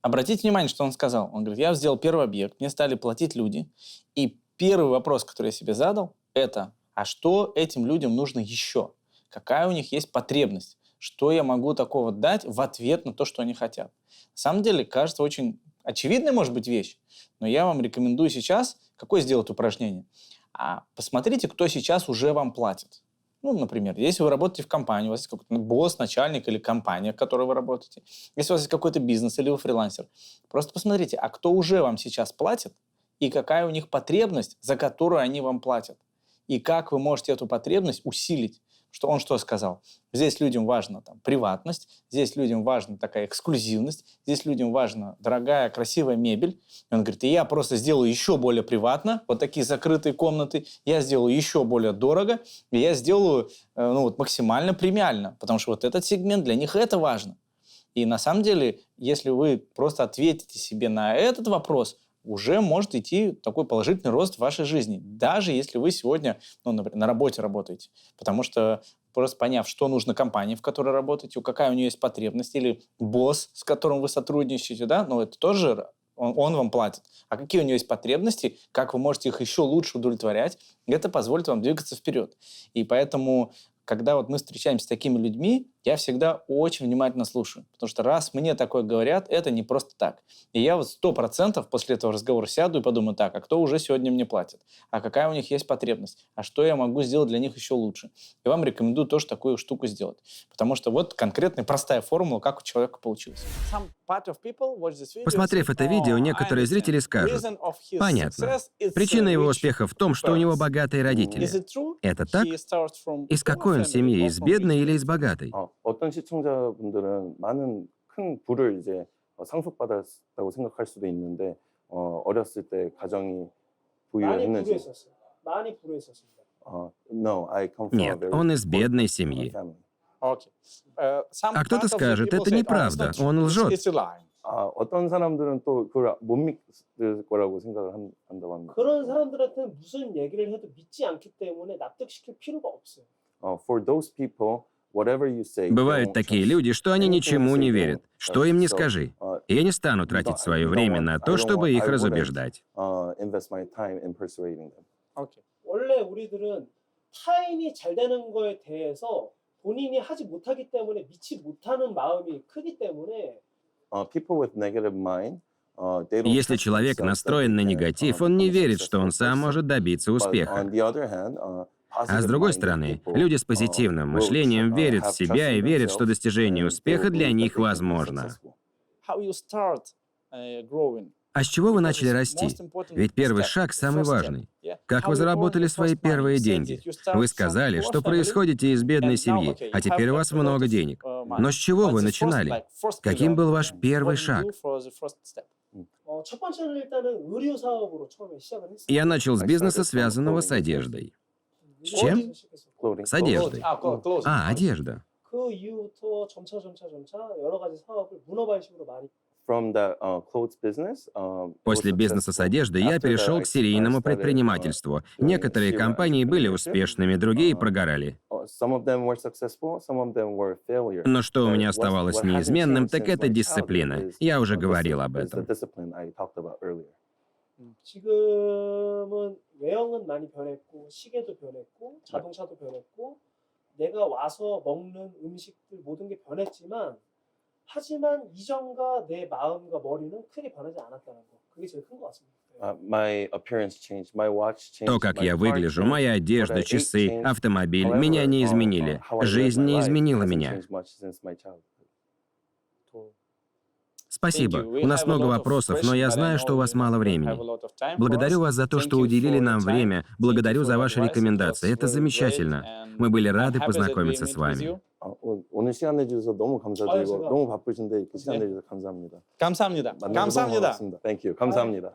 Обратите внимание, что он сказал. Он говорит, я сделал первый объект, мне стали платить люди. И первый вопрос, который я себе задал, это, а что этим людям нужно еще? Какая у них есть потребность? Что я могу такого дать в ответ на то, что они хотят? На самом деле, кажется, очень очевидная может быть вещь, но я вам рекомендую сейчас, какое сделать упражнение? Посмотрите, кто сейчас уже вам платит. Ну, например, если вы работаете в компании, у вас есть какой-то босс, начальник или компания, в которой вы работаете. Если у вас есть какой-то бизнес или вы фрилансер, просто посмотрите, а кто уже вам сейчас платит и какая у них потребность, за которую они вам платят. И как вы можете эту потребность усилить. Что он что сказал? Здесь людям важна приватность, здесь людям важна такая эксклюзивность, здесь людям важна дорогая, красивая мебель. И он говорит, и я просто сделаю еще более приватно, вот такие закрытые комнаты, я сделаю еще более дорого, и я сделаю максимально премиально, потому что вот этот сегмент, для них это важно. И на самом деле, если вы просто ответите себе на этот вопрос, уже может идти такой положительный рост в вашей жизни, даже если вы сегодня, например, на работе работаете. Потому что просто поняв, что нужно компании, в которой работаете, какая у нее есть потребность, или босс, с которым вы сотрудничаете, это тоже он вам платит. А какие у него есть потребности, как вы можете их еще лучше удовлетворять, это позволит вам двигаться вперед. И поэтому, когда мы встречаемся с такими людьми, я всегда очень внимательно слушаю. Потому что раз мне такое говорят, это не просто так. И я 100% после этого разговора сяду и подумаю, так, а кто уже сегодня мне платит? А какая у них есть потребность? А что я могу сделать для них еще лучше? И вам рекомендую тоже такую штуку сделать. Потому что вот конкретная простая формула, как у человека получилось. Посмотрев это видео, некоторые зрители скажут, понятно, причина его успеха в том, что у него богатые родители. Это так? Из какой он семьи? Из бедной или из богатой? 어떤 시청자분들은 많은 큰 부를 이제 상속받았다고 생각할 수도 있는데 어렸을 때 가정이 부유했는지. 많이 불우했었습니다. No, I come from a Нет, very он из бедной poor семьи. family. А кто-то скажет, это неправда, он лжет. 어떤 사람들은 또 그걸 못 믿을 거라고 생각을 한다고 합니다. 그런 사람들한테는 무슨 얘기를 해도 믿지 않기 때문에 납득시킬 필요가 없어요. For those people, whatever you say, Бывают такие люди, что они ничему не верят. Что им не скажи. Я не стану тратить свое время на то, чтобы их разубеждать. invest my time in persuading them. 원래 우리들은 타인이 잘 되는 거에 대해서 본인이 하지 못하기 때문에 믿지 못하는 마음이 크기 때문에 People with negative mind, they don't Если trust человек themselves настроен на that they can, негатив, он не become a верит, что он successful сам person. может добиться But успеха. on the other hand, А с другой стороны, люди с позитивным мышлением верят в себя и верят, что достижение успеха для них возможно. А с чего вы начали расти? Ведь первый шаг самый важный. Как вы заработали свои первые деньги? Вы сказали, что происходите из бедной семьи, а теперь у вас много денег. Но с чего вы начинали? Каким был ваш первый шаг? 첫 번째는 일단은 의류 사업으로 처음에 시작을 했어요. Я начал с бизнеса, связанного с одеждой. С чем? С одеждой. Одежда. 그 이후부터 점차 여러 가지 사업을 문어발식으로 많이. From the clothes business, После бизнеса с одеждой я перешел к серийному предпринимательству. Некоторые компании были успешными, другие прогорали. some of them were successful, some of them were failure. Но что у меня But оставалось what hasn't неизменным, changed так since это my дисциплина. childhood is Я уже the говорил об is the этом. discipline I talked about earlier. 지금은 외형은 많이 변했고 시계도 변했고 자동차도 변했고 내가 와서 먹는 음식들 모든 게 변했지만 하지만 이전과 내 마음과 머리는 크게 변하지 않았다는 거. 그게 제일 큰 것 같습니다. My appearance changed, my watch changed. То, как my я car выгляжу, changed, моя what I одежда, ate часы, changed. автомобиль However, меня не изменили. how I live Жизнь my не life изменила hasn't меня. changed much since my childhood. Спасибо. У нас много вопросов, но я знаю, что у вас мало времени. Благодарю вас за то, что уделили нам время. Благодарю за ваши рекомендации. Это замечательно. Мы были рады познакомиться с вами. 오늘 시간 내주셔서 너무 감사드리고 너무 바쁘신데 그 시간 내주셔서 감사합니다. 감사합니다. 만나서 너무 감사합니다. 반갑습니다. Thank you. 감사합니다.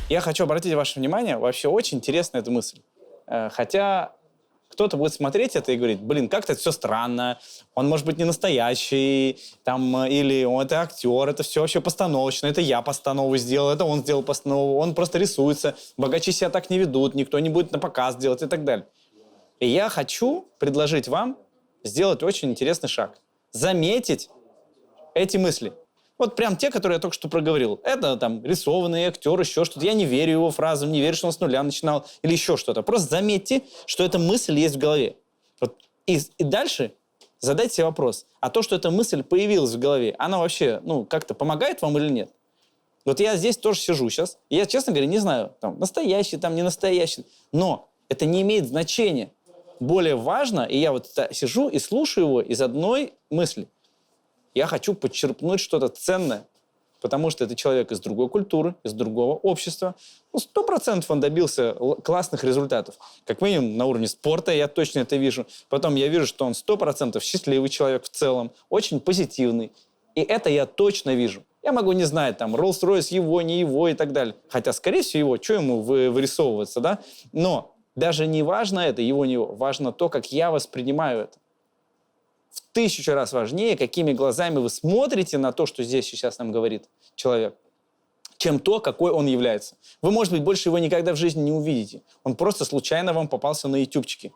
Я хочу обратить ваше внимание, вообще очень интересная эта мысль. Хотя кто-то будет смотреть это и говорить, блин, как-то это все странно, он может быть не настоящий, там, или он это актер, это все вообще постановочно, это я постанову сделал, это он сделал постанову, он просто рисуется, богачи себя так не ведут, никто не будет на показ делать и так далее. И я хочу предложить вам сделать очень интересный шаг. Заметить эти мысли. Вот прям те, которые я только что проговорил. Это там рисованный актер, еще что-то. Я не верю его фразам, не верю, что он с нуля начинал или еще что-то. Просто заметьте, что эта мысль есть в голове. Вот. И дальше задайте себе вопрос. А то, что эта мысль появилась в голове, она вообще, как-то помогает вам или нет? Вот я здесь тоже сижу сейчас. И я, честно говоря, не знаю, там, настоящий, там, не настоящий. Но это не имеет значения. Более важно, и я вот сижу и слушаю его из одной мысли. Я хочу подчерпнуть что-то ценное, потому что это человек из другой культуры, из другого общества. 100% он добился классных результатов. Как минимум на уровне спорта, я точно это вижу. Потом я вижу, что он 100% счастливый человек в целом, очень позитивный. И это я точно вижу. Я могу не знать, там, Rolls-Royce его, не его и так далее. Хотя, скорее всего, его, что ему вырисовываться, да? Но даже не важно это, его, не его. Важно то, как я воспринимаю это. В 1000 раз важнее, какими глазами вы смотрите на то, что здесь сейчас нам говорит человек, чем то, какой он является. Вы, может быть, больше его никогда в жизни не увидите. Он просто случайно вам попался на ютубчике.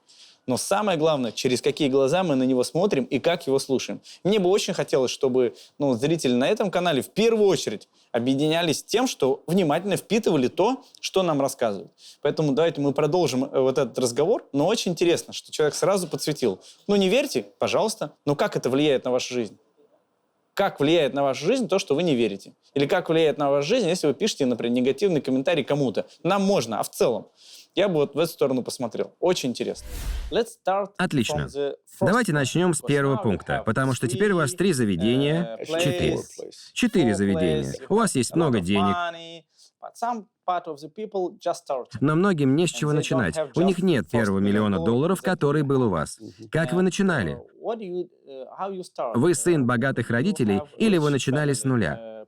Но самое главное, через какие глаза мы на него смотрим и как его слушаем. Мне бы очень хотелось, чтобы зрители на этом канале в первую очередь объединялись тем, что внимательно впитывали то, что нам рассказывают. Поэтому давайте мы продолжим вот этот разговор. Но очень интересно, что человек сразу подсветил. Не верьте, пожалуйста. Но как это влияет на вашу жизнь? Как влияет на вашу жизнь то, что вы не верите? Или как влияет на вашу жизнь, если вы пишете, например, негативный комментарий кому-то? Нам можно, а в целом? Я бы вот в эту сторону посмотрел. Очень интересно. Отлично. Давайте начнем с первого пункта, потому что теперь у вас 3 заведения, 4. 4 заведения. У вас есть много денег, но многим не с чего начинать. У них нет первого $1 миллиона, который был у вас. Как вы начинали? Вы сын богатых родителей или вы начинали с нуля?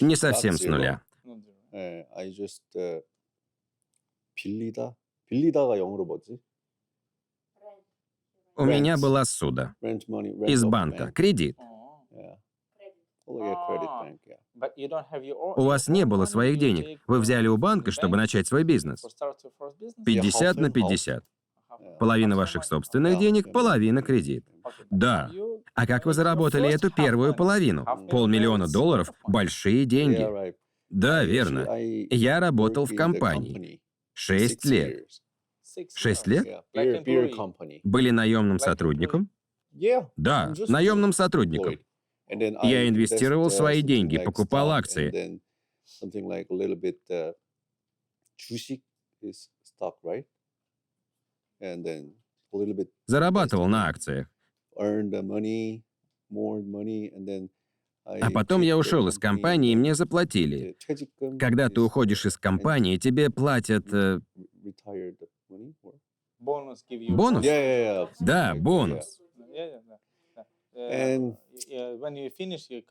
Не совсем с нуля. У меня была ссуда из банка, кредит. У вас не было своих денег. Вы взяли у банка, чтобы начать свой бизнес. 50 на 50. Половина ваших собственных денег, половина кредит. Да. А как вы заработали эту первую половину? $500 000 – большие деньги. Да, верно. Я работал в компании 6 лет. 6 лет? Были наемным сотрудником? Да, наемным сотрудником. Я инвестировал свои деньги, покупал акции. Зарабатывал на акциях. А потом я ушел из компании, и мне заплатили. Когда ты уходишь из компании, тебе платят... Бонус? Да, бонус.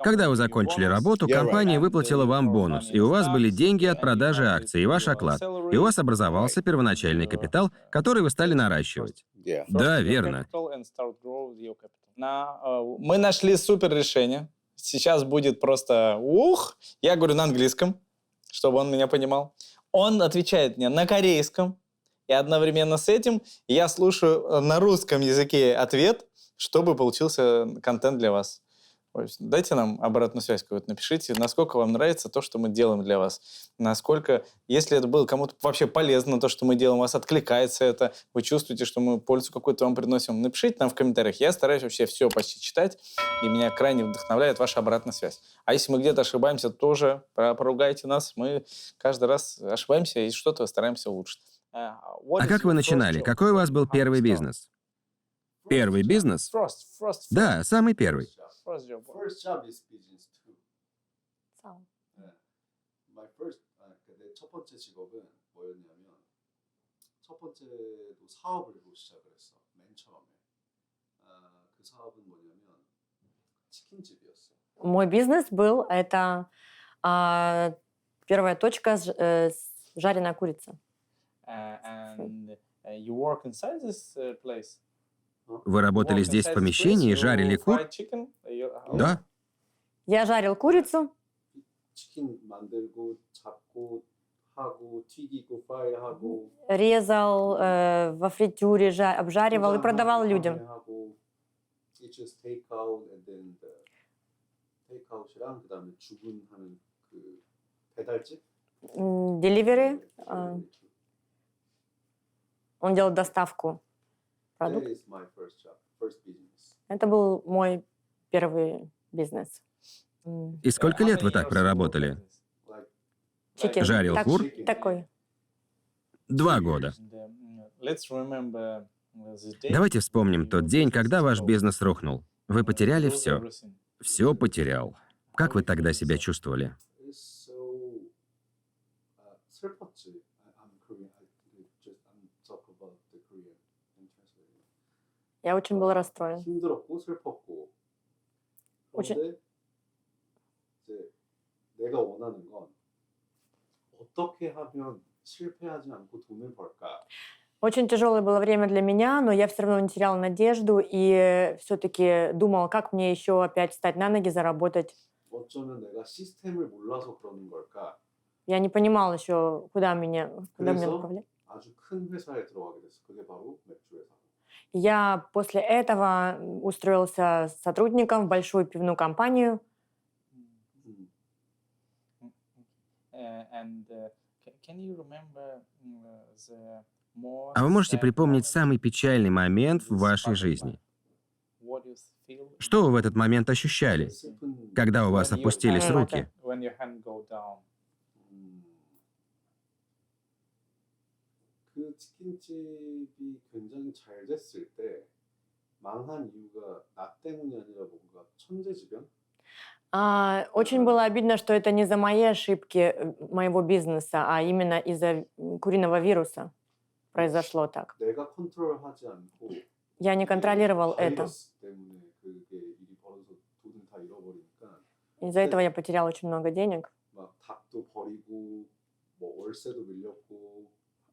Когда вы закончили работу, компания выплатила вам бонус, и у вас были деньги от продажи акций и ваш оклад. И у вас образовался первоначальный капитал, который вы стали наращивать. Да, верно. Мы нашли супер решение. Сейчас будет просто я говорю на английском, чтобы он меня понимал. Он отвечает мне на корейском, и одновременно с этим я слушаю на русском языке ответ, чтобы получился контент для вас. Дайте нам обратную связь какую-то, напишите, насколько вам нравится то, что мы делаем для вас. Насколько, если это было кому-то вообще полезно, то, что мы делаем, у вас откликается это, вы чувствуете, что мы пользу какую-то вам приносим, напишите нам в комментариях. Я стараюсь вообще все почти читать, и меня крайне вдохновляет ваша обратная связь. А если мы где-то ошибаемся, тоже поругайте нас. Мы каждый раз ошибаемся и что-то стараемся улучшить. А как вы начинали? Какой у вас был первый бизнес? Первый бизнес? Да, самый первый. First job is business too. My first 내 첫 번째 직업은 뭐였냐면 첫 번째도 사업을 시작을 했어. 맨 처음에. 그 사업은 뭐냐면 치킨집이었어. Мой бизнес был это Первая точка жареная курица. And you work inside this place? Вы работали здесь в помещении и жарили кур? Да. Я жарил курицу, 치킨 만들고 잡고 하고 튀기고 프라이하고 резал во фритюре, обжаривал и продавал людям. 하고 it's just take out and then the take out이랑 그다음에 주문하는 그 배달집 Delivery. Он делал доставку That продуктов. is my first job, first business. Это был мой первый бизнес. И сколько лет вы так проработали? Чикен. Жарил кур? Такой. 2 года. Let's remember this day. Давайте вспомним тот день, когда ваш бизнес рухнул. Вы потеряли все. Все потерял. Как вы тогда себя чувствовали? So 슬펐지. I'm Korean. I'm talk about the Korean in translation. Я очень был расстроен. 힘들었고 슬펐고. очень- 그런데 이제 내가 원하는 건 어떻게 하면 실패하지 않고 돈을 벌까? Очень тяжелое было время для меня, но я все равно не теряла надежду и все-таки думала, как мне еще опять встать на ноги, заработать. 어쩌면 내가 시스템을 몰라서 그러는 걸까? Я не понимала еще, куда меня 그래서 направлять. 아주 큰 회사에 들어가게 됐어. 그게 바로 맥주 회사. Я после этого устроился сотрудником в большую пивную компанию. Can you remember the more А вы можете sad припомнить moment самый печальный момент в вашей жизни? Что вы в этот момент ощущали, когда у вас опустились руки? when your hand go down? 그 치킨집이 굉장히 잘 됐을 때 망한 이유가 나 때문이 아니라 뭔가 천재지변? Очень было обидно, что это не за мои ошибки моего бизнеса, а именно из-за куриного вируса произошло так. 내가 컨트롤하지 않고 Я не контролировал это. 바이러스 때문에 그게 일이 벌어서 돈을 다 잃어버리니까 Из-за этого я потерял очень много денег. 막 닭도 버리고 뭐 월세도 밀렸고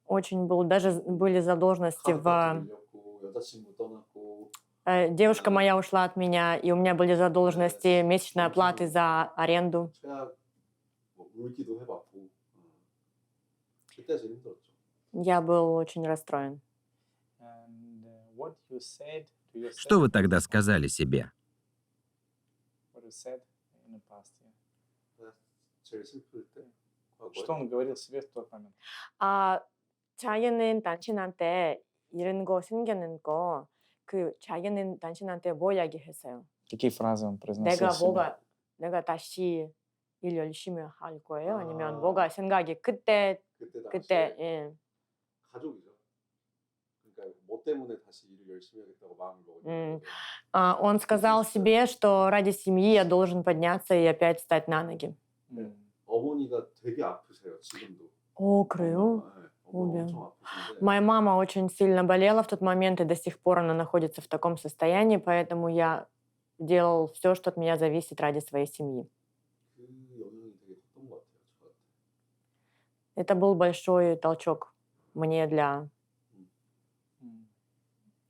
Очень был, даже были задолженности 카드도 в... 밀렸고 여자친구 떠났고 Девушка моя ушла от меня, и у меня были задолженности месячной оплаты за аренду. 최악 뭐 울기도 해봤고 그때 제일 힘들었죠. Я был очень расстроен. And what you said to yourself? Что вы тогда сказали себе? What you said in the past, yeah. 제일 슬플 때 Что он говорил себе в тот момент? 자기는 당신한테 이런 거 생기는 거, 자기는 당신한테 뭐 얘기했어요? Какие фразы он произносил себе? 내가 다시 일 열심히 할 거예요? 아니면 뭐가 생각이 그때 예. 가족이죠. 그러니까 뭐 때문에 다시 일을 열심히 하겠다고 마음을 먹었는데 Он сказал себе, что ради семьи я должен подняться и опять встать на ноги. 어머니가 되게 아프세요 지금도. 그래요? 엄마 엄청 아프신데 Моя мама очень сильно болела в тот момент, и до сих пор она находится в таком состоянии, поэтому я делал все, что от меня зависит ради своей семьи. 그 영향이 되게 컸던 것 같아요 저한테. Это был большой толчок мне для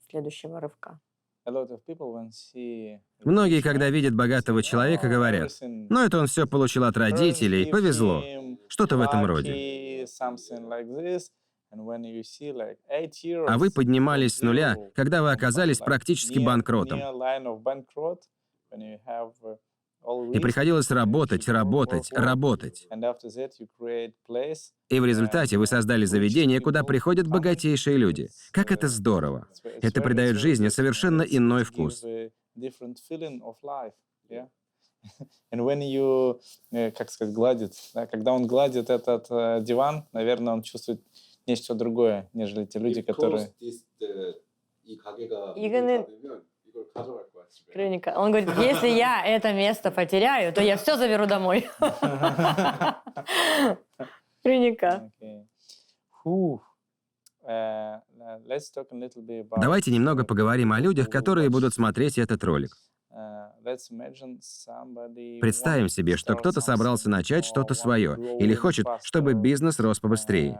следующего рывка. A lot of people when see Многие, когда видят богатого человека, говорят, ну это он все получил от родителей, повезло. Что-то в этом роде. something like this, and when you see like 8 years А вы поднимались с нуля, когда вы оказались практически банкротом. И приходилось работать, работать, работать. И в результате вы создали заведение, куда приходят богатейшие люди. Как это здорово! Это придает жизни совершенно иной вкус. And when you, как сказать, гладит, да, когда он гладит этот диван, наверное, он чувствует нечто другое, нежели те люди, которые... 이 가게가 이거는- 닫으면 이걸 가져갈 거야 집에. Кроnika. Он говорит, если я это место потеряю, то я все заберу домой. Кроника. Okay. Let's talk a little bit about... Давайте немного поговорим о людях, которые будут смотреть этот ролик. Представим себе, что кто-то собрался начать что-то свое или хочет, чтобы бизнес рос побыстрее.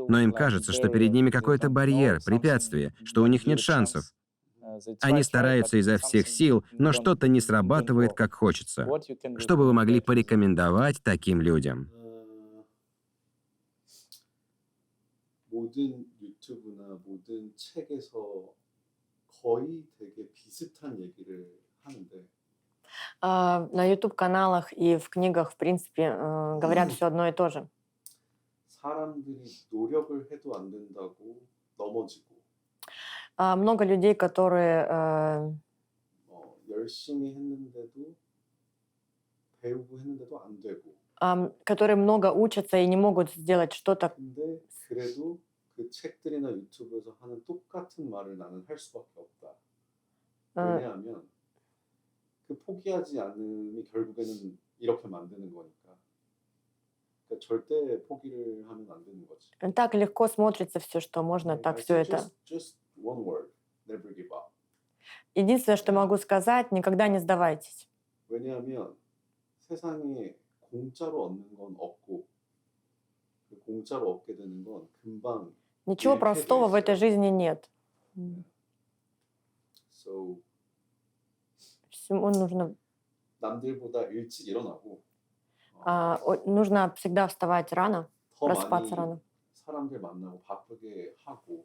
Но им кажется, что перед ними какой-то барьер, препятствие, что у них нет шансов. Они стараются изо всех сил, но что-то не срабатывает, как хочется. Что бы вы могли порекомендовать таким людям? 모든 유튜브나 모든 책에서 거의 되게 비슷한 얘기를 하는데 На YouTube-каналах и в книгах, в принципе, говорят все одно и то же. 사람들이 노력을 해도 안 된다고 넘어지고 Много людей, которые 열심히 했는데도 배우고 했는데도 안 되고 которые много учатся и не могут сделать что-то. 근데 그래도 그 책들이나 유튜브에서 하는 똑같은 말을 나는 할 수밖에 없다. 왜냐하면 그 포기하지 않음이 결국에는 이렇게 만드는 거니까. 그러니까 절대 포기를 하면 안 되는 거지. Так легко смотрится все, что можно так все это. Just one word, never give up. Единственное, что могу сказать, никогда не сдавайтесь. 왜냐하면 세상에 공짜로 얻는 건 없고 공짜로 얻게 되는 건 금방 Ничего простого в этой жизни нет. So, Всему нужно, 남들보다 일찍 일어나고 нужно всегда вставать рано, 더 просыпаться 많이 рано. 사람들 만나고 바쁘게 하고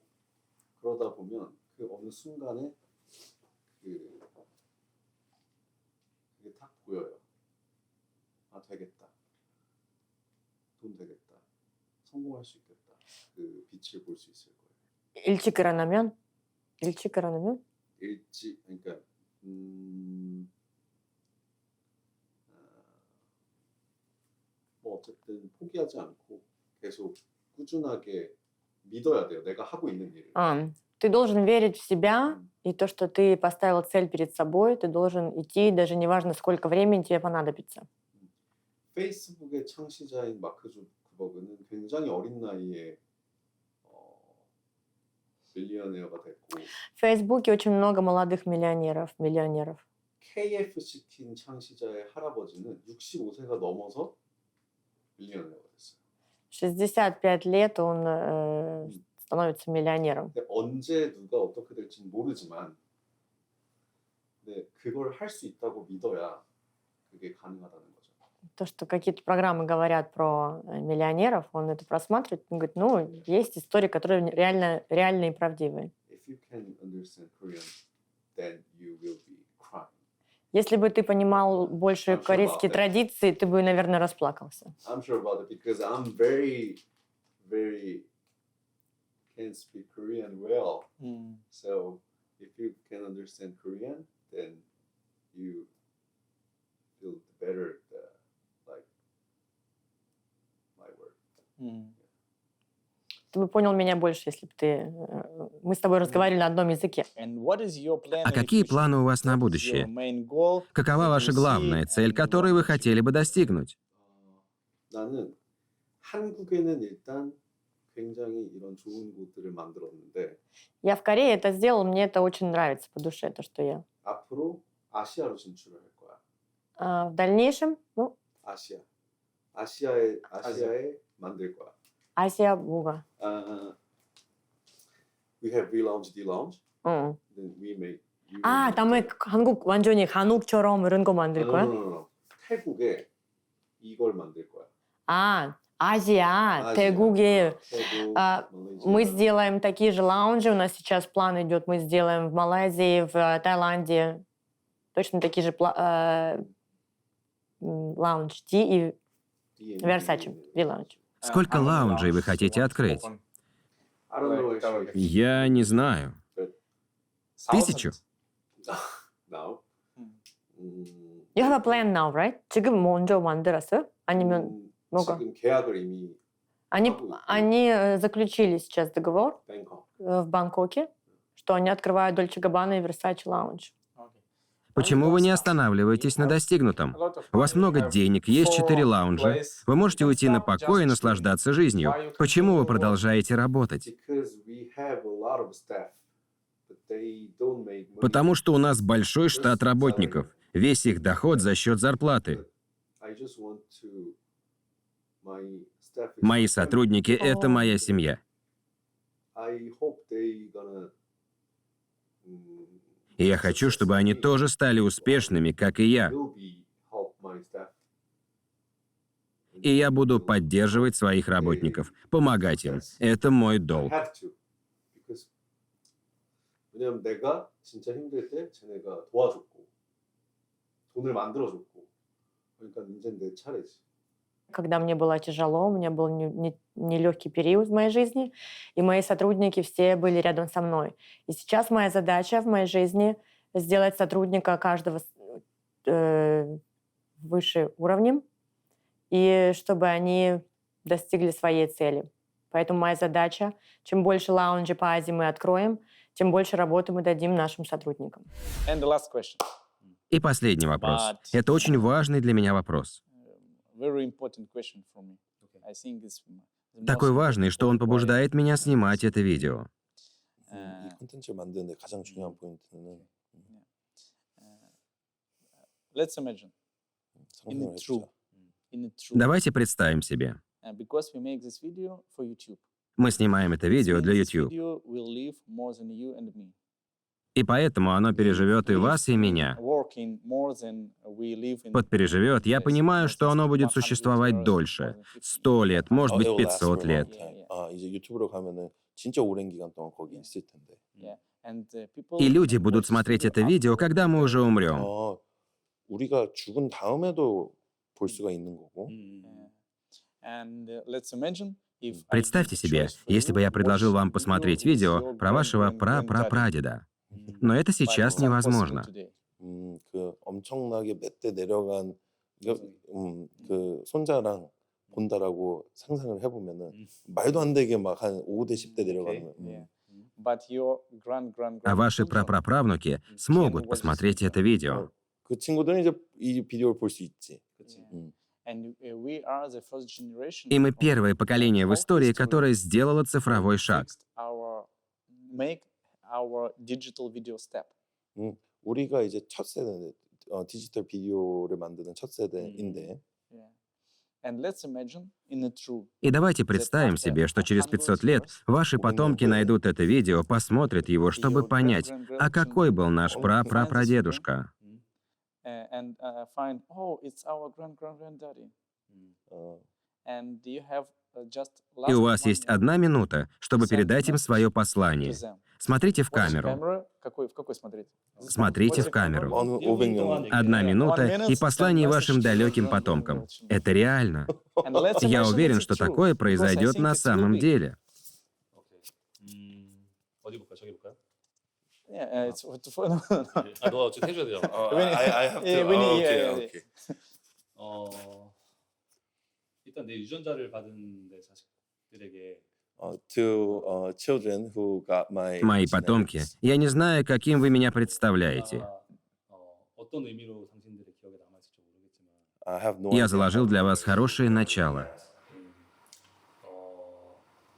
그러다 보면 그 어느 순간에 그게 딱 보여요. 아 되겠다. 돈 되겠다. 성공할 수 있겠다. 그 빛을 볼 수 있을 거예요. 일찍 일어나면? 일찍 일어나면? 일찍 그러니까 뭐 어쨌든 포기하지 않고 계속 꾸준하게 믿어야 돼요. 내가 하고 있는 일을. Ты должен верить в себя, и то, что ты поставил цель перед собой, ты должен идти, даже неважно, сколько времени тебе понадобится. 페이스북의 창시자인 마크 주커버그는 굉장히 어린 나이에 밀리언웨어가 됐고 В Фейсбуке очень много молодых миллионеров. KFC 창시자의 할아버지는 65세가 넘어서 밀리언웨어가 됐어요. 65 лет он становится миллионером. 근데 언제 누가 어떻게 될지는 모르지만 근데 그걸 할 수 있다고 믿어야 그게 가능하다는 거죠. То, что какие-то программы говорят про миллионеров, он это просматривает, он говорит, ну, есть истории, которые реальные и правдивые. If you can understand Korean, then you will be crying. Если бы ты понимал больше корейские традиции, ты бы, наверное, расплакался. I'm sure about it because I'm very, very can speak Korean well. So if you can understand Korean, then you feel better like my word. Ты бы понял меня больше, если бы ты... Мы с тобой разговаривали на одном языке. А какие планы у вас на будущее? Какова ваша главная цель, которую вы хотели бы достигнуть? 나는 한국에는 일단 굉장히 이런 좋은 곳들을 만들었는데 Я в Корее это сделал, мне это очень нравится по душе, то, что я. 앞으로 아시아로 진출을 할 거야. В дальнейшем, ну, 아시아에 만들 거야. Азия 뭐가? We have V-Lounge, D-Lounge. Then we make. там 한국 완전히 한국처럼 이런 거 만들 거야? No. 태국에 이걸 만들 거야. Азия, Тэгуге. Мы сделаем такие же лаунжи, у нас сейчас план идет, мы сделаем в Малайзии, в Таиланде точно такие же лаунж D и Versace, V-Lounge. Сколько лаунжей вы хотите открыть? Я не знаю. 1000? Now. You have a plan now, right? 지금 먼저 만들었어요? 아니면 뭐가? 지금 계약을 이미 Они заключили сейчас договор в Бангкоке, что они открывают Dolce Gabbana и Versace Lounge. Почему вы не останавливаетесь на достигнутом? У вас много денег, есть 4 лаунжа. Вы можете уйти на покой и наслаждаться жизнью. Почему вы продолжаете работать? Because we have a lot of staff, but they don't make money. Потому что у нас большой штат работников. Весь их доход за счет зарплаты. I just want to my staff. Мои сотрудники — это моя семья. I hope they gonna И я хочу, чтобы они тоже стали успешными, как и я. will be help my staff. И я буду поддерживать своих работников, помогать им. Это мой I долг. have to. Because 왜냐면 내가 진짜 힘들 때 쟤네가 도와줬고 돈을 만들어줬고 그러니까 이제 내 차례지. Когда мне было тяжело, у меня был нелегкий период в моей жизни, и мои сотрудники все были рядом со мной. И сейчас моя задача в моей жизни сделать сотрудника каждого выше уровнем, и чтобы они достигли своей цели. Поэтому моя задача, чем больше лаунжей по Азии мы откроем, тем больше работы мы дадим нашим сотрудникам. And the last question. И последний вопрос. Это очень важный для меня вопрос. Very important question for me. I think it's the Такой most важный, что он побуждает меня снимать это видео. 이 콘텐츠를 만드는데 가장 중요한 포인트는 Let's imagine in 상상을 a true, 해보자. in a true. Давайте представим себе. Because we make this video for YouTube. Мы снимаем это видео для This YouTube. video will live more than you and me. И поэтому оно переживет и вас, и меня. Working more than we live in. Под переживет, я понимаю, что оно будет существовать дольше. 100 лет, может быть, It will last for 500 a long лет. time. 아, 이제 유튜브로 가면은 진짜 오랜 기간 동안 거기 있을 텐데. Yeah. And people И люди будут смотреть это видео, когда мы уже умрем. 우리가 죽은 다음에도 볼 수가 있는 거고. And let's imagine if I Представьте give себе, choice for если бы you я to предложил watch вам video посмотреть with видео your про вашего grand-grand-granddaddy. прапрапрадеда. Но это сейчас But it's not possible невозможно. today. 그 엄청나게 몇 대 내려간 그 손자랑 본다라고 상상을 해보면은 말도 안 되게 막 한 5대 10대 내려가는 거예요. Yeah. But your А ваши прапраправнуки смогут посмотреть это видео. 그 친구들은 이제 이 비디오를 볼 수 있지. And we are the first generation И мы of первое поколение в истории, которое сделало цифровой шаг. make our digital video step. 우리가 이제 첫 세대 디지털 비디오를 만드는 첫 세대인데. Yeah. And let's imagine in a true. И давайте представим себе, что через 500 лет ваши потомки найдут это видео, посмотрят его, чтобы понять, а какой был наш прапрапрадедушка. And find, oh, it's our granddaddy. And you have just И у вас есть 1 минута, чтобы передать им свое послание. Смотрите в камеру. В какой смотреть? Смотрите в камеру. 500년. 1 минута и послание вашим далеким потомкам. Это реально. Я уверен, что такое произойдет на самом деле. 어디 볼까? 저기 볼까요? Yeah, it's for. 너 어쨌든 해줘야 되잖아. I have to. yeah. Okay. 일단 내 유전자를 받은 내 자식들에게 To children who got my Мои потомки, я не знаю, каким вы меня представляете. 어떤 의미로 당신들의 기억에 남아있을지 모르겠지만 I have no Я idea. заложил для вас хорошее начало.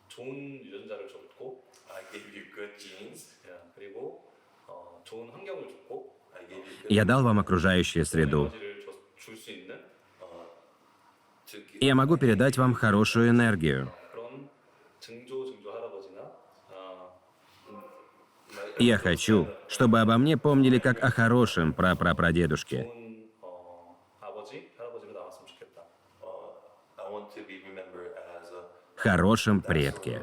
좋은 유전자를 줬고 I gave you good genes. 그리고 좋은 환경을 줬고 I gave you good Я дал вам окружающую среду. 에너지를 줄 수 있는 Я могу передать вам хорошую энергию. 그런 증조 할아버지나 Я хочу, чтобы обо мне помнили как о хорошем прапрапрадедушке. 좋은 아버지, 할아버지가 나왔으면 좋겠다. I want to be remembered as a Хорошем предке.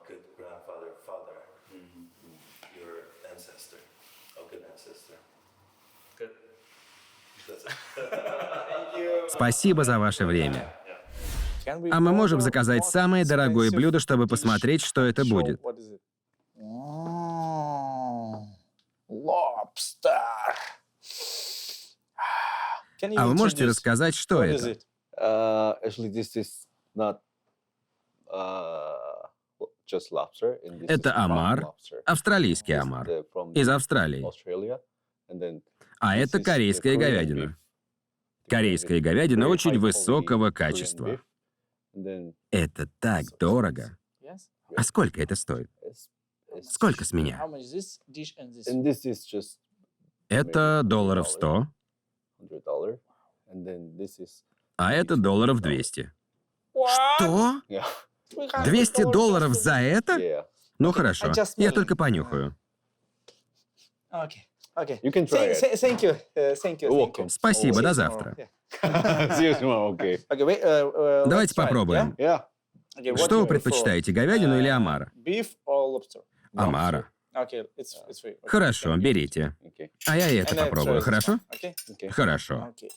good grandfather, father, your ancestor, a good ancestor. 끝. Спасибо за ваше время. А мы можем заказать самое дорогое блюдо, чтобы посмотреть, что это будет. Lobster. А вы можете рассказать, что это? Actually, this is not just lobster. And this is Это brown омар, lobster. австралийский This is омар, from из Австралии. Australia. And then А this это is the корейская Korean говядина. beef. Корейская говядина Very очень high quality высокого Korean качества. beef. And then Это так дорого. Yes. А сколько это стоит? Сколько с меня? How much this dish and this? And this is just Это долларов 100, $100. And then this is а это долларов 200. Что? yeah. $200 за это? Yeah. Ну хорошо, just я me. только понюхаю. Okay. Okay. You can try it. Thank you. Thank you. Welcome. Спасибо, See до you завтра. tomorrow. See you tomorrow. Okay. Yeah. Okay, wait, Давайте let's try it, попробуем. Yeah. yeah? Okay, what Что you вы prefer? предпочитаете, говядину или омара? Beef or lobster? Омара. Okay, it's free. Okay, Хорошо, thank you. берите. Okay. А я это And then попробую, try this хорошо? one, Okay? Okay. Хорошо. Okay.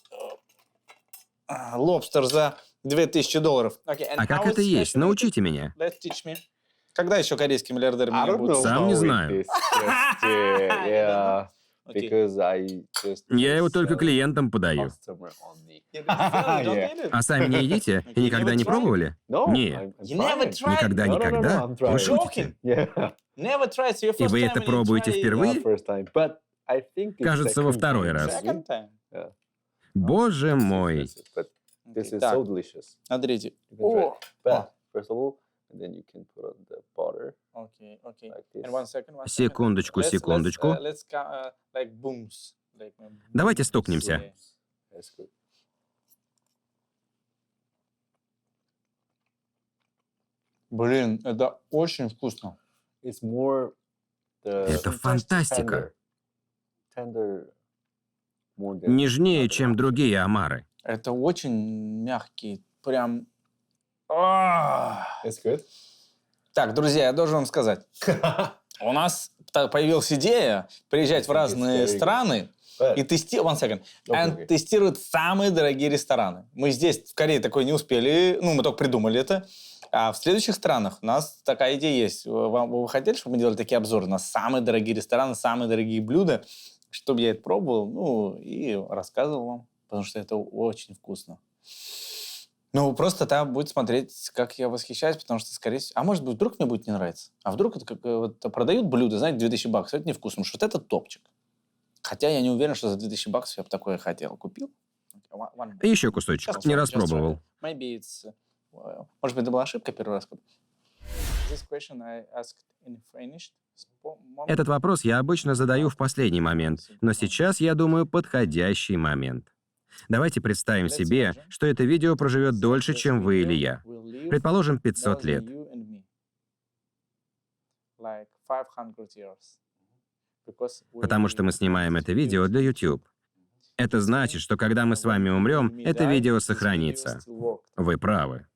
Лобстер за $2000. Okay, and А как how это it's есть? special? Научите меня. Let's teach me. Когда еще корейский миллиардер I меня don't будет? know Сам не how знаю. it is just, yeah. Okay. Because I just Я его только sell клиентам подаю. customer only. You don't Yeah. eat it? А сами не едите? И никогда не пробовали? No, Не. I'm You never trying. tried? Никогда, No, no, no, no, никогда? I'm Вы trying. шутите? Yeah. Never tried. So your И first вы time это when you пробуете try- впервые? Not first time, but I think it's Кажется, во second второй time. раз. Second time. Yeah. Боже It's мой. expensive, but this is Так, so delicious. смотрите. You can try О, it. But first of all, and then you can put on the butter Okay, okay. like this. And one second, one second. Секундочку, Let's- секундочку. Let's like booms. Like, Давайте стукнемся. Yeah. That's good. Блин, это очень вкусно. It's more the Это фантастика. tender more than Нежнее, чем другие омары. Это очень мягкий, прям... It's good. Так, друзья, я должен вам сказать. У нас появилась идея приезжать в разные very good. страны и тестировать, Okay. тестировать самые дорогие рестораны. Мы здесь, в Корее, такое не успели, мы только придумали это. А в следующих странах у нас такая идея есть. Вы хотели, чтобы мы делали такие обзоры на самые дорогие рестораны, самые дорогие блюда, чтобы я это пробовал, и рассказывал вам, потому что это очень вкусно. Ну, просто там будет смотреть, как я восхищаюсь, потому что, скорее всего... А может быть, вдруг мне будет не нравиться? А вдруг это как вот продают блюда, знаете, $2000, это невкусно, потому что вот это топчик. Хотя я не уверен, что за $2000 я бы такое хотел. Купил? И еще кусочек. Не распробовал. Maybe it's... Может быть, это была ошибка первый раз. This question I asked in finished moment. Этот вопрос я обычно задаю в последний момент, но сейчас, я думаю, подходящий момент. Давайте представим себе, что это видео проживет дольше, чем вы или я. Предположим, 500 лет. Потому что мы снимаем это видео для YouTube. Это значит, что когда мы с вами умрем, это видео сохранится. Вы правы.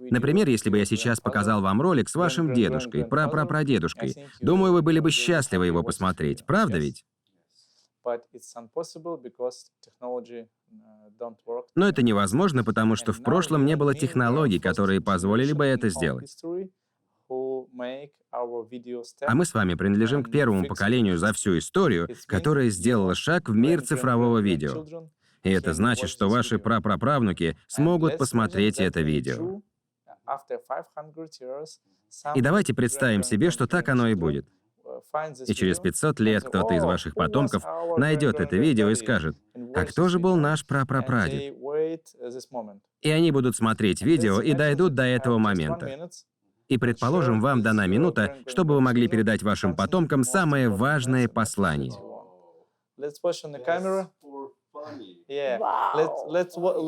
Например, если бы я сейчас показал вам ролик с вашим дедушкой, прапрапрадедушкой, думаю, вы были бы счастливы его посмотреть. Правда ведь? Но это невозможно, потому что в прошлом не было технологий, которые позволили бы это сделать. А мы с вами принадлежим к первому поколению за всю историю, которое сделало шаг в мир цифрового видео. И это значит, что ваши прапраправнуки смогут посмотреть это видео. И давайте представим себе, что так оно и будет. И через 500 лет кто-то из ваших потомков найдет это видео и скажет: «А кто же был наш прапрапрадед?» И они будут смотреть видео и дойдут до этого момента. И, предположим, вам дана минута, чтобы вы могли передать вашим потомкам самое важное послание.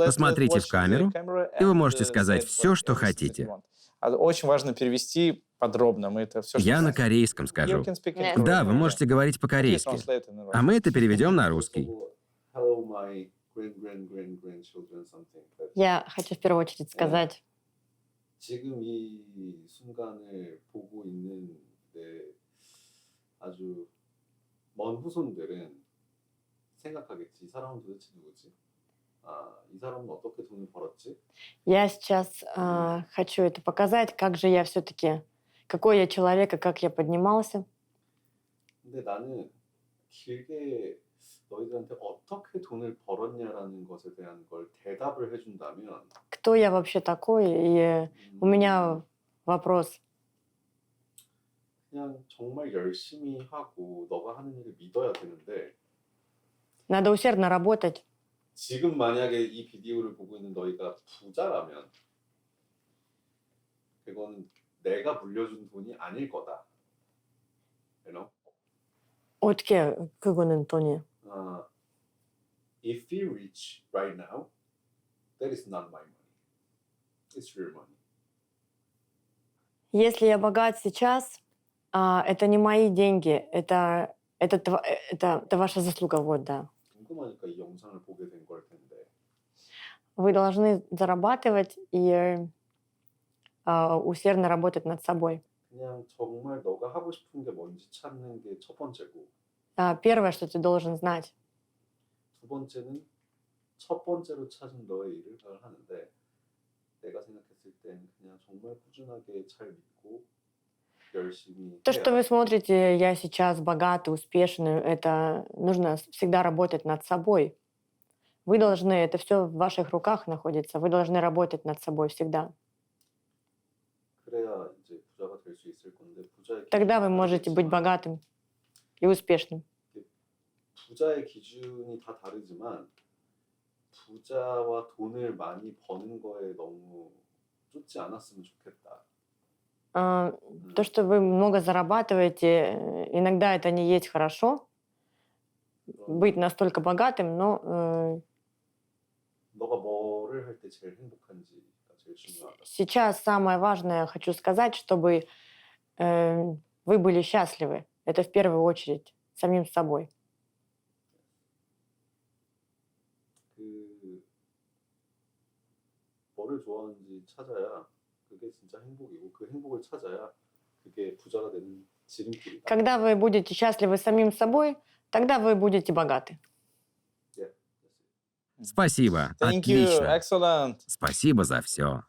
Посмотрите в камеру, и вы можете сказать все, что хотите. Очень важно перевести подробно. Мы это все, Я на корейском скажу. Да, вы можете говорить по-корейски. А мы это переведем на русский. Hello, my grandchildren, something. Я хочу в первую очередь сказать, 지금 이 순간을 보고 있는 내 아주 먼 후손들은 생각하겠지. 이 사람은 도대체 누구지? 이 사람은 어떻게 돈을 벌었지? я сейчас хочу это показать, как же я все-таки, какой я человек и как я поднимался. 근데 나는 길게 너희들한테 어떻게 돈을 벌었냐라는 것에 대한 걸 대답을 해준다면 Кто я вообще такой? И у меня вопрос. 그냥 정말 열심히 하고 너가 하는 일을 믿어야 되는데 Надо усердно работать. 지금 만약에 이 비디오를 보고 있는 너희가 부자라면 그거는 내가 물려준 돈이 아닐 거다. You know? 어떻게 그거는 돈이? If you're rich right now, that is not my money. It's your money. Если я богат сейчас, это не мои деньги, это ваша заслуга, вот, да. 궁금하니까 이 영상을 보게 된 걸 텐데. Вы должны зарабатывать и усердно работать над собой. 그냥 정말 너가 하고 싶은 게 뭔지 찾는 게 첫 번째고. Первое, что ты должен знать. 두 번째는 첫 번째로 찾은 너의 일을 하는데 내가 생각했을 땐 그냥 정말 꾸준하게 잘 믿고 열심히 То, что вы смотрите, я сейчас богатый, успешный, это нужно всегда работать над собой. Вы должны, это все в ваших руках находится, вы должны работать над собой всегда. 그래야 이제 부자가 될 수 있을 건데 부자의 Тогда вы можете быть богатым и успешным. 부자의 기준이 다 다르지만 부자와 돈을 많이 버는 거에 너무 쫓지 않았으면 좋겠다. То, что вы много зарабатываете, иногда это не есть хорошо, быть настолько богатым, но 너가 뭐를 할 때 제일 행복한지가 제일 중요하다. сейчас самое важное, хочу сказать, чтобы вы были счастливы. Это в первую очередь самим собой. 뭐를 좋아하는지 찾아야 그게 진짜 행복이고 그 행복을 찾아야 그게 부자가 되는 지름길이다. Когда вы будете счастливы самим собой, тогда вы будете богаты. Спасибо. Thank you. Отлично. Excellent. Спасибо за все.